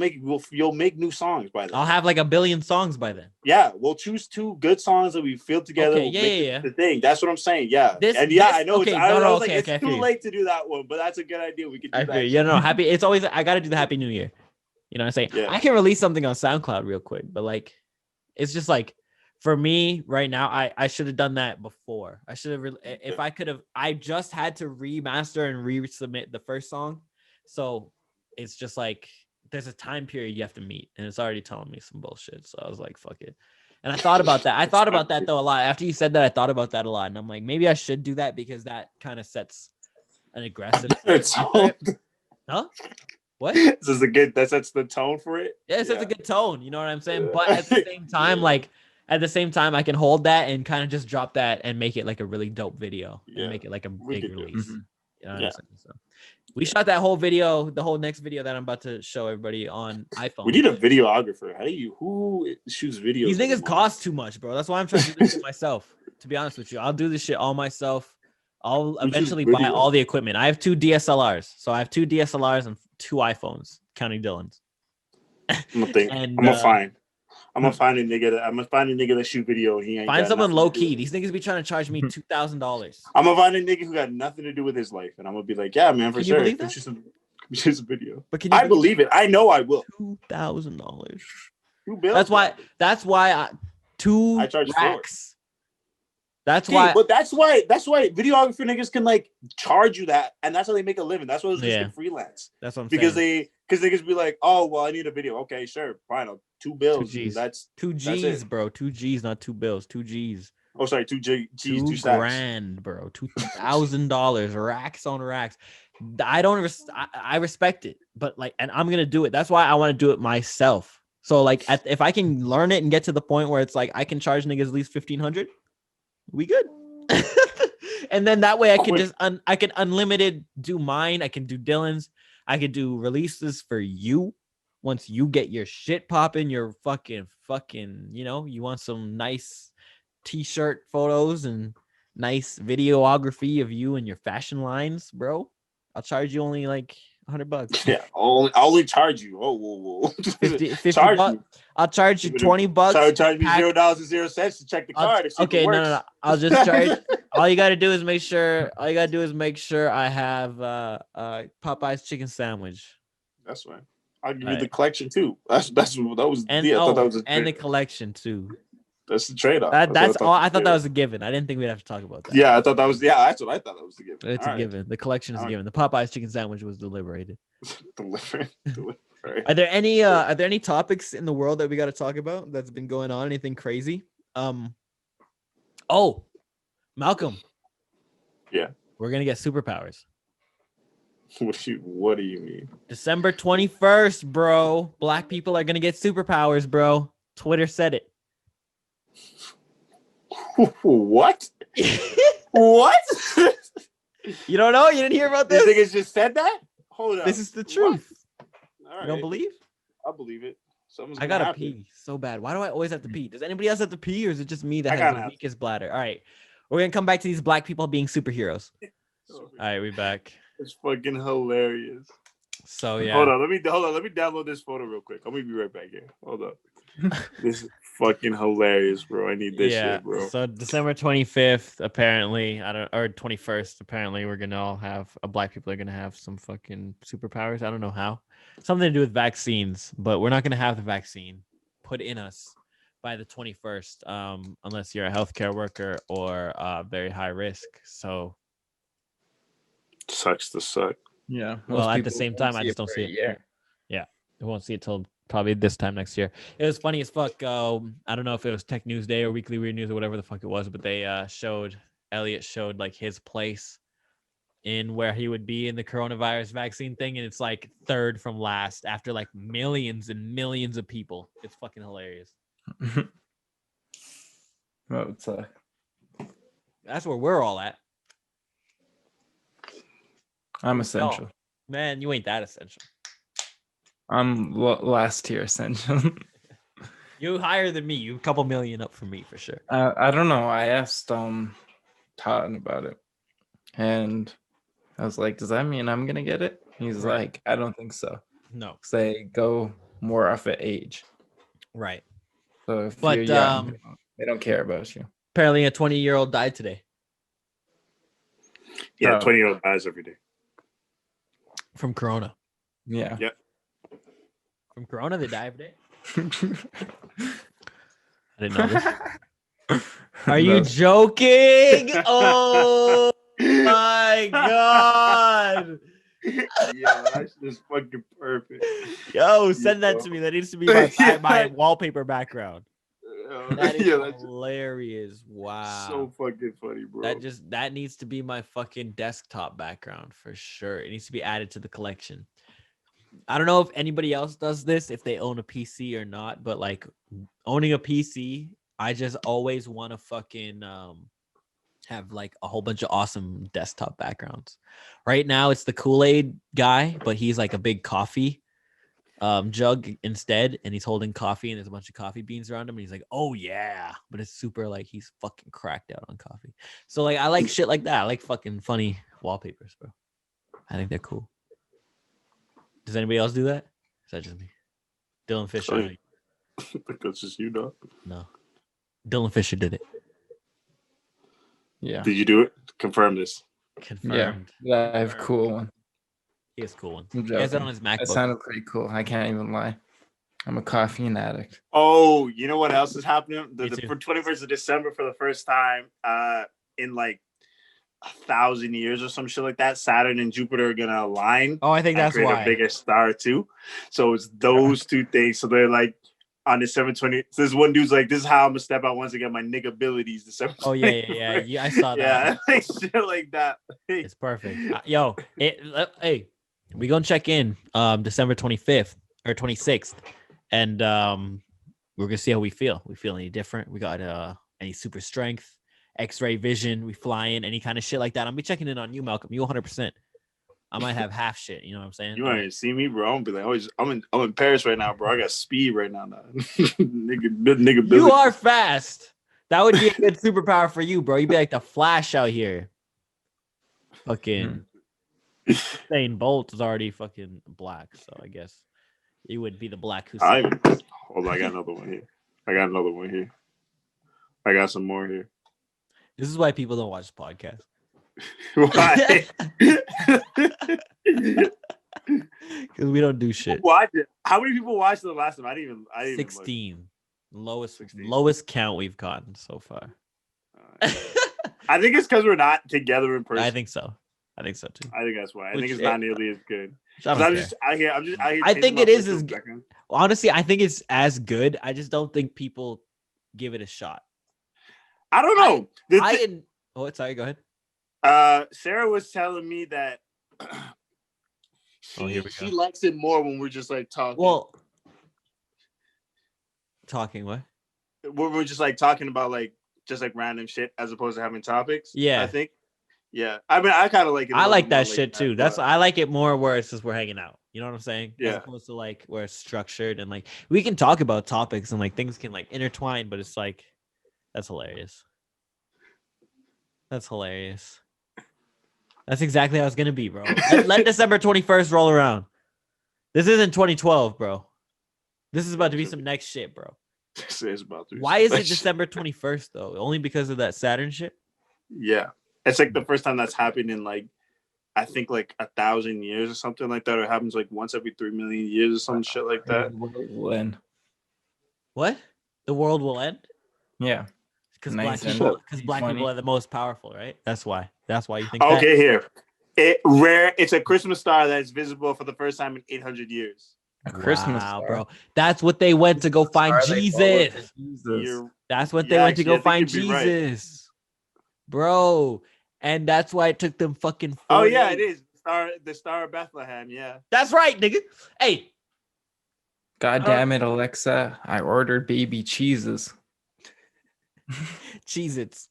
You'll make new songs by then. I'll have like a billion songs by then. Yeah, we'll choose 2 good songs that we feel together. Okay, yeah. The thing. That's what I'm saying. Yeah. I know. Okay, it's too late to do that one, but that's a good idea. We could do that. Yeah, no, happy. It's always I got to do the Happy New Year. You know what I'm saying? Yeah. I can release something on SoundCloud real quick, but like, it's just like, for me right now, I should have done that before. I should have, if I could have, I just had to remaster and resubmit the first song. So it's just like, there's a time period you have to meet and it's already telling me some bullshit. So I was like, fuck it. And I thought about that. I thought about that though a lot. After you said that, I thought about that a lot. And I'm like, maybe I should do that because that kind of sets an aggressive. Huh? What? That sets the tone for it. Yeah, it sets a good tone. You know what I'm saying? But at the same time, I can hold that and kind of just drop that and make it like a really dope video and make it like a big release. Yeah. So we shot that whole video, the whole next video that I'm about to show everybody on iPhone. We need a videographer. Who shoots videos? These niggas cost too much, bro. That's why I'm trying to do this shit myself. To be honest with you, I'll do this shit all myself. I'll eventually buy all the equipment. I have 2 DSLRs. So I have 2 DSLRs and 2 iPhones, counting Dylan's. I'm gonna find a nigga that shoot video. He ain't find someone low key. These niggas be trying to charge me $2,000. I'm gonna find a nigga who got nothing to do with his life, and I'm gonna be like, yeah, man, for sure. Shoot some video. But I believe it. I know I will. $2,000. 2 bills. That's why I charge racks. But that's why videographer niggas can like charge you that, and that's how they make a living. That's why it's just freelance. That's what I'm saying. Because niggas be like, oh well, I need a video. Okay, sure, fine. 2 bills. 2 Gs. That's 2 Gs, bro. 2 Gs, not 2 bills. 2 Gs. Oh, sorry, 2 Gs. 2 grand, bro. $2,000. Racks on racks. I respect it, but like, and I'm gonna do it. That's why I want to do it myself. So like, if I can learn it and get to the point where it's like I can charge niggas at least $1,500. We good. And then that way I can I can unlimited do mine. I can do Dylan's. I could do releases for you. Once you get your shit popping, your fucking, you want some nice t-shirt photos and nice videography of you and your fashion lines, bro. I'll charge you only like $100. Yeah, I'll only charge you. Oh, whoa. 50 bucks. I'll charge you $20. So charge me $0.00 to check the card. Okay, no. I'll just charge. All you gotta do is make sure. I have Popeye's chicken sandwich. That's right. I'll give you the collection too. That was. And I thought that was the collection too. That's the trade-off. That's all. I thought that was a given. I didn't think we'd have to talk about that. Yeah, I thought that was. Yeah, that's what I thought that was a given. It's a given. The collection is a given. The Popeye's chicken sandwich was deliberated. Delivered. Are there any topics in the world that we got to talk about that's been going on? Anything crazy? Oh, Malcolm. Yeah. We're gonna get superpowers. What do you mean? December 21st, bro. Black people are gonna get superpowers, bro. Twitter said it. What? What? You don't know? You didn't hear about this? You think it's just said that? Hold on. This is the truth. All right. You don't believe? I believe it. I gotta pee so bad. Why do I always have to pee? Does anybody else have to pee, or is it just me that has the weakest bladder? All right, we're gonna come back to these black people being superheroes. All right, we back. It's fucking hilarious. So yeah. Hold on. Let me download this photo real quick. Let me be right back here. Hold up. This is fucking hilarious, bro. I need this shit, bro. So December 25th, apparently, or 21st, apparently, we're gonna all have black people are gonna have some fucking superpowers. I don't know how. Something to do with vaccines, but we're not gonna have the vaccine put in us by the 21st, unless you're a healthcare worker or very high risk. So sucks to suck. Yeah. Well, at the same time, I just don't see it. Yeah, we won't see it till probably this time next year. It was funny as fuck. I don't know if it was Tech News Day or Weekly Weird News or whatever the fuck it was, but they Elliot showed like his place in where he would be in the coronavirus vaccine thing, and it's like third from last after like millions and millions of people. It's fucking hilarious. Well, that's where we're all at. I'm essential. No, man, you ain't that essential. I'm last tier essential. You higher than me. You a couple million up from me for sure. I don't know. I asked Todd about it, and I was like, "Does that mean I'm gonna get it?" He's like, "I don't think so." No, they go more off at age. Right. So if you're young, they don't care about you. Apparently, a 20-year-old died today. Yeah, 20-year-old dies every day from corona. Yeah. Yep. From corona, they die every day. I didn't know this. Are you joking? Oh my god! Yeah, that's just fucking perfect. Yo, send that to me. That needs to be my wallpaper background. That is hilarious. Wow. So fucking funny, bro. That needs to be my fucking desktop background for sure. It needs to be added to the collection. I don't know if anybody else does this, if they own a PC or not, but like owning a PC, I just always want to fucking have like a whole bunch of awesome desktop backgrounds. Right now, it's the Kool-Aid guy, but he's like a big coffee jug instead, and he's holding coffee, and there's a bunch of coffee beans around him, and he's like, "Oh yeah," but it's super like he's fucking cracked out on coffee. So like I like shit like that. I like fucking funny wallpapers, bro. I think they're cool. Does anybody else do that? Is that just me? Dylan Fisher. That's just you, dog. No, Dylan Fisher did it. Yeah. Did you do it? Confirm this. Confirmed. Yeah, I have a cool one. He has cool ones. I'm He has it joking. on his MacBook. It sounded pretty cool. I can't even lie. I'm a caffeine addict. Oh, you know what else is happening? For 21st of December, for the first time in like 1,000 years or some shit like that, Saturn and Jupiter are gonna align. Oh, I think that's create why. a bigger star too. So it's those two things. So they're like on December 20th. So this one dude's like, "This is how I'm gonna step out once again my nigga abilities." December. Oh yeah. I saw that. Yeah, shit like that. It's perfect. Hey, we gonna check in December 25th or 26th, and we're gonna see how we feel. We feel any different? We got any super strength, X-ray vision? We fly in any kind of shit like that? I'm be checking in on you, Malcolm. You 100%. I might have half shit. You know what I'm saying? You want to see me, bro? I'm be like, "Oh, I'm in Paris right now, bro. I got speed right now, nigga. You are fast. That would be a good superpower for you, bro. You'd be like the Flash out here. Fucking Usain Bolt is already fucking black, so I guess you would be the black Hussein. Hold on, I got another one here. I got some more here. This is why people don't watch the podcast. Why? Because we don't do shit. Watch it. How many people watched it the last time? I didn't 16. Lowest 16. Lowest count we've gotten so far. I think it's because we're not together in person. I think so too. I think that's why. I think it's not nearly as good. I think it is as good. Honestly, I think it's as good. I just don't think people give it a shot. I don't know. Sorry, go ahead. Sarah was telling me that she likes it more when we're just like talking. Well, talking what? When we're just like talking about like just like random shit as opposed to having topics. Yeah, I think. Yeah, I mean, I kind of like it. I like that shit too. I like it more where it's just we're hanging out. You know what I'm saying? Yeah. As opposed to like where it's structured and like we can talk about topics and like things can like intertwine, but it's like that's hilarious. That's hilarious. That's exactly how it's gonna be, bro. Let December 21st roll around. This isn't 2012, bro. This is about to be some next shit, bro. This is about to be. Why is it December 21st though? Only because of that Saturn shit? Yeah. It's like the first time that's happened in like, I think like 1,000 years or something like that. Or it happens like once every 3 million years or some shit like that. When? What? The world will end? Yeah. Because black people are the most powerful, right? That's why you think okay, here. It's a Christmas star that's visible for the first time in 800 years. A Christmas star, bro. That's what they went to go find Jesus. That's what they went to go find Jesus. Right. Bro. And that's why it took them fucking 40. Oh, yeah, it is. The Star of Bethlehem, yeah. That's right, nigga. Hey. God damn it, Alexa. I ordered baby cheeses. Cheez-Its.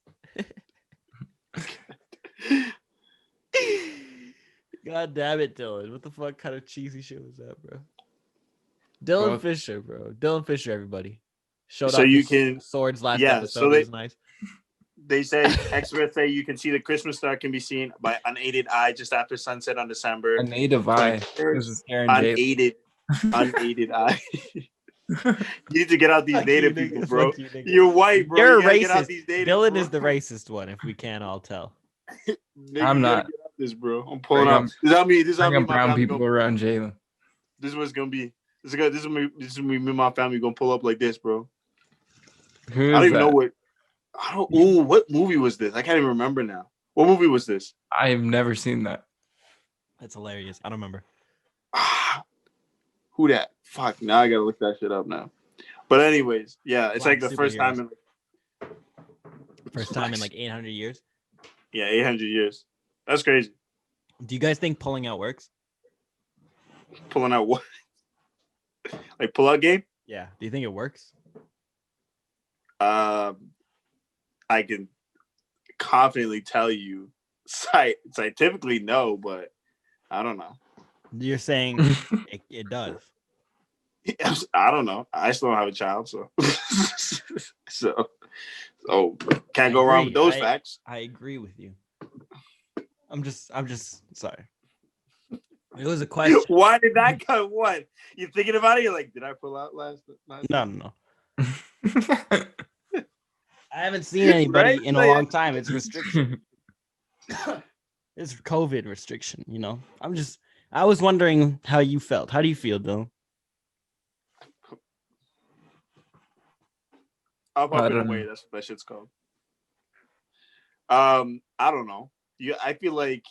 God damn it, Dylan. What the fuck kind of cheesy shit was that, bro? Dylan Fisher, bro. Dylan Fisher, everybody. Showed so off you can swords last episode. So it was nice. They say experts say you can see the Christmas star can be seen by unaided eye just after sunset on December. A native eye. This is unaided eye. You need to get out these native people, bro. You're white, bro. You're racist. Dylan is the racist one, if we can't all tell. I'm not. This, bro. I'm pulling up. This is how me. Brown people around Jaylin. This is what it's gonna be. This is me and my family gonna pull up like this, bro. I don't even know what. What movie was this? I can't even remember now. What movie was this? I have never seen that. That's hilarious. I don't remember. Who that? Fuck. Now I gotta look that shit up now. But anyways, yeah, it's like the first time in. First time in like 800 years. Yeah, 800 years. That's crazy. Do you guys think pulling out works? Pulling out what? Like pull out game? Yeah. Do you think it works? I can confidently tell you scientifically no, but I don't know. You're saying it does. I don't know. I still don't have a child, so so can't go wrong with those facts. I agree with you. I'm just sorry. It was a question. Why did that come? What? You thinking about it? You're like, did I pull out last No. I haven't seen anybody in a long time. It's restriction. It's COVID restriction, you know. I was wondering how you felt. How do you feel, Dylan? Up and away. That's what that shit's called. I don't know. I feel like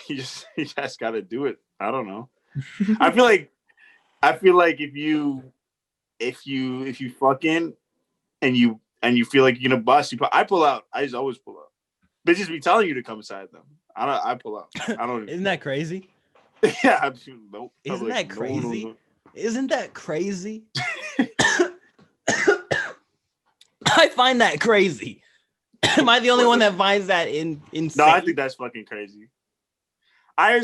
you just got to do it. I don't know. I feel like if you fucking and you feel like you're gonna bust, I pull out. I just always pull out. Bitches be telling you to come inside them. I pull out. I don't. Isn't that crazy? Yeah. Nope. Isn't that crazy? No. Isn't that crazy? I find that crazy. Am I the only one that finds that insane? No, I think that's fucking crazy. I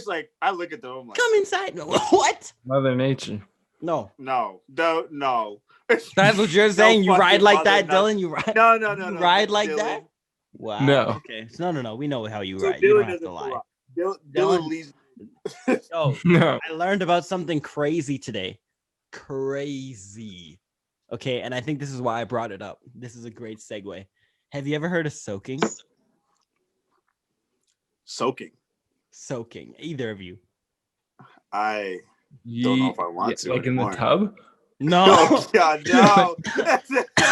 look at them. I'm like, come inside. What? Mother Nature. No. That's what you're saying. You ride like that, Dylan. You ride. No. You ride like Dylan. that. Wow. No. Okay. No. We know how you So ride. You don't have to lie. Dylan leaves. Oh, No. I learned about something crazy today. Crazy. Okay, and I think this is why I brought it up. This is a great segue. Have you ever heard of soaking? Soaking. Either of you? I don't know if I want to. Like anymore. in the tub? No. Oh, God, no.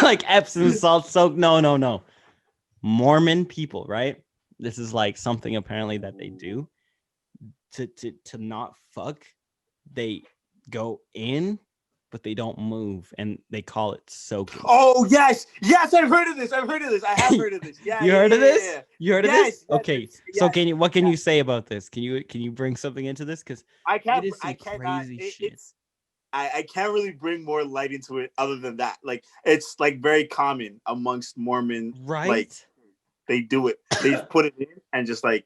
Like Epsom salt soak? No. Mormon people, right? This is like something apparently that they do to not fuck. They go in, but they don't move, and they call it soaking. Oh yes, I've heard of this. I have heard of this. Yeah, you heard of this? Yeah. You heard of this? Okay. Yes, so what can you say about this? Can you bring something into this? Because I can't. It is some crazy shit. I can't really bring more light into it other than that. Like it's like very common amongst Mormon. Right. Like they do it. They put it in and just like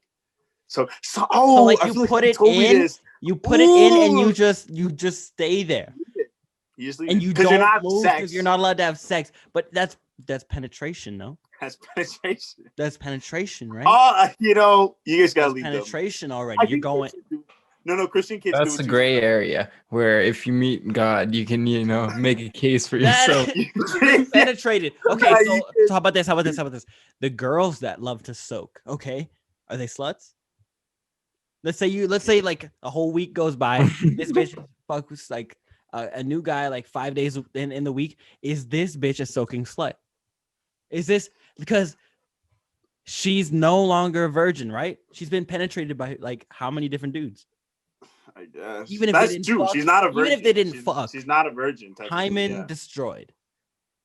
so. So like you put it in. You put it in and you just stay there. You just leave and you don't move because you're not allowed to have sex. But that's penetration, no? That's penetration. That's penetration, right? Oh, you guys gotta leave penetration them. already. You're going. No, Christian kids. That's a gray area where if you meet God, you can make a case for yourself. Penetrated. Okay, so how about this? The girls that love to soak. Okay, are they sluts? Let's say like a whole week goes by. This bitch fucks like a new guy like 5 days in the week. Is this bitch a soaking slut? Is this because she's no longer a virgin, right? She's been penetrated by like how many different dudes? I guess. Even if that's true. Fuck, she's not a virgin. Even if they didn't fuck, she's not a virgin. Hymen destroyed.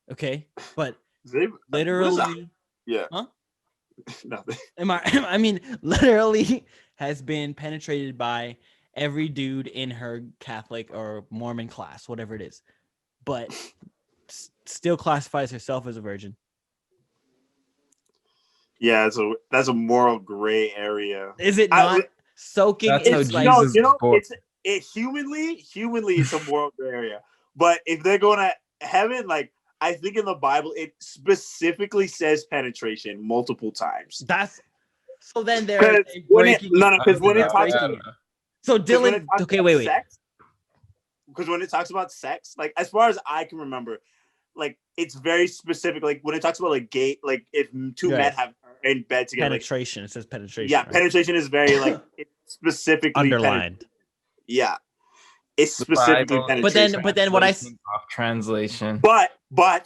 Okay, but they, literally, yeah. Huh? Nothing. I mean, literally has been penetrated by every dude in her Catholic or Mormon class, whatever it is, but still classifies herself as a virgin. Yeah, so that's a moral gray area. Is it not? Soaking that's is how like Jesus it's humanly it's a moral gray area. But if they're going to heaven, like I think in the Bible it specifically says penetration multiple times. That's so then they're breaking because when it talks about so Dylan, okay, wait. Because when it talks about sex, like as far as I can remember, like it's very specific. Like when it talks about like gay, like if two men have in bed together, penetration. It says penetration. Yeah, right? penetration is very like it's specifically underlined. Yeah, it's specifically penetration. But then what I off translation. But the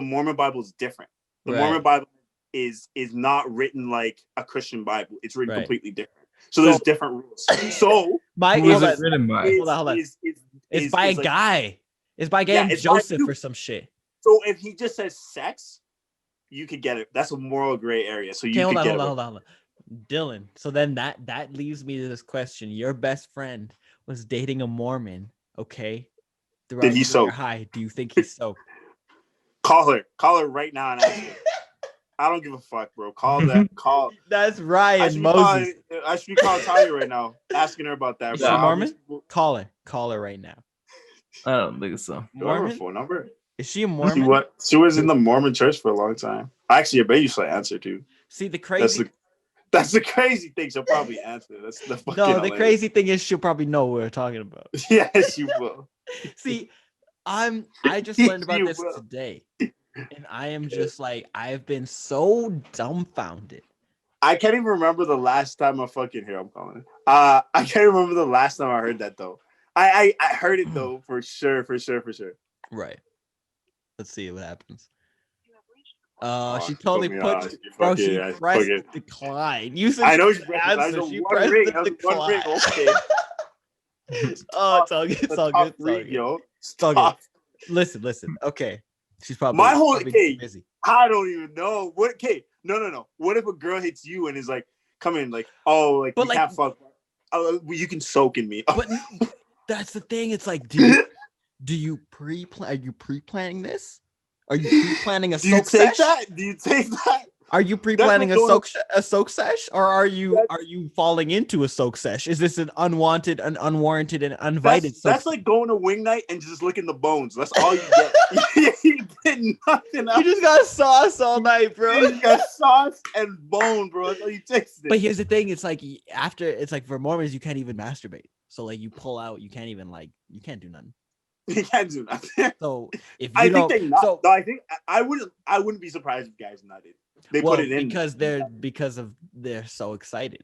Mormon Bible is different. The Mormon Bible is not written like a Christian Bible. It's written completely different. So there's different rules. So who's it written by? Hold on. It's by a guy. It's by a guy named Joseph or some shit. So if he just says sex, you could get it. That's a moral gray area. So you could get it. Hold on. Dylan. So then that leaves me to this question. Your best friend was dating a Mormon, okay? Did he soak? Hi. Do you think he soaked? Call her right now and ask her. I don't give a fuck, bro. Call that. Call. That's Ryan Moses. I should be calling Talia right now, asking her about that. Is bro. she Mormon? Call her right now. I don't think so. Do I have her phone number? Is she a Mormon? She was in the Mormon church for a long time. Actually, I bet you she'll answer too. See, the crazy. That's the crazy thing. She'll probably answer. That's the fucking. No, the crazy thing is she'll probably know what we're talking about. Yes, you will. See, I just learned about this today, and I am just like, I've been so dumbfounded. I can't even remember the last time I'm calling. I can't remember the last time I heard that though. I heard it though for sure. Right. Let's see what happens. She totally put, bro. She pressed decline. You said I know she pressed decline. Okay. Oh, it's all good. It's all good. Yo, it's all good. Listen. Okay, she's probably my whole probably busy. I don't even know what. Okay, no. What if a girl hits you and is like, "Come in," like, "Oh, like but you can't fuck. You can soak in me." But that's the thing. It's like, do you pre-plan? Are you pre-planning this? Are you pre-planning a soak sesh? Do you take that? Are you pre-planning a soak sesh, or are you falling into a soak sesh? Is this an unwanted, an unwarranted, and uninvited? That's like going to wing night and just licking the bones. That's all you get. You get nothing else. You just got sauce all night, bro. You got sauce and bone, bro. That's all you taste. But here's the thing: it's like for Mormons, you can't even masturbate. So like you pull out, you can't even you can't do nothing. You can't do nothing. So if you think they not. So, no, I think I wouldn't be surprised if guys nutted. They put it in because they're so excited.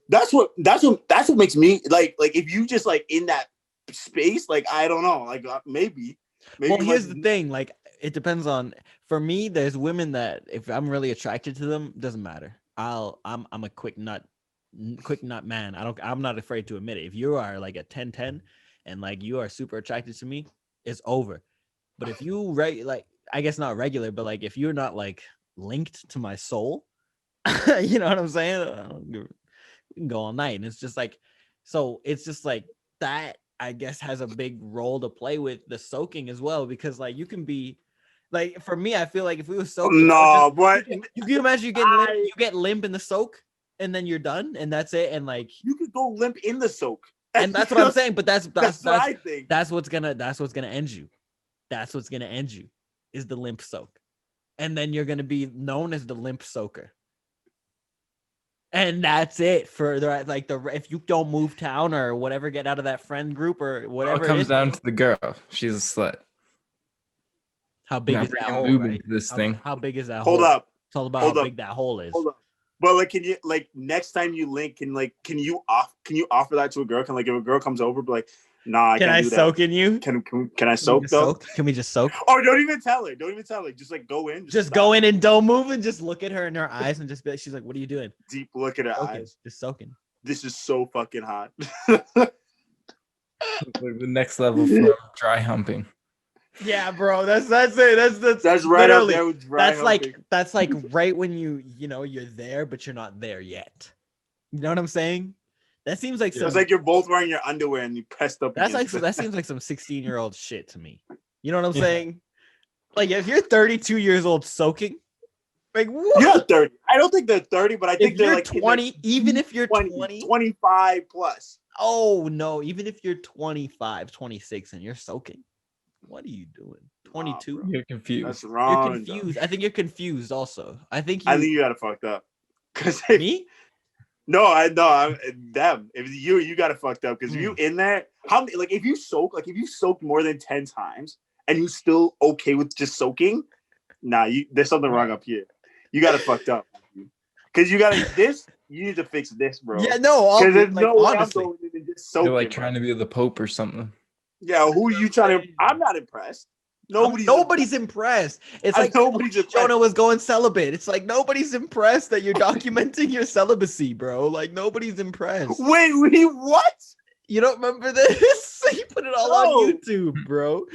That's what makes me like if you just like in that space, like I don't know, like maybe. Well, here's the thing, like it depends on. For me, there's women that if I'm really attracted to them, doesn't matter. I'm a quick nut man. I'm not afraid to admit it. If you are like a 10-10 and like you are super attracted to me, it's over. But if you like, I guess not regular, but like if you're not like linked to my soul, you know what I'm saying? We can go all night, and it's just like, so it's just like that. I guess has a big role to play with the soaking as well, because like you can be like, for me, I feel like if we were soaking, but you can imagine you get limp in the soak, and then you're done, and that's it, and like you could go limp in the soak, and that's what I'm saying. But that's what I think. That's what's gonna end you. That's what's gonna end you is the limp soak, and then you're gonna be known as the limp soaker. And that's it for like if you don't move town or whatever, get out of that friend group or whatever. It comes down to the girl. She's a slut. How big is that hole? Right? This thing. How big is that hole? Hold up. It's all about how big that hole is. Hold up. But like, can you like next time you link, can you offer that to a girl? Can like if a girl comes over, be like, nah, can I soak in you? Can I soak though? Can we just soak? Or don't even tell her. Just like go in. Just go in and don't move and just look at her in her eyes and just be like, she's like, what are you doing? Deep look at her eyes. Just soaking. This is so fucking hot. Like the next level for dry humping. Yeah, bro. That's it. That's right up there with dry humping. That's like right when you're there, but you're not there yet. You know what I'm saying? That seems like it's like you're both wearing your underwear and you pressed up. That seems like some 16-year-old shit to me. You know what I'm saying? Like if you're 32 years old soaking, like what? You're 30. I don't think they're 30, but I think they're like 20. Even if you're 20, 25 plus. Oh no! Even if you're 25, 26, and you're soaking, what are you doing? 22? You're confused. That's wrong. You're confused. I think you're confused. Also, I think you got it fucked up. Me? No, I'm them. If you got it fucked up because you in there. How like if you soak more than 10 times and you still okay with just soaking, there's something wrong up here. You got it fucked up because you need to fix this, bro. Yeah, no, because honestly, you're like trying to be the Pope or something. Yeah, who are you trying to? I'm not impressed. Nobody's impressed. It's like Jonah was going celibate. It's like nobody's impressed that you're documenting your celibacy, bro. Like nobody's impressed. Wait, what? You don't remember this? He put it all on YouTube, bro.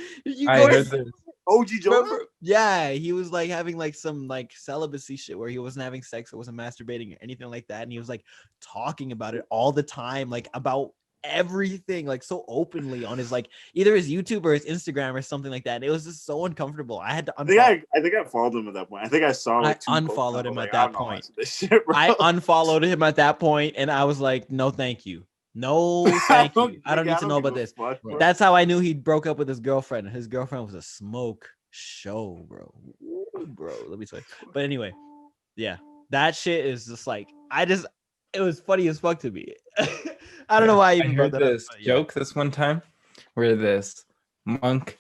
I heard this. OG Jonah? Yeah, he was like having like some like celibacy shit where he wasn't having sex or wasn't masturbating or anything like that, and he was like talking about it all the time, like about everything like so openly on his like either his YouTube or his Instagram or something like that. And it was just so uncomfortable. I had to unfollow. I think I followed him at that point. I think I saw like I unfollowed him at that point. This shit, bro. I unfollowed him at that point, and I was like, no, thank you. No, thank you. I don't need to know about this. That's how I knew he broke up with his girlfriend. His girlfriend was a smoke show, bro. Ooh, bro, let me tell you. But anyway, yeah, that shit is just like it was funny as fuck to me. I don't know why I even heard this joke this one time where this monk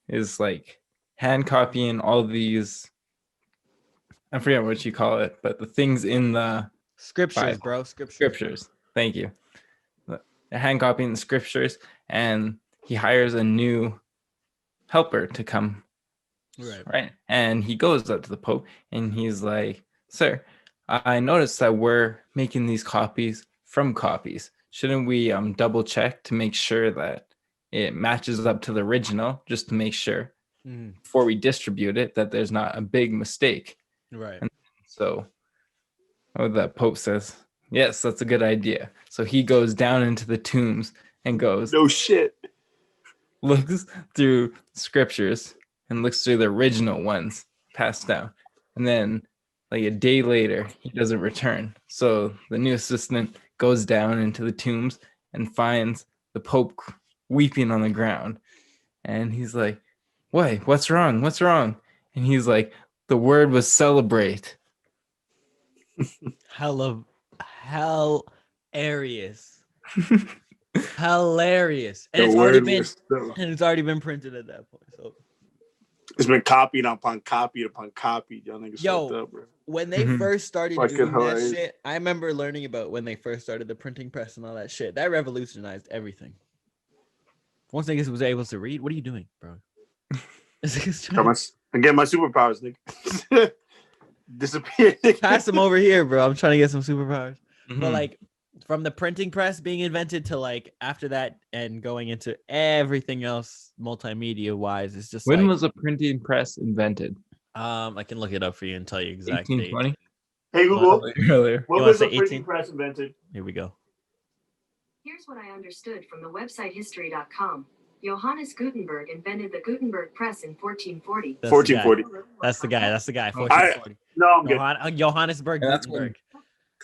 is like hand copying all these, I forget what you call it, but the things in the scriptures, Bible. bro. Scriptures. Thank you. The hand copying the scriptures, and he hires a new helper to come. Right. And he goes up to the Pope and he's like, "Sir, I noticed that we're making these copies from copies. Shouldn't we double check to make sure that it matches up to the original, just to make sure before we distribute it that there's not a big mistake?" Right. And so the Pope says, "Yes, that's a good idea." So he goes down into the tombs and goes, "No shit." Looks through scriptures and looks through the original ones passed down. And then like a day later, he doesn't return. So the new assistant goes down into the tombs and finds the Pope weeping on the ground. And he's like, "Why? What's wrong? What's wrong?" And he's like, "The word was celebrate." Hilarious. Hilarious. And it's already been printed at that point. So it's been copied upon copied upon copied. Y'all niggas fucked up, bro. When they first started doing that shit, I remember learning about when they first started the printing press and all that shit. That revolutionized everything. Once niggas was able to read, what are you doing, bro? I'm getting my superpowers, nigga. Disappeared. Pass them over here, bro. I'm trying to get some superpowers. But like from the printing press being invented to like after that and going into everything else multimedia wise, it's just when was a printing press invented? I can look it up for you and tell you exact date. 1820. Hey Google, earlier. What was the printing press invented? Here we go. Here's what I understood from the website history.com. Johannes Gutenberg invented the Gutenberg press in 1440. 1440. That's the guy. 1440. No, I'm good. Johannes Gutenberg.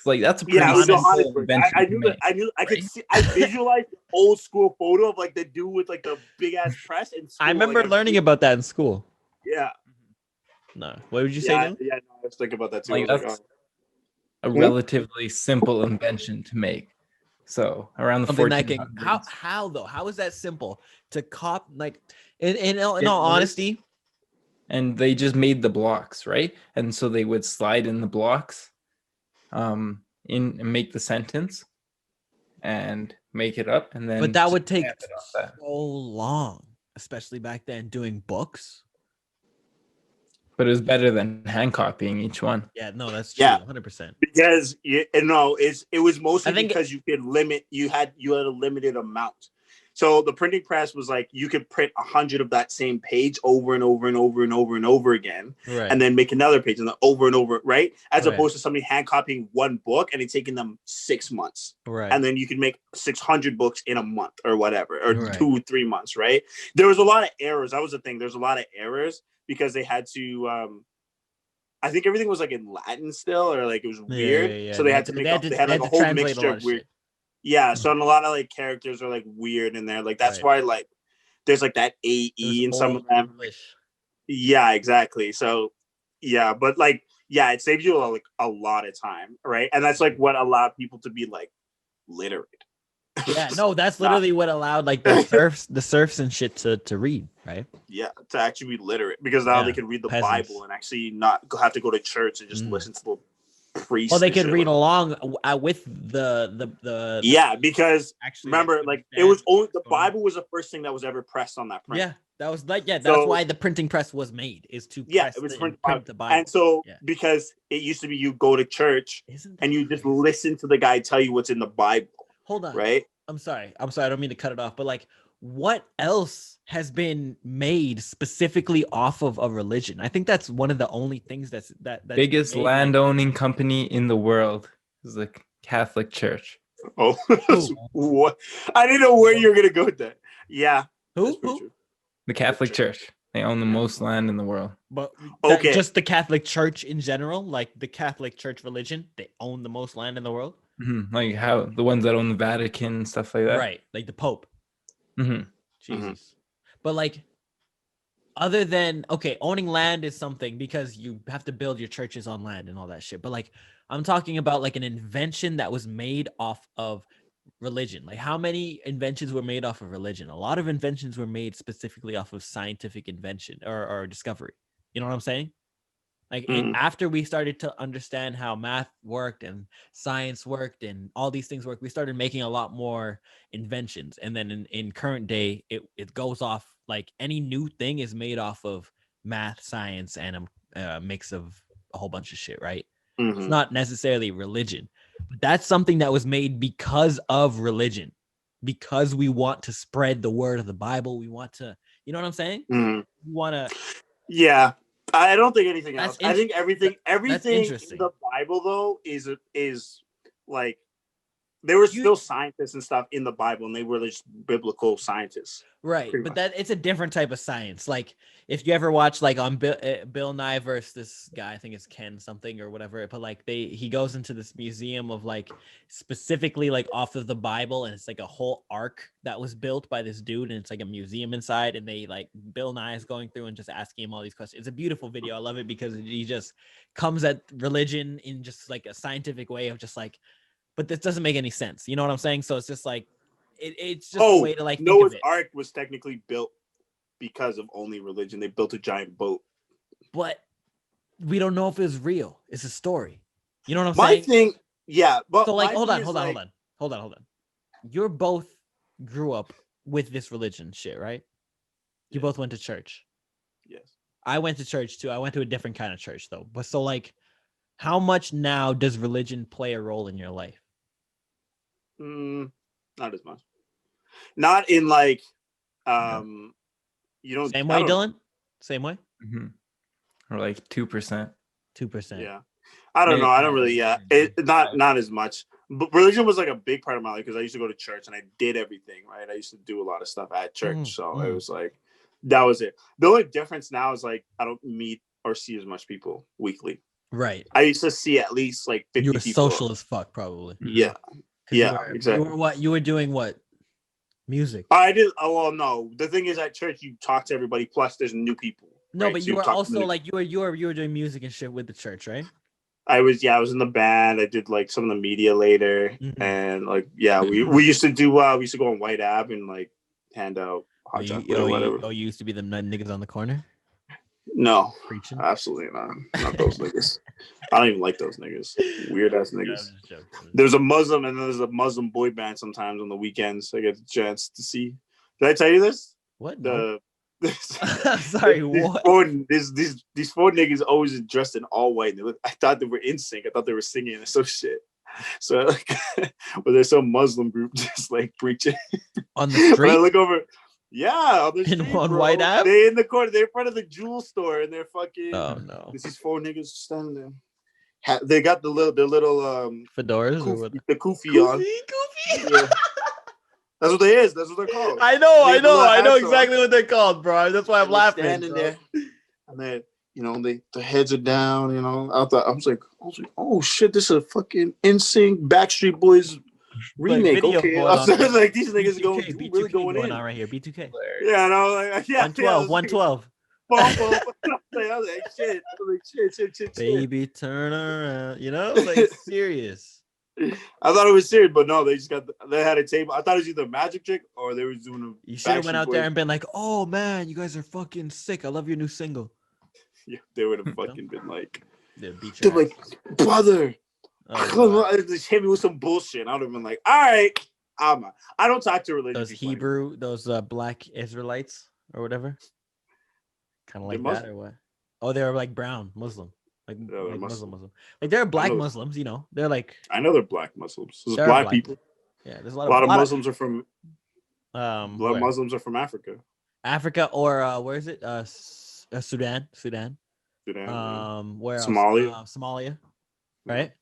Like that's a pretty invention. I could see. I visualized the old school photo of like the dude with like the big ass press. And I remember learning about that in school. Yeah. No, what would you say? Yeah, no, I was thinking about that too. Like, that's a relatively simple invention to make. So around the 1400s. How though? How is that simple to cop? Like in all honesty. And they just made the blocks, right? And so they would slide in the blocks. In and make the sentence and make it up, and then but that would take so long, especially back then doing books. But it was better than hand copying each one. Yeah, no, that's true. 100%. Because it was mostly because you had a limited amount. So the printing press was like you could print 100 of that same page over and over and over and over and over again, and then make another page and then over and over, right? As opposed to somebody hand copying one book and it's taking them 6 months, right? And then you can make 600 books in a month or whatever, or 2-3 months, right? There was a lot of errors. That was the thing. There's a lot of errors because they had to. I think everything was like in Latin still, or like it was weird. Yeah. So they had to make up. They had like a whole mixture of weird. Yeah, so and a lot of like characters are like weird in there. Like that's why like there's like that AE in some of them. Yeah, exactly. So yeah, but like it saves you like a lot of time, right? And that's like what allowed people to be like literate. Yeah, no, that's literally what allowed like the serfs and shit to read, right? Yeah, to actually be literate because now they can read the Bible and actually not have to go to church and just listen to the priest. Well, they could read along with the because actually, remember, like it was only the Bible was the first thing that was ever pressed on that print. Yeah, that was like that's why the printing press was made is to press print the Bible. And so because it used to be you go to church and you just listen to the guy tell you what's in the Bible. Hold on, right? I'm sorry. I don't mean to cut it off, but like, what else has been made specifically off of a religion? I think that's one of the only things that's biggest landowning company in the world is the Catholic Church. Oh, what? I didn't know where you were gonna go with that. Yeah, Who? The Catholic Church. They own the most land in the world. But okay, just the Catholic Church in general, like the Catholic Church religion, they own the most land in the world. Mm-hmm. Like how the ones that own the Vatican and stuff like that. Right, like the Pope. Mm-hmm. Jesus. But like, other than owning land is something because you have to build your churches on land and all that shit. But like, I'm talking about like an invention that was made off of religion. Like, how many inventions were made off of religion? A lot of inventions were made specifically off of scientific invention or discovery. You know what I'm saying? Like after we started to understand how math worked and science worked and all these things work, we started making a lot more inventions. And then in current day, it goes off like any new thing is made off of math, science, and a mix of a whole bunch of shit, right? It's not necessarily religion, but that's something that was made because of religion, because we want to spread the word of the Bible. We want to, you know what I'm saying? We want to. Yeah. I don't think anything else. I think everything in the Bible though is like there were still scientists and stuff in the Bible, and they were just biblical scientists. Right, but that it's a different type of science. Like if you ever watch like on Bill Nye versus this guy, I think it's Ken something or whatever, but like he goes into this museum of like specifically like off of the Bible, and it's like a whole ark that was built by this dude, and it's like a museum inside, and they like Bill Nye is going through and just asking him all these questions. It's a beautiful video. I love it because he just comes at religion in just like a scientific way of just like, but this doesn't make any sense. You know what I'm saying? So it's just like, it's just a way to like think Noah's of it. Ark was technically built because of only religion. They built a giant boat. But we don't know if it's real. It's a story. You know what I'm My saying? thing, yeah. But so like, hold on. You're both grew up with this religion shit, right? You both went to church. Yes. I went to church too. I went to a different kind of church though. But so like, how much now does religion play a role in your life? Not as much. Not in like, you know. Same way, Dylan. Same way. Or like 2%. 2%. Yeah. I don't know. I don't really. Yeah. Not as much. But religion was like a big part of my life because I used to go to church and I did everything right. I used to do a lot of stuff at church, so it was like that was it. The only difference now is like I don't meet or see as much people weekly. Right. I used to see at least like 50 you were people. social as fuck, probably. Yeah. Yeah. Exactly. You were doing what? Music. I did. Oh well, no. The thing is, at church you talk to everybody. Plus, there's new people. No, right? but So you were also like you were doing music and shit with the church, right? I was in the band. I did like some of the media later, and like we used to do. We used to go on White Ave and like hand out hot chocolate or whatever. You used to be the niggas on the corner. No, preaching. Absolutely not those niggas. I don't even like those niggas. Weird ass niggas. There's a Muslim and there's a Muslim boy band sometimes on the weekends. I get the chance to see. Did I tell you this? What? I'm sorry. What? These four niggas always dressed in all white. I thought they were in sync. I thought they were singing and some shit. So like, but there's some Muslim group just like preaching on the street. I look over. Yeah, on the street, on White Ave. They in the corner. They're in front of the jewel store, and they're fucking. Oh no! This is four niggas standing there. They got the little fedoras kufi, or what? The kufi on. Kufi. Yeah. That's what they is. That's what they're called. I know exactly what they're called, bro. That's why I'm laughing. Standing there, and then their heads are down. I was like, oh shit, this is a fucking NSYNC Backstreet Boys remake. Like okay, I was like these niggas B2K, really going in on right here. B2K. Yeah, I know. Like, 112. I was like, shit. Baby, turn around. Like serious. I thought it was serious, but no, they had a table. I thought it was either Magic Trick or they was doing a. You should have went out there and been like, "Oh man, you guys are fucking sick. I love your new single." Yeah, they would have fucking been like, they're like, brother, just hit me with some bullshit. I would have been like, all right, I don't talk to religious people. Those black Israelites or whatever, kind of like that or what? Oh, they're like brown Muslim. Like Muslim. Like they're black Muslims, They're like I know they're black Muslims. There's black people. Yeah, there's a lot of Muslims are from Muslims are from Africa. Africa or where is it? Sudan. Where else? Somalia. Right?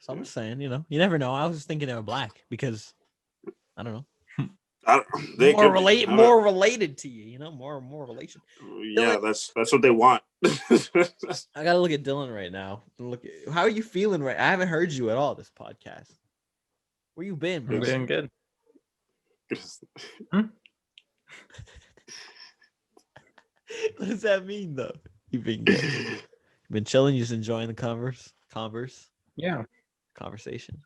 So I'm just saying, you never know. I was just thinking they were black because I don't know. They more could be. more related to you, more relation. Yeah, Dylan, that's what they want. I gotta look at Dylan right now. How are you feeling right? I haven't heard you at all this podcast. Where you been, bro? I'm doing good. What does that mean, though? You've been good. You've been chilling. You just enjoying the converse. Yeah. Conversation.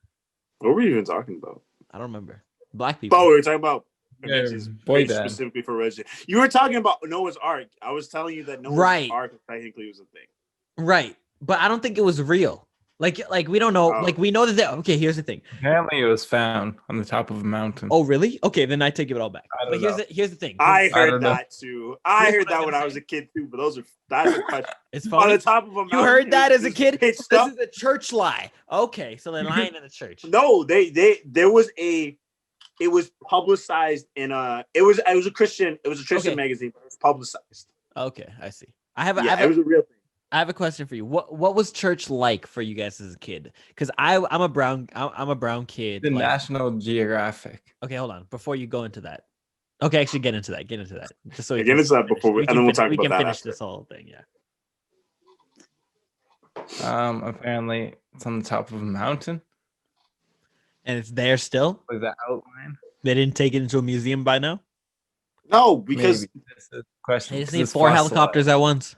What were we even talking about? I don't remember. Black people. Oh, we were talking about boy band. specifically for Resident. You were talking about Noah's Ark. I was telling you that Noah's Ark technically was a thing. Right, but I don't think it was real. Like we don't know. Like we know that. Okay, here's the thing. Apparently, it was found on the top of a mountain. Oh, really? Okay, then I take it all back. But here's the thing. I heard that too. I heard that when I was a kid too. But that's a question. It's funny. On the top of a mountain. You heard that as a kid? This is a church lie. Okay, so they're lying in the church. No, there was it was publicized in it was a Christian magazine, but it was publicized. Okay, I see. It was a real thing. I have a question for you. What was church like for you guys as a kid? Because I'm a brown kid. The National Geographic. Okay, hold on. Before you go into that. Okay, actually get into that. Just so get into that before and then we'll talk about that. We can finish this whole thing, yeah. Apparently it's on the top of a mountain. And it's there still? With the outline. They didn't take it into a museum by now? No, because they just need 4 helicopters at once.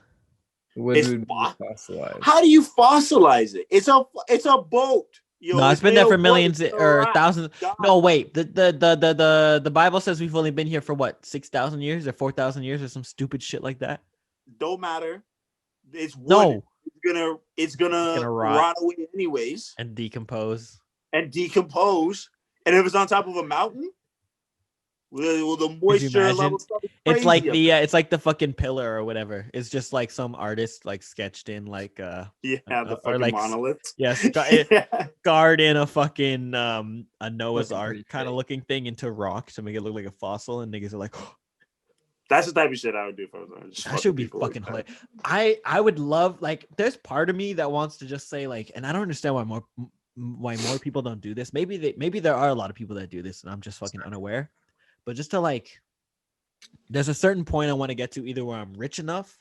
How do you fossilize it? It's a boat. No, it's been there for millions or thousands. No, wait. The Bible says we've only been here for what, 6,000 years or 4,000 years or some stupid shit like that. Don't matter. It's wood. No. It's gonna rot away anyways and decompose. And if it's on top of a mountain, well, the moisture level stuff is crazy. It's like the fucking pillar or whatever. It's just like some artist like sketched in like the fucking monoliths. Yes, scarred in a fucking a Noah's Ark kind of looking thing into rock to make it look like a fossil, and niggas are like, oh. That's the type of shit I would do if I was that should be fucking hilarious. I would love, like, there's part of me that wants to just say like, and I don't understand why more people don't do this. Maybe there are a lot of people that do this and I'm just fucking unaware. But just to like, there's a certain point I want to get to, either where I'm rich enough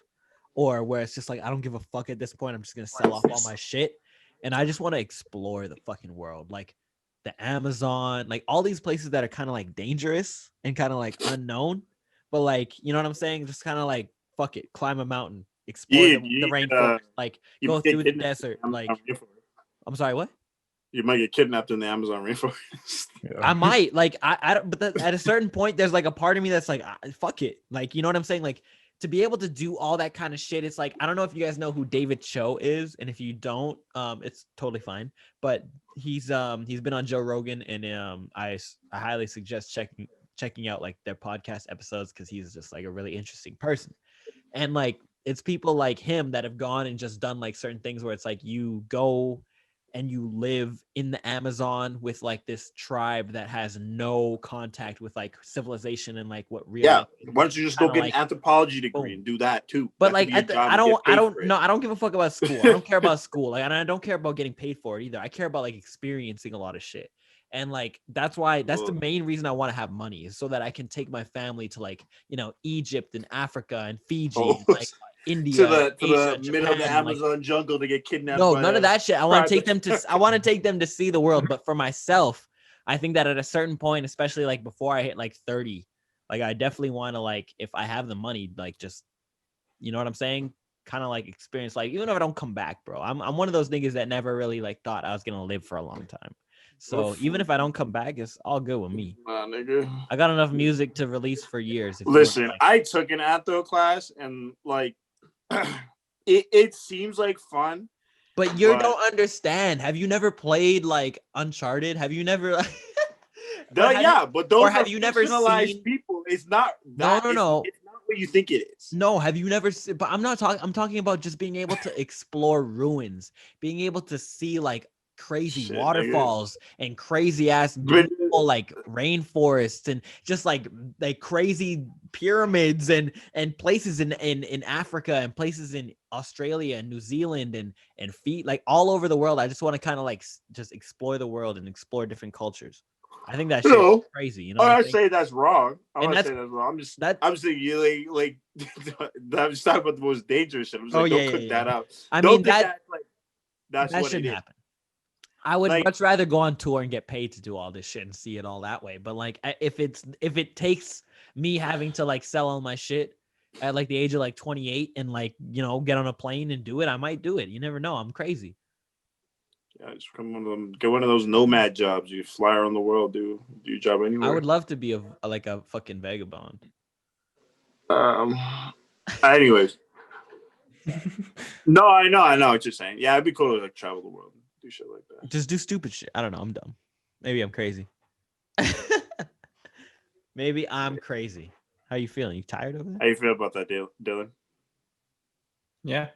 or where it's just like, I don't give a fuck at this point. I'm just going to sell off all my shit. And I just want to explore the fucking world. Like the Amazon, like all these places that are kind of like dangerous and kind of like unknown. But like, you know what I'm saying? Just kind of like, fuck it, climb a mountain, explore the rainforest, like go through the desert. Like, I'm sorry, what? You might get kidnapped in the Amazon rainforest. Yeah. I might, like, I don't, but at a certain point, there's like a part of me that's like, fuck it. Like, you know what I'm saying? Like, to be able to do all that kind of shit, it's like, I don't know if you guys know who David Cho is. And if you don't, it's totally fine. But he's been on Joe Rogan, and I highly suggest checking out like their podcast episodes, because he's just like a really interesting person. And like, it's people like him that have gone and just done like certain things where it's like you go and you live in the Amazon with like this tribe that has no contact with like civilization and like what real. Yeah, why don't you just go get an anthropology degree and do that too? But like, I don't give a fuck about school. I don't care about school. Like, and I don't care about getting paid for it either. I care about like experiencing a lot of shit. And like, that's the main reason I want to have money, is so that I can take my family to like, you know, Egypt and Africa and Fiji, and like India, to the middle of the Amazon jungle to get kidnapped. No, none of that shit. I want to take them to. I want to take them to see the world. But for myself, I think that at a certain point, especially like before I hit like 30, like I definitely want to, like, if I have the money, like, just, you know what I'm saying, kind of like experience, like, even if I don't come back, bro. I'm one of those niggas that never really like thought I was gonna live for a long time. So even if I don't come back, it's all good with me. Nah, nigga. I got enough music to release for years. Listen, like, I took an anthro class, and like, it seems like fun. But you don't understand. Have you never played like Uncharted? Have you never like but those or have you never seen people? It's not that. No. It's not what you think it is. No, have you never seen, but I'm talking about just being able to explore ruins, being able to see like crazy waterfalls and crazy ass beautiful like rainforests and just like crazy pyramids and places in Africa and places in Australia and New Zealand and feet like all over the world. I just want to kind of like just explore the world and explore different cultures. I think that shit is crazy. You know, I say that's wrong. I'm not saying that's wrong. I'm just thinking like I'm just talking about the most dangerous shit. I'm just like, don't cook that up. I don't mean think that like that's that what shouldn't it is. happen. I would Like, much rather go on tour and get paid to do all this shit and see it all that way. But like, if it takes me having to like sell all my shit at like the age of like 28 and like, you know, get on a plane and do it, I might do it. You never know. I'm crazy. Yeah, just get one of those nomad jobs. You fly around the world, do your job anywhere. I would love to be like a fucking vagabond. Anyways. No, I know what you're saying. Yeah, it'd be cool to like travel the world and do shit like that. Just do stupid shit. I don't know. I'm dumb. Maybe I'm crazy. Maybe I'm crazy. How you feeling? You tired of it? How you feel about that, Dylan? Yeah,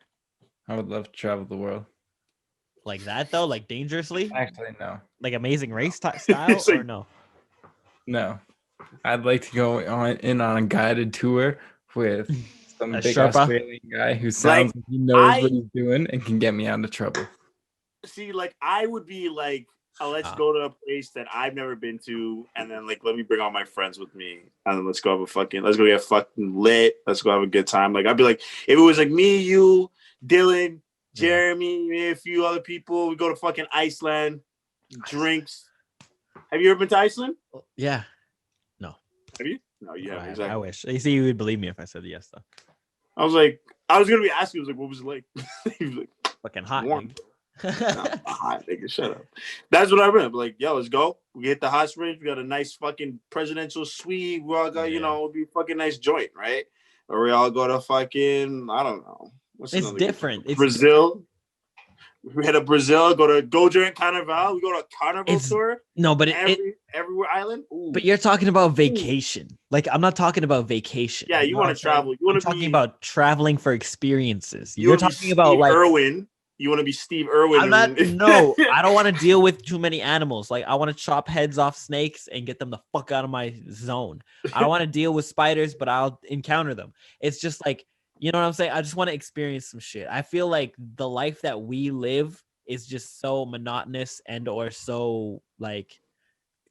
I would love to travel the world. Like that though? Like dangerously? Actually, no. Like Amazing Race style like, or no? No, I'd like to go on a guided tour with some big Sherpa? Australian guy who sounds like he knows what he's doing and can get me out of trouble. See, like I would be like, let's go to a place that I've never been to, and then like let me bring all my friends with me, and then let's go get fucking lit. Let's go have a good time. Like I'd be like, if it was like me, you, Dylan, Jeremy, maybe a few other people, we go to fucking Iceland, drinks. Have you ever been to Iceland? Yeah. No. Have you? No, you haven't. Exactly. I wish. You see, you would believe me if I said yes though. I was gonna be asking. I was like, what was it like? He was like, fucking hot. Warm. Hot nigga, shut up. That's what I remember. Like, yo, let's go. We hit the hot springs. We got a nice fucking presidential suite. We all got, it'll be a fucking nice joint, right? Or we all go to fucking, I don't know. It's different. It's Brazil. Different. We head to Brazil, go during Carnival. We go to a Carnival tour. No, but everywhere island. Ooh. But you're talking about vacation. Like I'm not talking about vacation. Yeah, you want to travel. You want to be talking about traveling for experiences. You're talking about like Irwin. You want to be Steve Irwin. I'm not. No, I don't want to deal with too many animals. Like I want to chop heads off snakes and get them the fuck out of my zone. I don't want to deal with spiders, but I'll encounter them. It's just like. You know what I'm saying? I just want to experience some shit. I feel like the life that we live is just so monotonous and or so like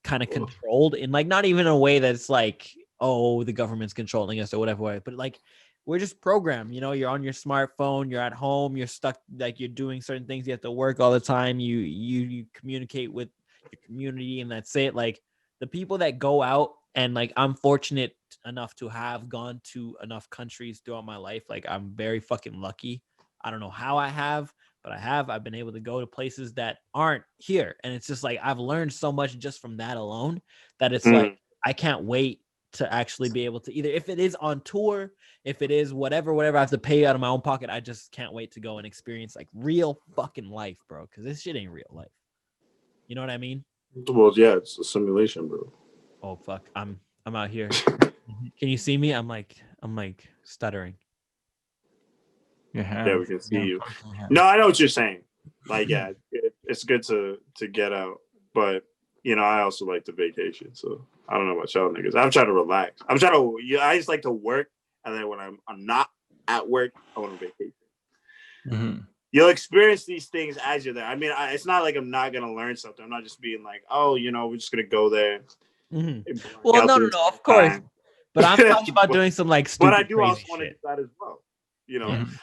kind of controlled in like not even a way that's like, oh, the government's controlling us or whatever, but like we're just programmed. You know, you're on your smartphone, you're at home, you're stuck, like you're doing certain things, you have to work all the time, you communicate with your community and that's it. Like the people that go out and like I'm fortunate enough to have gone to enough countries throughout my life. Like I'm very fucking lucky. I don't know how I have, but I've been able to go to places that aren't here. And it's just like, I've learned so much just from that alone that it's like, I can't wait to actually be able to either, if it is on tour, if it is whatever I have to pay out of my own pocket, I just can't wait to go and experience like real fucking life, bro. Cause this shit ain't real life. You know what I mean? Well, yeah, it's a simulation, bro. Oh fuck. I'm out here. Can you see me? I'm like stuttering. Yeah, we can see you. No, I know what you're saying. Like, yeah, it's good to get out, but I also like to vacation. So I don't know about y'all niggas. I'm trying to relax. I just like to work, and then when I'm not at work, I want to vacation. Mm-hmm. You'll experience these things as you're there. I mean, it's not like I'm not gonna learn something. I'm not just being like, oh, we're just gonna go there. Mm-hmm. Well, no, of course. But I'm talking about doing some like stupid. But I do also want to do that as well.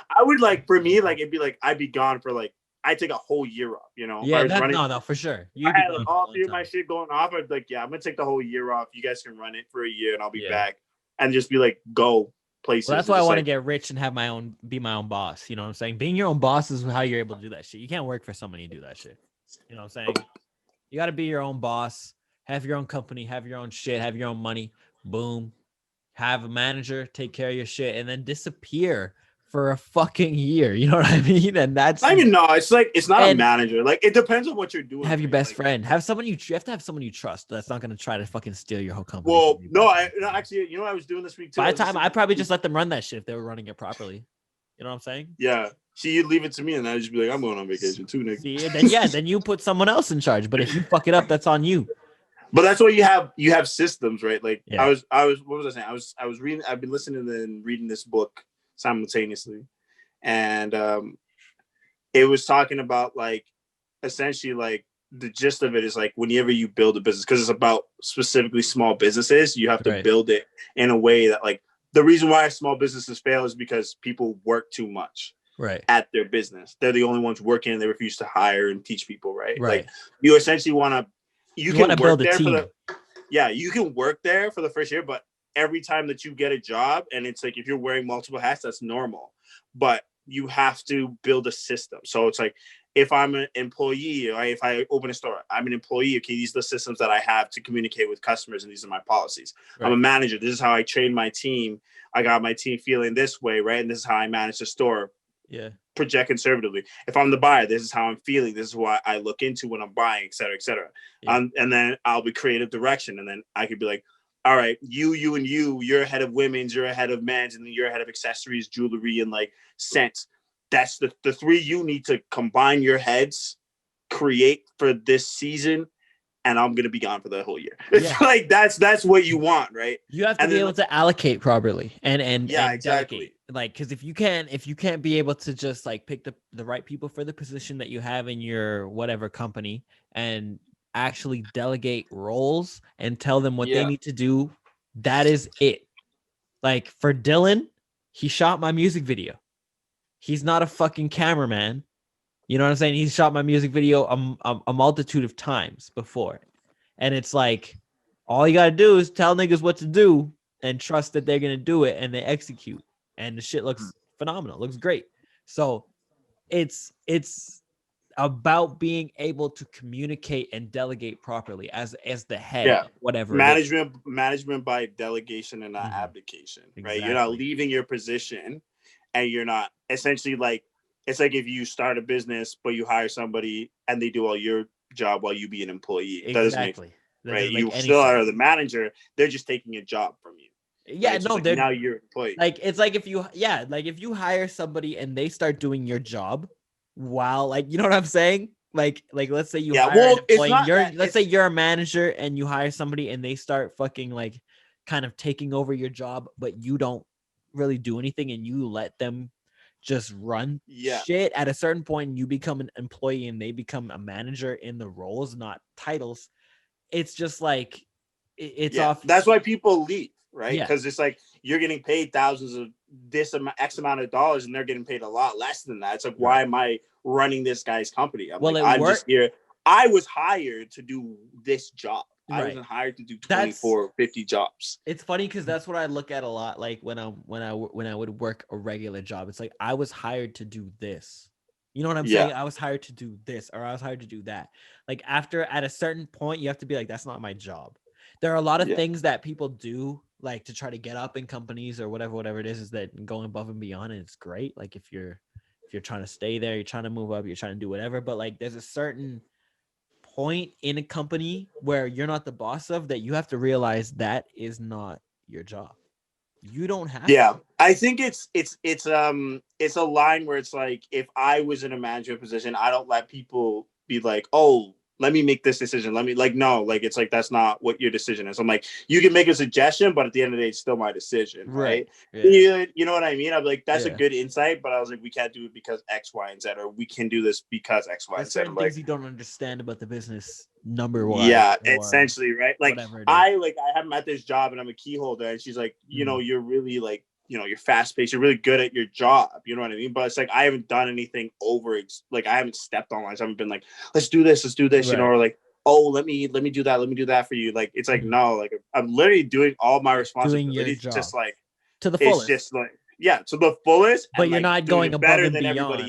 I would like for me, like it'd be like I'd be gone for like I take a whole year off. Yeah, no, for sure. I had like, all three of my shit going off. I'd like, yeah, I'm gonna take the whole year off. You guys can run it for a year, and I'll be back and just be like, go places. Well, that's why I want to get rich and have be my own boss. You know what I'm saying? Being your own boss is how you're able to do that shit. You can't work for somebody to do that shit. You know what I'm saying? You got to be your own boss. Have your own company, have your own shit, have your own money. Boom. Have a manager, take care of your shit, and then disappear for a fucking year. You know what I mean? And that's it's like it's not a manager. Like it depends on what you're doing. Have your best friend. Have someone you have to have someone you trust that's not gonna try to fucking steal your whole company. Well, no, actually, what I was doing this week too. By the time I'd probably just let them run that shit if they were running it properly. You know what I'm saying? Yeah. See, you'd leave it to me, and I'd just be like, I'm going on vacation too, nigga. See, then you put someone else in charge. But if you fuck it up, that's on you. But that's why you have systems, right? Like I was what was I saying? I've been listening and reading this book simultaneously. and it was talking about like essentially like the gist of it is like whenever you build a business, because it's about specifically small businesses, you have to build it in a way that like the reason why small businesses fail is because people work too much at their business. They're the only ones working and they refuse to hire and teach people, right? Like you essentially want to, you can work there for the, you can work there for the first year, but every time that you get a job, and it's like if you're wearing multiple hats, that's normal, but you have to build a system. So it's like if I'm an employee, right, if I open a store, I'm an employee. Okay, these are the systems that I have to communicate with customers, and these are my policies. I'm a manager. This is how I train my team. I got my team feeling this way, right? And this is how I manage the store. Project conservatively. If I'm the buyer, this is how I'm feeling. This is what I look into when I'm buying, et cetera, et cetera. And then I'll be creative direction. And then I could be like, all right, you and you're ahead of women's, you're ahead of men's, and then you're ahead of accessories, jewelry, and like scents. That's the three you need to combine your heads, create for this season, and I'm gonna be gone for the whole year. It's like that's what you want, right? You have to be able to allocate properly and exactly. delegate. Like, because if you can't be able to just like pick the right people for the position that you have in your whatever company and actually delegate roles and tell them what they need to do, that is it. Like for Dylan, he shot my music video. He's not a fucking cameraman. You know what I'm saying? He's shot my music video a multitude of times before. And it's like, all you got to do is tell niggas what to do and trust that they're going to do it and they execute. And the shit looks phenomenal. Looks great. So it's about being able to communicate and delegate properly as the head, whatever. Management by delegation and not abdication, right? You're not leaving your position and you're not essentially like, it's like if you start a business, but you hire somebody and they do all your job while you be an employee. That doesn't make sense, right? You still are the manager. They're just taking a job from you. Yeah, right? No, like now you're an employee. Like it's like if you hire somebody and they start doing your job while like, you know what I'm saying? Like let's say you hire an employee. Let's say you're a manager and you hire somebody and they start fucking like kind of taking over your job, but you don't really do anything and you let them just run shit. At a certain point, you become an employee and they become a manager in the roles, not titles. It's just like it's off. That's why people leave, right? Because it's like you're getting paid thousands of X amount of dollars, and they're getting paid a lot less than that. It's like, why am I running this guy's company? I'm just here. I was hired to do this job. I wasn't hired to do 24 or 50 jobs. It's funny because that's what I look at a lot. Like when I would work a regular job, it's like I was hired to do this. You know what I'm saying? I was hired to do this, or I was hired to do that. Like at a certain point, you have to be like, that's not my job. There are a lot of things that people do like to try to get up in companies or whatever it is that going above and beyond, and it's great. Like if you're trying to stay there, you're trying to move up, you're trying to do whatever. But like there's a certain point in a company where you're not the boss of that you have to realize that is not your job. You don't have to. I think it's a line where it's like, if I was in a management position, I don't let people be like, oh, let me make this decision. No, like, it's like, that's not what your decision is. I'm like, you can make a suggestion, but at the end of the day, it's still my decision. Right. You know what I mean? I'm like, that's a good insight, but I was like, we can't do it because X, Y, and Z, or we can do this because X, Y, and Z. Certain things you don't understand about the business number one. Essentially. Right. Like I have met this job and I'm a key holder, and she's like, you know, you're really like, you know, you're fast paced, you're really good at your job. You know what I mean? But it's like, I haven't done anything like I haven't stepped on lines. I haven't been like, let's do this, you know, or like, oh, let me do that for you. Like, it's like, no, like I'm literally doing all my responsibilities just like to the fullest. It's just like, to the fullest. But you're not going above and beyond.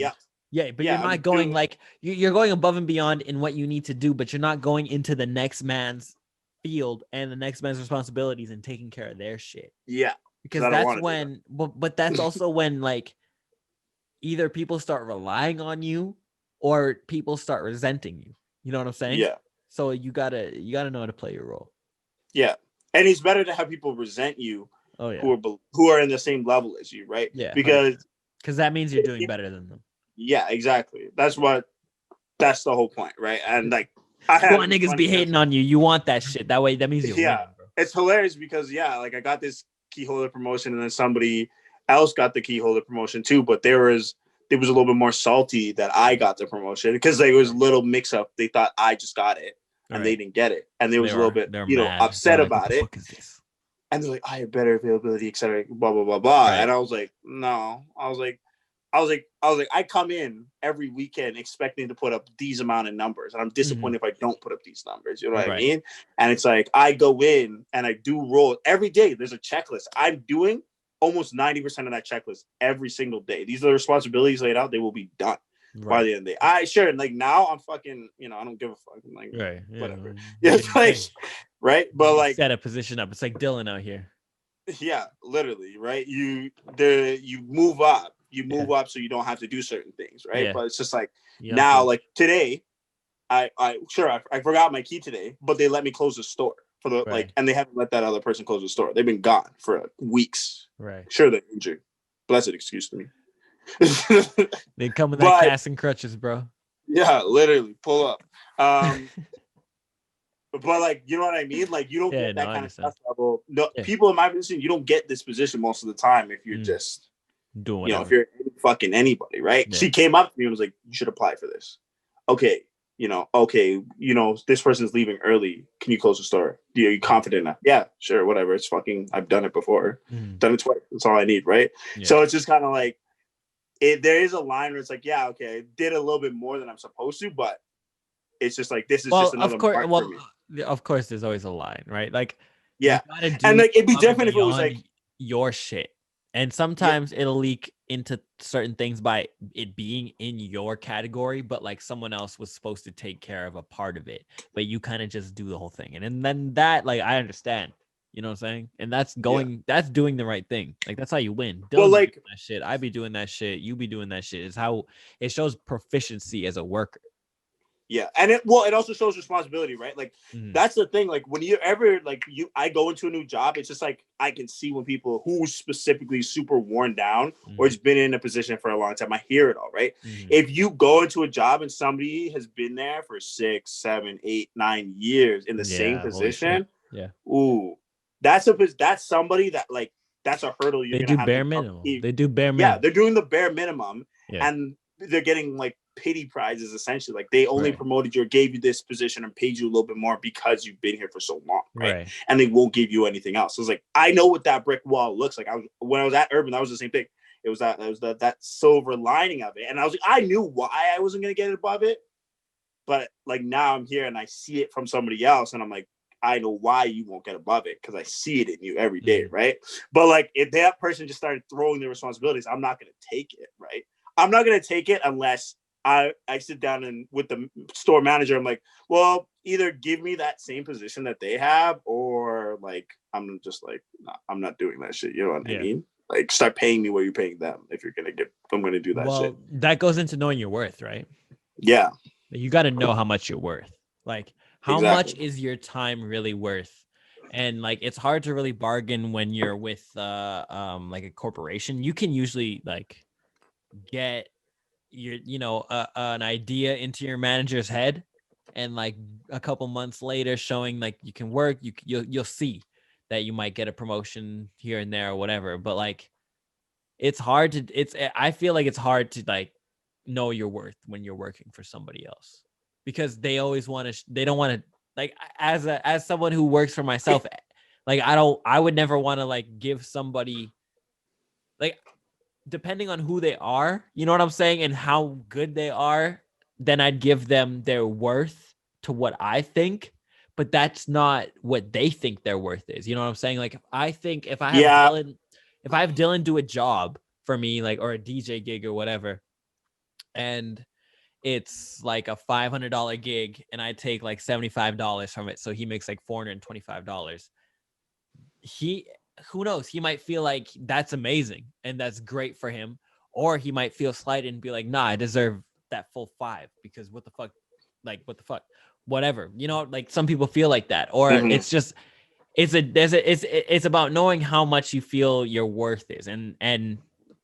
Yeah, but you're not going like you're going above and beyond in what you need to do, but you're not going into the next man's field and the next man's responsibilities and taking care of their shit. Yeah. Because that's when, but that's also when like either people start relying on you or people start resenting you. You know what I'm saying? Yeah. So you gotta know how to play your role. Yeah, and it's better to have people resent you. Who are in the same level as you, right? Yeah. Because that means you're doing better than them. Yeah, exactly. That's the whole point, right? And like, you want niggas be hating on you. You want that shit. That way, that means you win, bro. It's hilarious because like I got this key holder promotion and then somebody else got the key holder promotion too, but there was it was a little bit more salty that I got the promotion because like, it was a little mix up. They thought I just got it and they didn't get it. And they was a little bit, upset about it. What the fuck is this? And they're like, I have better availability, et cetera, blah, blah, blah, blah. Right. And I was like, no. I was like, I come in every weekend expecting to put up these amount of numbers. And I'm disappointed if I don't put up these numbers. You know what I mean? And it's like, I go in and I do roll every day. There's a checklist. I'm doing almost 90% of that checklist every single day. These are the responsibilities laid out. They will be done by the end of the day. And like now I'm fucking, I don't give a fuck. I'm like, whatever. Yeah, it's like, right. But like, set a position up. It's like Dylan out here. Yeah, literally, right? You move up. You move up so you don't have to do certain things, right? Yeah. But it's just like now, like today, I forgot my key today, but they let me close the store for the and they haven't let that other person close the store. They've been gone for weeks. Right. Sure, they're injured. But that's an excuse to me. They come with that cast and crutches, bro. Yeah, literally, pull up. But like, you know what I mean? Like, you don't get that kind of stuff level. No, people in my position, you don't get this position most of the time if you're just doing whatever. If you're fucking anybody, right? Yeah. She came up to me and was like, "You should apply for this." Okay, this person's leaving early. Can you close the store? Are you confident enough? Yeah, sure, whatever. It's fucking. I've done it before. Done it twice. That's all I need, right? Yeah. So it's just kind of like, there is a line where it's like, yeah, okay, I did a little bit more than I'm supposed to, but it's just like this is just another mark for me. Of course, there's always a line, right? Like, yeah, and like it'd be different if it was like your shit. And sometimes it'll leak into certain things by it being in your category, but like someone else was supposed to take care of a part of it, but you kind of just do the whole thing. And then that, like, I understand, you know what I'm saying? And that's that's doing the right thing. Like, that's how you win. Well, like that shit, I be doing that shit. You be doing that shit. Is how it shows proficiency as a worker. Yeah, and it also shows responsibility, right? Like that's the thing. Like when you ever I go into a new job, it's just like I can see when people who's specifically super worn down or has been in a position for a long time. I hear it all, right? If you go into a job and somebody has been there for 6, 7, 8, 9 years in the same position, that's somebody that like that's a hurdle you're gonna have. Bare minimum. They do bare minimum. Yeah, they're doing the bare minimum, and they're getting like pity prizes essentially. Like they only promoted you or gave you this position and paid you a little bit more because you've been here for so long, right? And they won't give you anything else. So it's like I know what that brick wall looks like. When I was at Urban, that was the same thing. It was that silver lining of it, and I was like, I knew why I wasn't gonna get above it, but like now I'm here and I see it from somebody else, and I'm like, I know why you won't get above it because I see it in you every day, right? But like if that person just started throwing their responsibilities, I'm not gonna take it, right? I'm not gonna take it unless I sit down and with the store manager, I'm like, well, either give me that same position that they have, or like I'm just like, nah, I'm not doing that shit. You know what I mean? Like start paying me what you're paying them if you're gonna I'm gonna do that shit. That goes into knowing your worth, right? Yeah. You got to know how much you're worth. Like how much is your time really worth? And like it's hard to really bargain when you're with like a corporation. You can usually like get an idea into your manager's head, and like a couple months later showing like you can work, you'll see that you might get a promotion here and there or whatever. But like I feel like it's hard to like know your worth when you're working for somebody else, because they always they don't want to, like, as someone who works for myself, like I would never want to like give somebody, like, depending on who they are, you know what I'm saying, and how good they are, then I'd give them their worth to what I think, but that's not what they think their worth is. You know what I'm saying? Like, I think if I have Dylan do a job for me, like, or a DJ gig or whatever, and it's like a $500 gig and I take like $75 from it, so he makes like $425. Who knows? He might feel like that's amazing and that's great for him. Or he might feel slighted and be like, nah, I deserve that full $5 because what the fuck? Like, what the fuck? Whatever. You know, like some people feel like that. Or it's just, it's about knowing how much you feel your worth is. And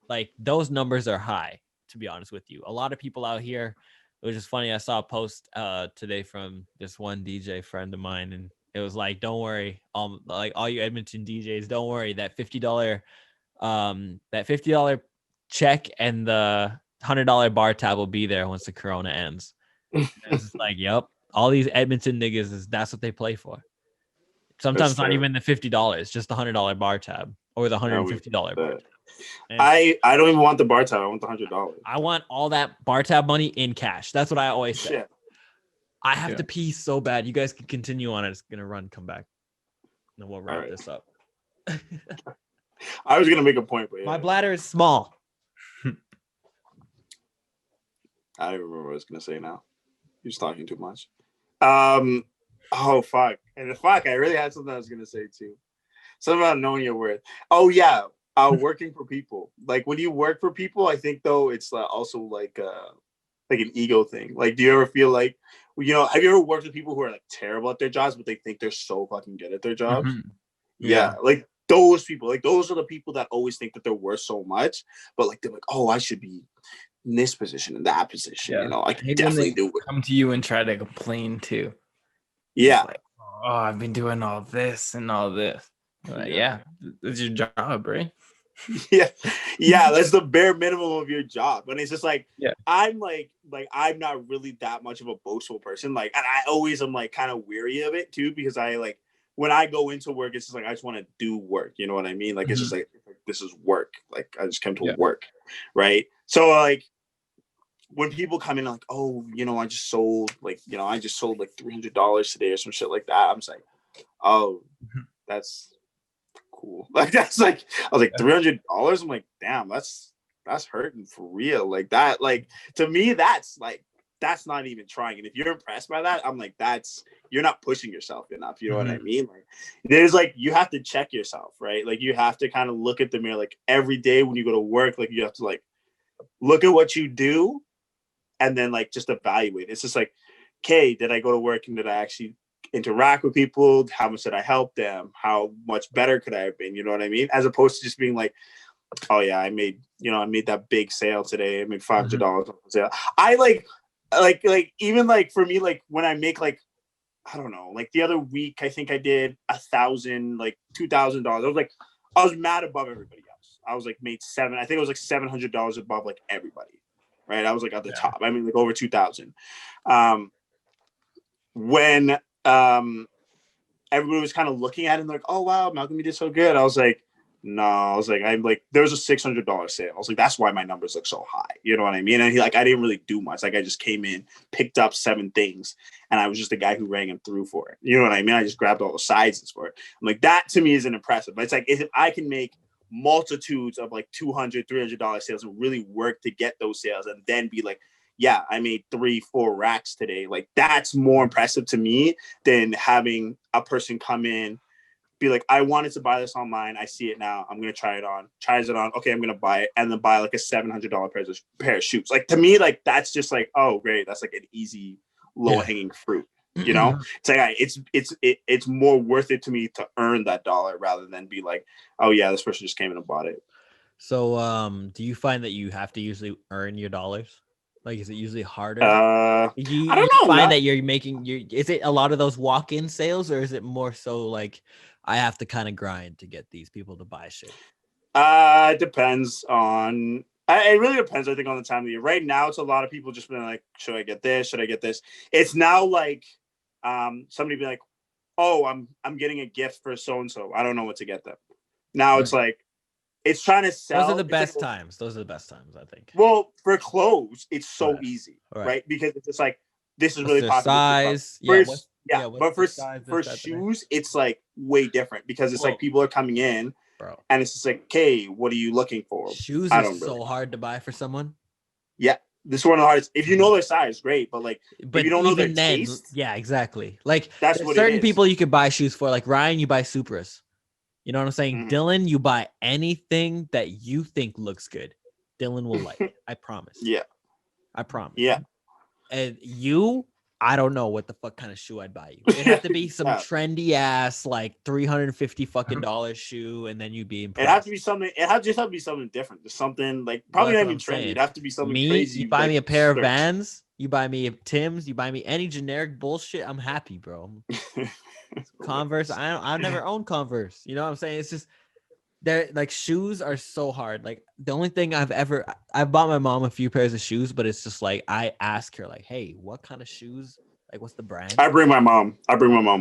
like those numbers are high, to be honest with you. A lot of people out here, it was just funny. I saw a post today from this one DJ friend of mine, and it was like, don't worry, like all you Edmonton DJs, don't worry, that $50 check and the $100 bar tab will be there once the corona ends. And it's just like, yep, all these Edmonton niggas that's what they play for. Sometimes not even the $50, just the $100 bar tab or the $150 bar tab. I don't even want the bar tab. I want the $100. I want all that bar tab money in cash. That's what I always say. Shit. I have to pee so bad. You guys can continue on it. It's gonna come back. And then we'll wrap this up. I was gonna make a point, but my bladder is small. I don't remember what I was gonna say now. You're just talking too much. Oh fuck. And fuck, I really had something I was gonna say too. Something about knowing your worth. Oh yeah. Working for people. Like when you work for people, I think though it's also like an ego thing. Like, do you ever feel like, have you ever worked with people who are like terrible at their jobs, but they think they're so fucking good at their jobs? Mm-hmm. Yeah. Like those people, like those are the people that always think that they're worth so much, but like they're like, oh, I should be in this position, in that position. Yeah. I can definitely do it. Come to you and try to complain too. Yeah. Like, oh, I've been doing all this and all this. Like, yeah, it's your job, right? yeah, that's the bare minimum of your job. And it's just like, I'm like I'm not really that much of a boastful person. Like, and I always am like kind of weary of it too, because I like when I go into work, it's just like I just want to do work. You know what I mean? Like it's just like this is work. Like I just come to work, right? So like when people come in like, oh, I just sold like $300 today or some shit like that. I'm just like, oh, that's cool. Like that's like I was like $300. I'm like, damn, that's hurting for real. Like that, like to me, that's not even trying. And if you're impressed by that, I'm like, you're not pushing yourself enough. You know what I mean? Like there's like you have to check yourself, right? Like you have to kind of look at the mirror like every day when you go to work, like you have to like look at what you do and then like just evaluate. It's just like, okay, did I go to work and did I actually interact with people? How much did I help them? How much better could I have been? You know what I mean? As opposed to just being like, oh yeah, I made that big sale today. I made $500 on sale. I like even like for me, like when I make like, I don't know, like the other week, I think I did $1,000, like $2,000. I was mad above everybody else. I was like made I think it was like $700 above like everybody. Right. I was like at the top. I mean, like over 2,000. When everybody was kind of looking at it and like, oh wow, Malcolm, you did so good. I was like, no, I'm like, there was a $600 sale. I was like, that's why my numbers look so high. You know what I mean? And I didn't really do much. Like I just came in, picked up 7 things, and I was just the guy who rang him through for it. You know what I mean? I just grabbed all the sizes for it. I'm like, that to me isn't impressive. But it's like, if I can make multitudes of like $200, $300 sales and really work to get those sales and then be like, yeah, I made 3-4 racks today. Like that's more impressive to me than having a person come in, be like, I wanted to buy this online. I see it now. I'm going to try it on. Tries it on. Okay, I'm going to buy it. And then buy like a $700 pair of shoes. Like to me, like that's just like, oh, great. That's like an easy low hanging fruit. You know, it's like it's more worth it to me to earn that dollar rather than be like, oh yeah, this person just came in and bought it. So, do you find that you have to usually earn your dollars? Like, is it usually harder? I don't know. Find that you're making is it a lot of those walk-in sales, or is it more so like I have to kind of grind to get these people to buy shit? It depends on. It really depends, I think, on the time of year. Right now, it's a lot of people just being like, should I get this? Should I get this? It's now like somebody be like, oh, I'm getting a gift for so-and-so. I don't know what to get them. Now it's like, it's trying to sell. Those are the best times. Those are the best times, I think. Well, for clothes, it's so easy, right? Because it's just like, this is really popular. Size. But for shoes, it's like way different because it's like people are coming in. Bro. And it's just like, okay, what are you looking for? Shoes are so hard to buy for someone. Yeah. This is one of the hardest. If you know their size, great. But like, if you don't know their taste. Yeah, exactly. Like that's what certain people you could buy shoes for. Like Ryan, you buy Supras. You know what I'm saying? Dylan, you buy anything that you think looks good. Dylan will like it. I promise. Yeah. I promise. Yeah. And you, I don't know what the fuck kind of shoe I'd buy you. It'd have to be some trendy ass like $350 fucking shoe, and then you'd be impressed. It'd have to be something. It have to be something different. Just something like probably not even trendy. It'd have to be something crazy. You buy me a pair of Vans. You buy me a Tim's. You buy me any generic bullshit. I'm happy, bro. Converse. I've never owned Converse. You know what I'm saying? It's just they're like shoes are so hard. Like the only thing I've bought my mom a few pairs of shoes, but it's just like I ask her like, hey, what kind of shoes? Like, what's the brand? I bring my mom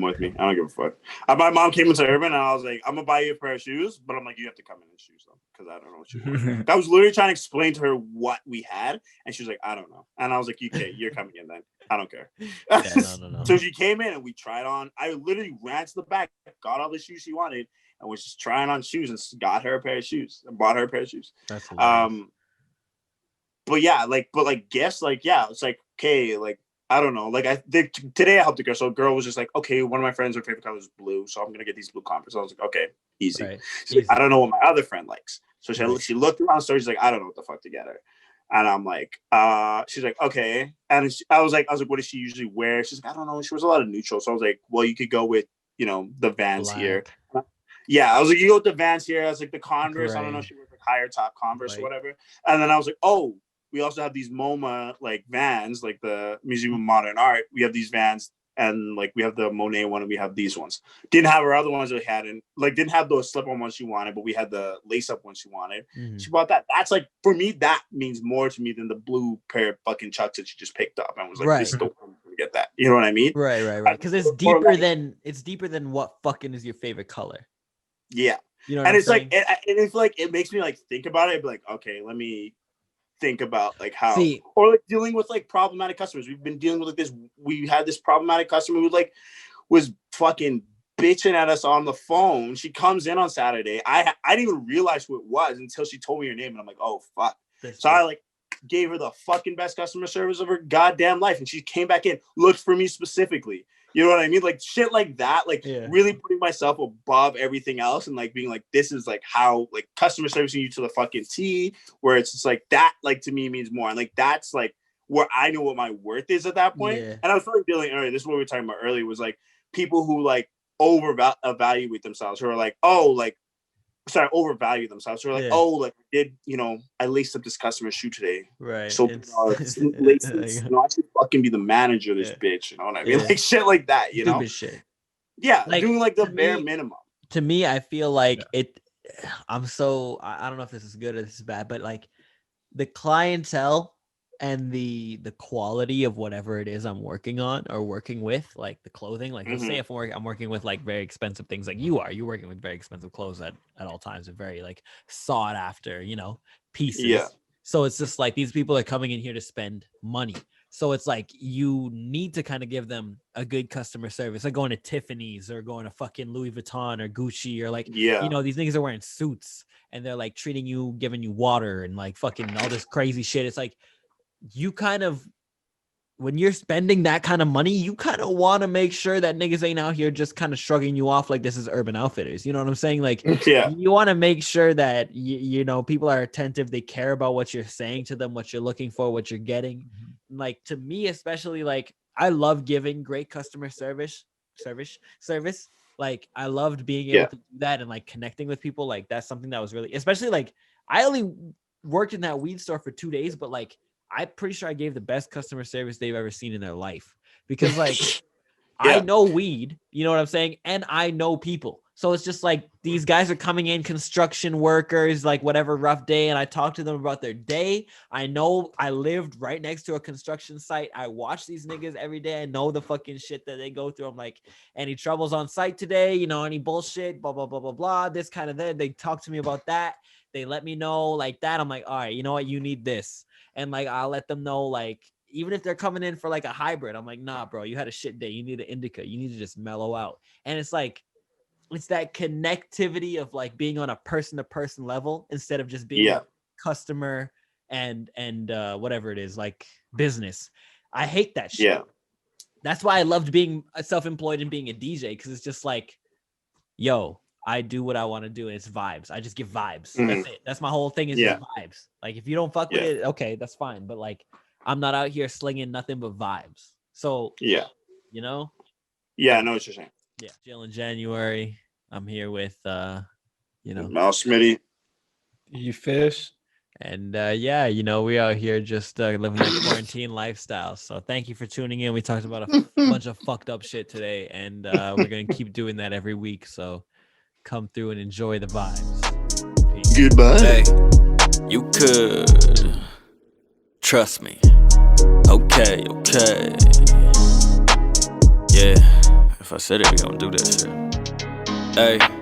with me. I don't give a fuck. My mom came into Urban and I was like, I'm gonna buy you a pair of shoes, but I'm like, you have to come in shoes though, because I don't know what you want. I was literally trying to explain to her what we had, and she was like, I don't know. And I was like, okay, you're coming in then. I don't care. Yeah, no. So she came in and we tried on. I literally ran to the back, got all the shoes she wanted, and was just trying on shoes and got her a pair of shoes and bought her a pair of shoes. That's hilarious. But yeah, gifts, it's like, okay, like, I don't know. Like today I helped a girl. So a girl was just like, okay, one of my friends, her favorite color is blue. So I'm going to get these blue Converse. I was like, okay, easy. Right. Like, I don't know what my other friend likes. So she looked around the store. She's like, I don't know what the fuck to get her. And I'm like, she's like, okay. And I was like, what does she usually wear? She's like, I don't know. She wears a lot of neutral. So I was like, well, you could go with, the Vans here. Yeah. I was like, you go with the Vans here. I was like, the Converse. Right. I don't know. She wears like higher top Converse or whatever. And then I was like, oh, we also have these MoMA like Vans, like the Museum of Modern Art. We have these Vans, and like we have the Monet one, and we have these ones. Didn't have our other ones that we had, and like didn't have those slip-on ones she wanted, but we had the lace-up ones she wanted. Mm-hmm. She bought that. That's like, for me, that means more to me than the blue pair of fucking Chucks that she just picked up and was like, this is the one I'm gonna get that. You know what I mean? Right. Because it's deeper than what fucking is your favorite color. Yeah. You know, and it's saying? It makes me like think about it. Be like, okay, let me think about like how, or like dealing with like problematic customers. We've been dealing with like this. We had this problematic customer who like was fucking bitching at us on the phone. She comes in on Saturday. I didn't even realize who it was until she told me her name, and I'm like, oh fuck. So I like gave her the fucking best customer service of her goddamn life, and she came back in, looked for me specifically. You know what I mean? Like shit like that, like really putting myself above everything else and like being like, this is like how like customer servicing you to the fucking T, where it's just like that, like to me means more. And like, that's like where I know what my worth is at that point. And I was probably dealing earlier. This is what we were talking about earlier, was like people who like evaluate themselves, who are like, overvalue themselves. So we're like, I laced up this customer's shoe today. Right. So I should fucking be the manager of this bitch. You know what I mean? Like shit like that, Stupid shit. Yeah. Like, doing like the bare minimum. To me, I feel like I don't know if this is good or this is bad, but like the clientele and the quality of whatever it is I'm working on or working with, like the clothing, like let's say if I'm working with like very expensive things, like you're working with very expensive clothes at all times and very like sought after, pieces. Yeah. So it's just like these people are coming in here to spend money. So it's like you need to kind of give them a good customer service, like going to Tiffany's or going to fucking Louis Vuitton or Gucci or like, these niggas are wearing suits and they're like treating you, giving you water and like fucking all this crazy shit. It's like, you kind of, when you're spending that kind of money, you kind of want to make sure that niggas ain't out here just kind of shrugging you off like this is Urban Outfitters. You know what I'm saying? Like, you want to make sure that, people are attentive. They care about what you're saying to them, what you're looking for, what you're getting. Mm-hmm. Like, to me, especially, like, I love giving great customer service. Like, I loved being able to do that and, like, connecting with people. Like, that's something that was really, especially, like, I only worked in that weed store for 2 days, but, like, I'm pretty sure I gave the best customer service they've ever seen in their life because like I know weed, you know what I'm saying? And I know people. So it's just like these guys are coming in, construction workers, like whatever rough day. And I talk to them about their day. I know I lived right next to a construction site. I watch these niggas every day. I know the fucking shit that they go through. I'm like, any troubles on site today? Any bullshit, blah, blah, blah, blah, blah. This kind of that. They talk to me about that. They let me know like that. I'm like, all right, you know what? You need this. And like, I'll let them know, like, even if they're coming in for like a hybrid, I'm like, nah, bro, you had a shit day. You need an indica. You need to just mellow out. And it's like, it's that connectivity of like being on a person to person level instead of just being a customer and whatever it is, like business. I hate that shit. Yeah. That's why I loved being self-employed and being a DJ. Cause it's just like, yo, I do what I want to do. And it's vibes. I just give vibes. Mm-hmm. That's it. That's my whole thing is just vibes. Like if you don't fuck with it, okay, that's fine. But like, I'm not out here slinging nothing but vibes. So Yeah, I know what you're saying. Yeah, Jaylin January. I'm here with Mal Smitty. You fish. And we out here just living that quarantine lifestyle. So thank you for tuning in. We talked about a bunch of fucked up shit today, and we're gonna keep doing that every week. So come through and enjoy the vibes. Peace. Goodbye. Hey, you could trust me. Okay. Yeah, if I said it, we gonna do that shit. Hey.